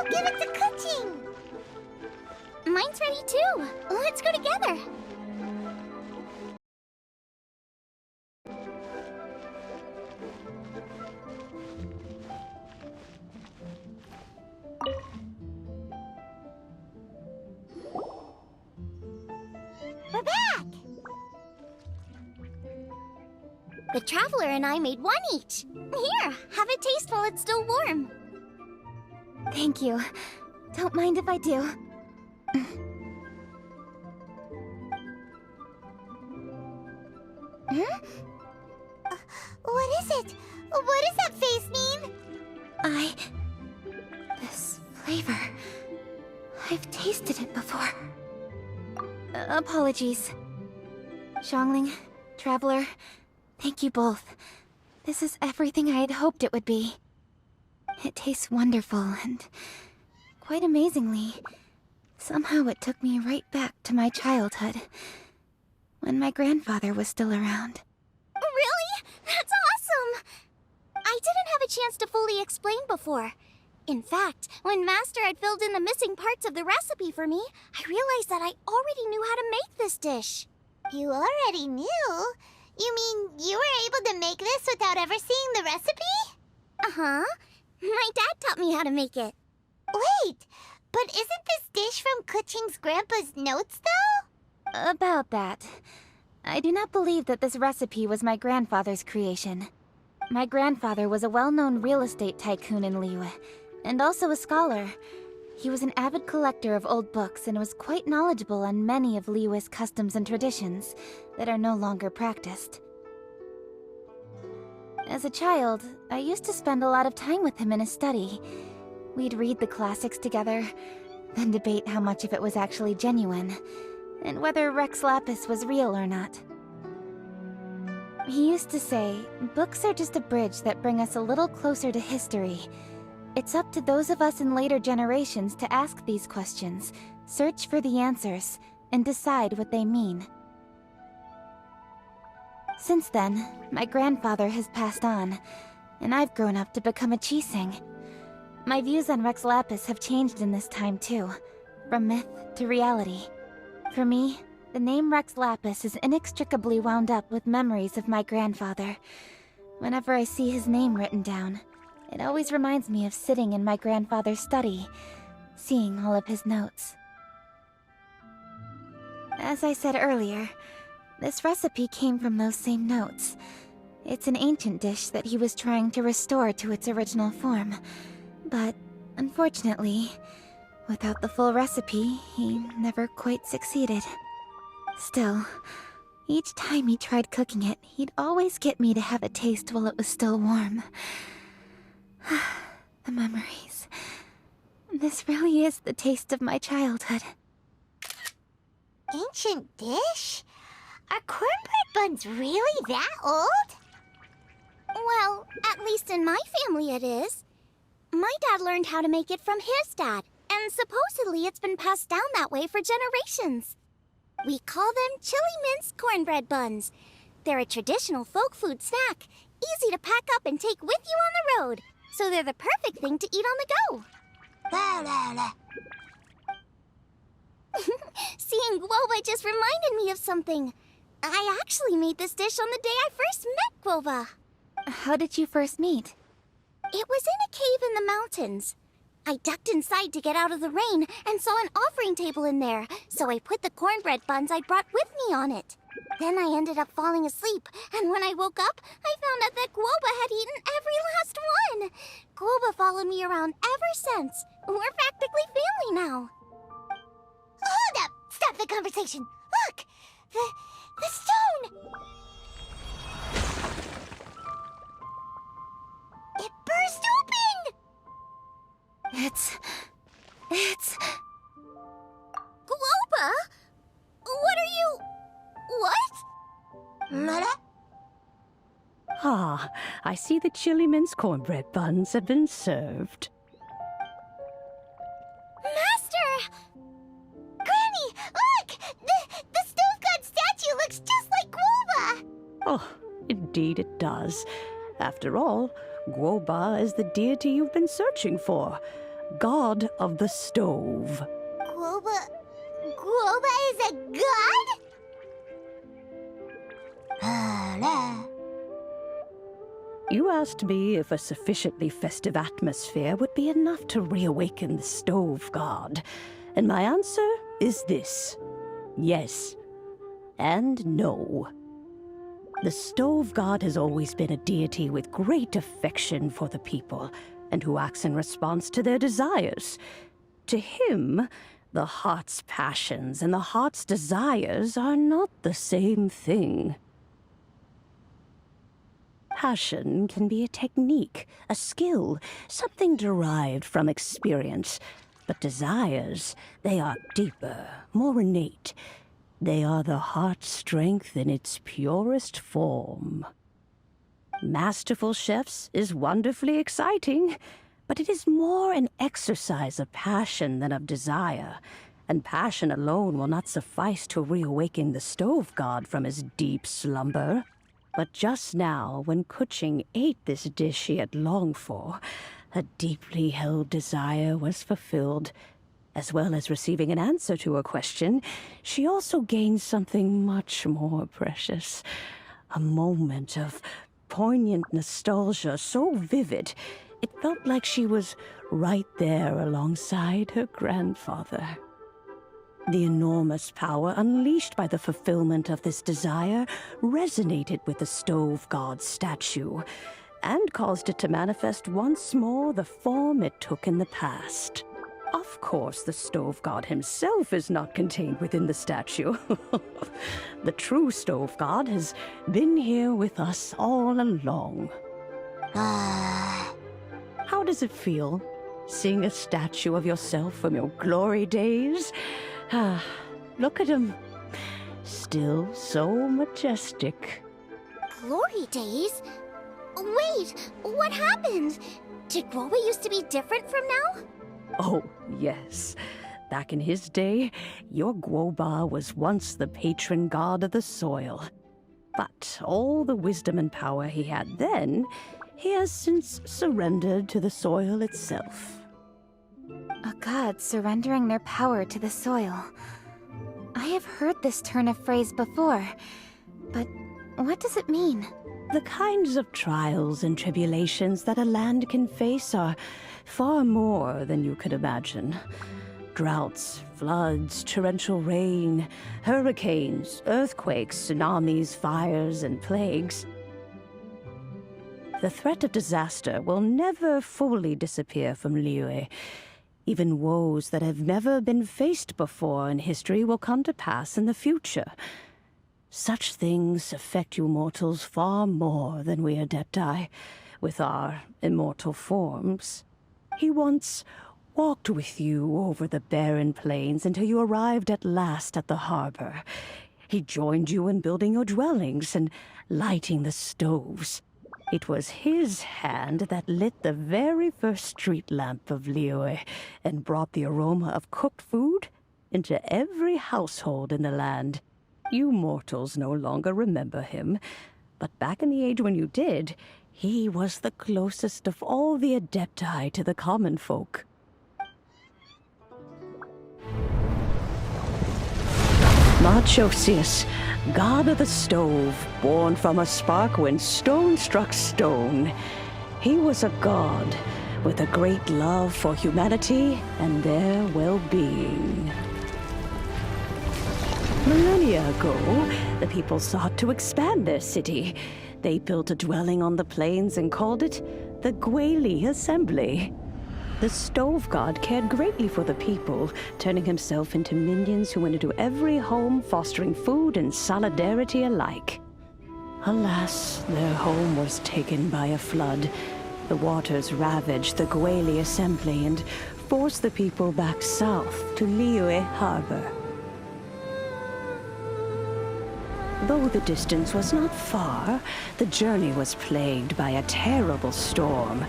Speaker 7: I'll give it to Kuching! Mine's ready too! Let's go together! We're back! The Traveler and I made one each. Here, have a taste while it's still warm.
Speaker 15: Thank you. Don't mind if I do.
Speaker 7: Hmm? What is it? What does that face mean?
Speaker 15: This flavor... I've tasted it before. Apologies. Xiangling, Traveler, thank you both. This is everything I had hoped it would be. It tastes wonderful and... quite amazingly, somehow it took me right back to my childhood, when my grandfather was still around.
Speaker 7: Really? That's awesome! I didn't have a chance to fully explain before. In fact, when Master had filled in the missing parts of the recipe for me, I realized that I already knew how to make this dish. You already knew? You mean you were able to make this without ever seeing the recipe? Uh-huh. My dad taught me how to make it. Wait, but isn't this dish from Kuching's grandpa's notes, though?
Speaker 15: About that, I do not believe that this recipe was my grandfather's creation. My grandfather was a well-known real estate tycoon in Liyue, and also a scholar. He was an avid collector of old books and was quite knowledgeable on many of Liyue's customs and traditions that are no longer practiced. As a child, I used to spend a lot of time with him in his study. We'd read the classics together, then debate how much of it was actually genuine, and whether Rex Lapis was real or not. He used to say, books are just a bridge that bring us a little closer to history. It's up to those of us in later generations to ask these questions, search for the answers, and decide what they mean. Since then, my grandfather has passed on, and I've grown up to become a Qixing. My views on Rex Lapis have changed in this time too, from myth to reality. For me, the name Rex Lapis is inextricably wound up with memories of my grandfather. Whenever I see his name written down, it always reminds me of sitting in my grandfather's study, seeing all of his notes. As I said earlier, this recipe came from those same notes. It's an ancient dish that he was trying to restore to its original form. But, unfortunately, without the full recipe, he never quite succeeded. Still, each time he tried cooking it, he'd always get me to have a taste while it was still warm. The memories. This really is the taste of my childhood.
Speaker 7: Ancient dish? Are cornbread buns really that old? Well, at least in my family it is. My dad learned how to make it from his dad, and supposedly it's been passed down that way for generations. We call them chili minced cornbread buns. They're a traditional folk food snack, easy to pack up and take with you on the road. So they're the perfect thing to eat on the go. La la la. Seeing Guoba just reminded me of something. I actually made this dish on the day I first met Guoba.
Speaker 15: How did you first meet?
Speaker 7: It was in a cave in the mountains. I ducked inside to get out of the rain and saw an offering table in there, so I put the cornbread buns I brought with me on it. Then I ended up falling asleep, and when I woke up, I found out that Guoba had eaten every last one. Guoba followed me around ever since. We're practically family now. Hold up! Stop the conversation! Look! The stone! It burst open!
Speaker 15: It's...
Speaker 7: Guoba? What are you... What? Mother?
Speaker 13: Ah, I see the chili minced cornbread buns have been served.
Speaker 7: Master! Granny, look! The stone god statue looks just like Guoba!
Speaker 13: Oh, indeed it does. After all, Guoba is the deity you've been searching for. god of the stove.
Speaker 7: Guoba is a god?
Speaker 13: You asked me if a sufficiently festive atmosphere would be enough to reawaken the stove god, and my answer is this: yes and no. The stove god has always been a deity with great affection for the people, and who acts in response to their desires. To him, the heart's passions and the heart's desires are not the same thing. Passion can be a technique, a skill, something derived from experience. But desires, they are deeper, more innate. They are the heart's strength in its purest form. Masterful chefs is wonderfully exciting, but it is more an exercise of passion than of desire. And passion alone will not suffice to reawaken the stove god from his deep slumber. But just now, when Kuching ate this dish he had longed for, a deeply held desire was fulfilled. As well as receiving an answer to her question, she also gained something much more precious. A moment of poignant nostalgia so vivid, it felt like she was right there alongside her grandfather. The enormous power unleashed by the fulfillment of this desire resonated with the stove god's statue, and caused it to manifest once more the form it took in the past. Of course, the stove god himself is not contained within the statue. The true stove god has been here with us all along. How does it feel, seeing a statue of yourself from your glory days? Look at him. Still so majestic.
Speaker 7: Glory days? Wait, what happened? Did Guoba used to be different from now?
Speaker 13: Oh, yes. Back in his day, your Guoba was once the patron god of the soil. But all the wisdom and power he had then, he has since surrendered to the soil itself.
Speaker 15: A god surrendering their power to the soil. I have heard this turn of phrase before, but what does it mean?
Speaker 13: The kinds of trials and tribulations that a land can face are far more than you could imagine. Droughts, floods, torrential rain, hurricanes, earthquakes, tsunamis, fires, and plagues. The threat of disaster will never fully disappear from Liyue. Even woes that have never been faced before in history will come to pass in the future. Such things affect you mortals far more than we Adepti, with our immortal forms. He once walked with you over the barren plains until you arrived at last at the harbor. He joined you in building your dwellings and lighting the stoves. It was his hand that lit the very first street lamp of Liyue and brought the aroma of cooked food into every household in the land. You mortals no longer remember him, but back in the age when you did, he was the closest of all the Adepti to the common folk. Marchosius, god of the stove, born from a spark when stone struck stone. He was a god with a great love for humanity and their well-being. Millennia ago, the people sought to expand their city. They built a dwelling on the plains and called it the Guili Assembly. The stove god cared greatly for the people, turning himself into minions who went into every home, fostering food and solidarity alike. Alas, their home was taken by a flood. The waters ravaged the Guili Assembly and forced the people back south to Liyue Harbor. Though the distance was not far, the journey was plagued by a terrible storm.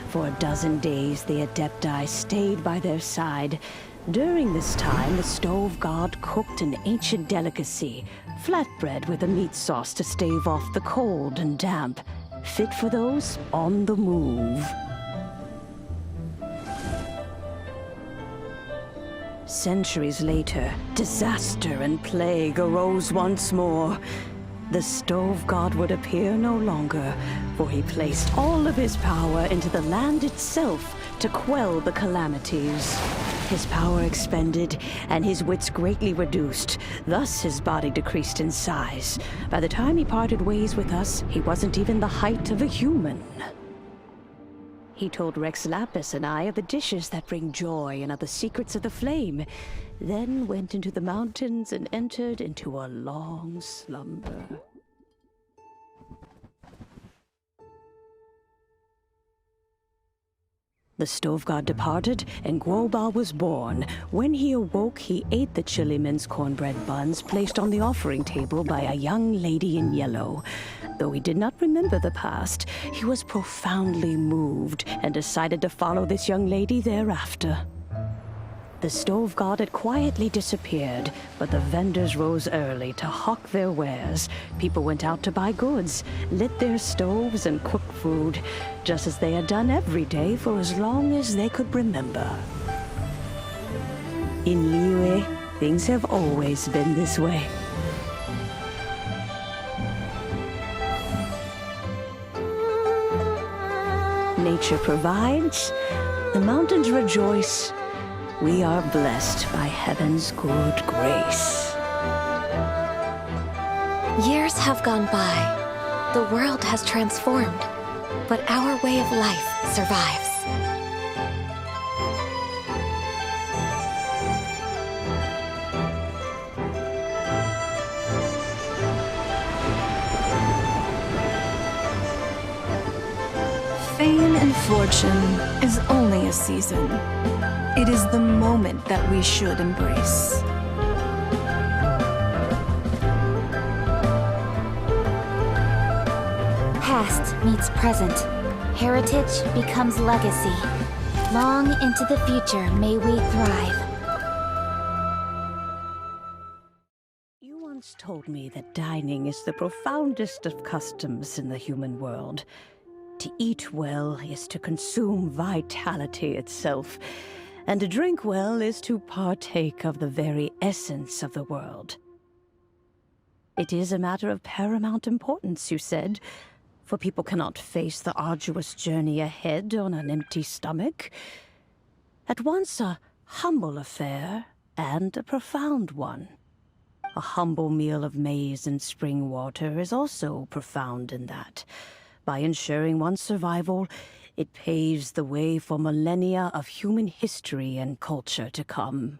Speaker 13: For a dozen days, the Adepti stayed by their side. During this time, the stove god cooked an ancient delicacy, flatbread with a meat sauce to stave off the cold and damp, fit for those on the move. Centuries later, disaster and plague arose once more. The stove god would appear no longer, for he placed all of his power into the land itself to quell the calamities. His power expended, and his wits greatly reduced. Thus his body decreased in size. By the time he parted ways with us, he wasn't even the height of a human. He told Rex Lapis and I of the dishes that bring joy and of the secrets of the flame, then went into the mountains and entered into a long slumber. The stove god departed, and Guoba was born. When he awoke, he ate the chili mince cornbread buns placed on the offering table by a young lady in yellow. Though he did not remember the past, he was profoundly moved and decided to follow this young lady thereafter. The stove god had quietly disappeared, but the vendors rose early to hawk their wares. People went out to buy goods, lit their stoves, and cooked food, just as they had done every day for as long as they could remember. In Liyue, things have always been this way. Nature provides, the mountains rejoice. We are blessed by heaven's good grace.
Speaker 1: Years have gone by. The world has transformed, but our way of life survives.
Speaker 14: Fame and fortune is only a season. It is the moment that we should embrace.
Speaker 15: Past meets present. Heritage becomes legacy. Long into the future may we thrive.
Speaker 13: You once told me that dining is the profoundest of customs in the human world. To eat well is to consume vitality itself, and to drink well is to partake of the very essence of the world. It is a matter of paramount importance, you said, for people cannot face the arduous journey ahead on an empty stomach. At once a humble affair and a profound one. A humble meal of maize and spring water is also profound in that. By ensuring one's survival, it paves the way for millennia of human history and culture to come.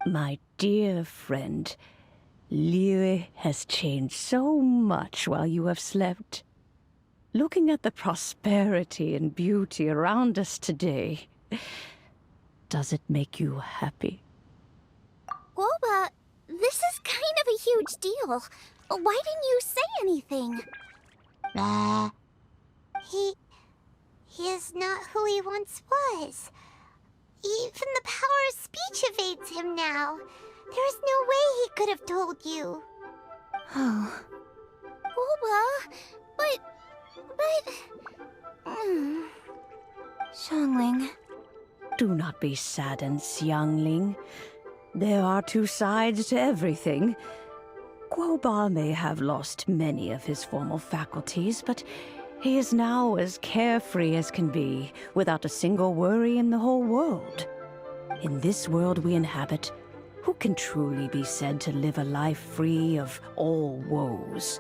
Speaker 13: My dear friend, Liyue has changed so much while you have slept. Looking at the prosperity and beauty around us today, does it make you happy?
Speaker 7: Guoba, this is kind of a huge deal. Why didn't you say anything?
Speaker 6: He is not who he once was. Even the power of speech evades him now. There is no way he could have told you.
Speaker 7: Oh. Guoba, but...
Speaker 15: Xiangling.
Speaker 13: Do not be saddened, Xiangling. There are two sides to everything. Guoba may have lost many of his formal faculties, but he is now as carefree as can be, without a single worry in the whole world. In this world we inhabit, who can truly be said to live a life free of all woes?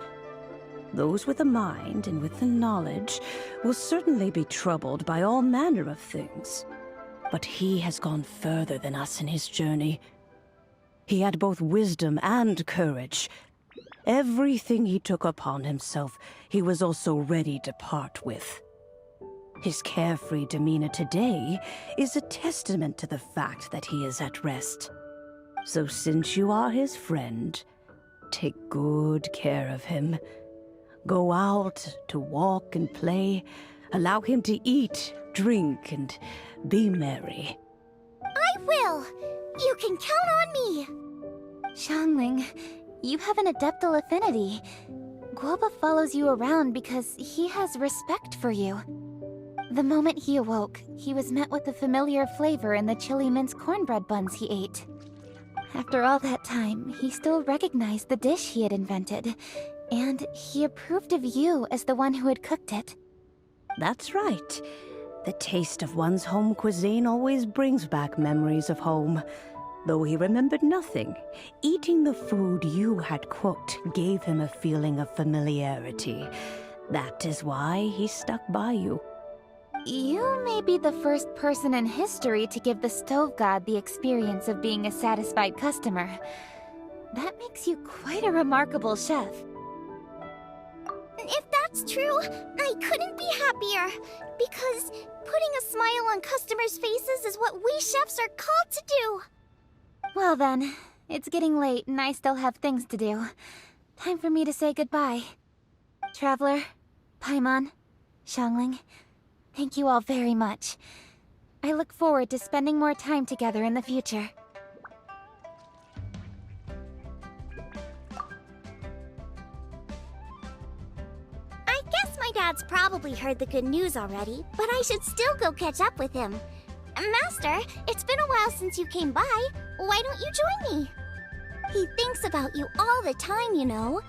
Speaker 13: Those with a mind and with the knowledge will certainly be troubled by all manner of things. But he has gone further than us in his journey. He had both wisdom and courage. Everything he took upon himself, he was also ready to part with. His carefree demeanor today is a testament to the fact that he is at rest. So since you are his friend, take good care of him. Go out to walk and play. Allow him to eat, drink, and be merry.
Speaker 7: I will! You can count on me!
Speaker 15: Xiangling, you have an adeptal affinity. Guoba follows you around because he has respect for you. The moment he awoke, he was met with the familiar flavor in the chili mince cornbread buns he ate. After all that time, he still recognized the dish he had invented, and he approved of you as the one who had cooked it.
Speaker 13: That's right. The taste of one's home cuisine always brings back memories of home. Though he remembered nothing, eating the food you had cooked gave him a feeling of familiarity. That is why he stuck by you.
Speaker 15: You may be the first person in history to give the stove god the experience of being a satisfied customer. That makes you quite a remarkable chef.
Speaker 7: If that's true, I couldn't be happier. Because putting a smile on customers' faces is what we chefs are called to do.
Speaker 15: Well then, it's getting late and I still have things to do. Time for me to say goodbye. Traveler, Paimon, Xiangling, thank you all very much. I look forward to spending more time together in the future.
Speaker 7: I guess my dad's probably heard the good news already, but I should still go catch up with him. Master, it's been a while since you came by. Why don't you join me? He thinks about you all the time, you know.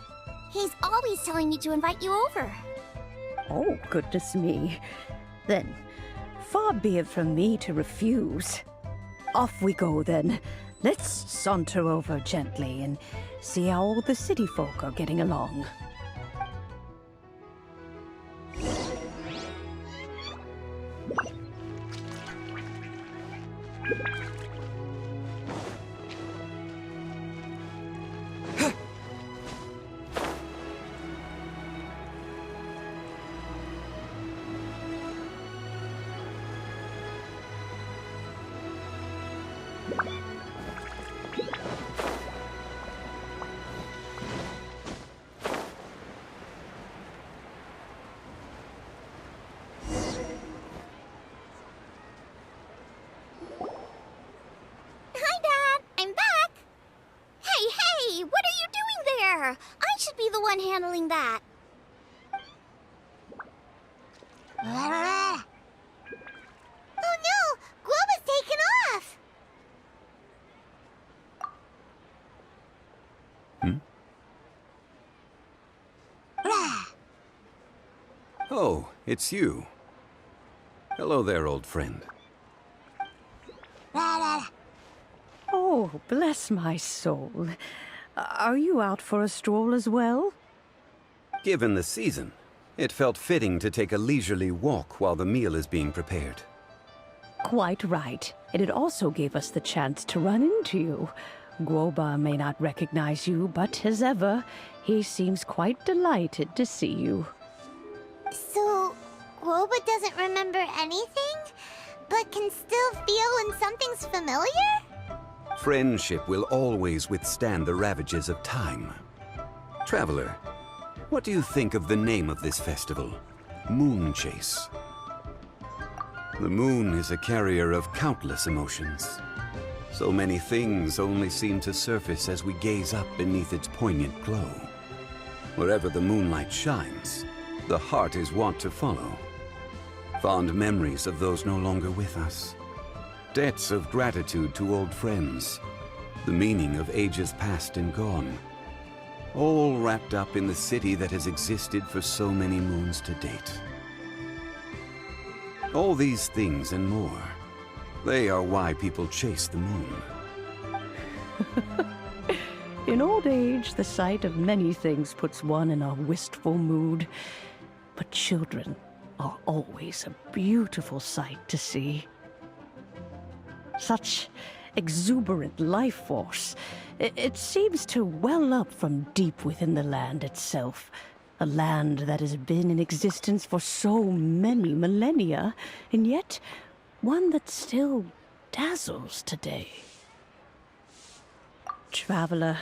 Speaker 7: He's always telling me to invite you over.
Speaker 13: Oh, goodness me. Then, far be it from me to refuse. Off we go, then. Let's saunter over gently and see how all the city folk are getting along.
Speaker 7: I should be the one handling that.
Speaker 6: Oh no! Guoba's taken off!
Speaker 18: Oh, it's you. Hello there, old friend.
Speaker 13: Oh, bless my soul. Are you out for a stroll as well?
Speaker 18: Given the season, it felt fitting to take a leisurely walk while the meal is being prepared.
Speaker 13: Quite right. And it also gave us the chance to run into you. Guoba may not recognize you, but as ever, he seems quite delighted to see you.
Speaker 6: So, Guoba doesn't remember anything, but can still feel when something's familiar?
Speaker 18: Friendship will always withstand the ravages of time. Traveler, what do you think of the name of this festival? Moon Chase. The moon is a carrier of countless emotions. So many things only seem to surface as we gaze up beneath its poignant glow. Wherever the moonlight shines, the heart is wont to follow. Fond memories of those no longer with us. Debts of gratitude to old friends. The meaning of ages past and gone. All wrapped up in the city that has existed for so many moons to date. All these things and more. They are why people chase the moon.
Speaker 13: In old age, the sight of many things puts one in a wistful mood. But children are always a beautiful sight to see. Such exuberant life force. It seems to well up from deep within the land itself. A land that has been in existence for so many millennia, and yet one that still dazzles today. Traveler,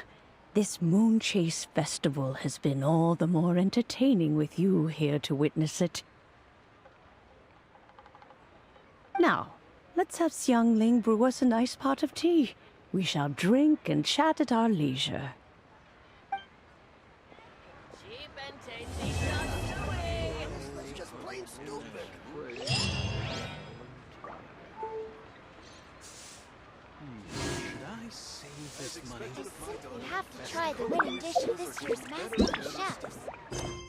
Speaker 13: this Moon Chase Festival has been all the more entertaining with you here to witness it. Now, let's have Xiangling brew us a nice pot of tea. We shall drink and chat at our leisure.
Speaker 5: Cheap and tasty stuff to eat. It's just plain stupid. save this money?
Speaker 15: You have to try the winning dish of this year's Master Chefs.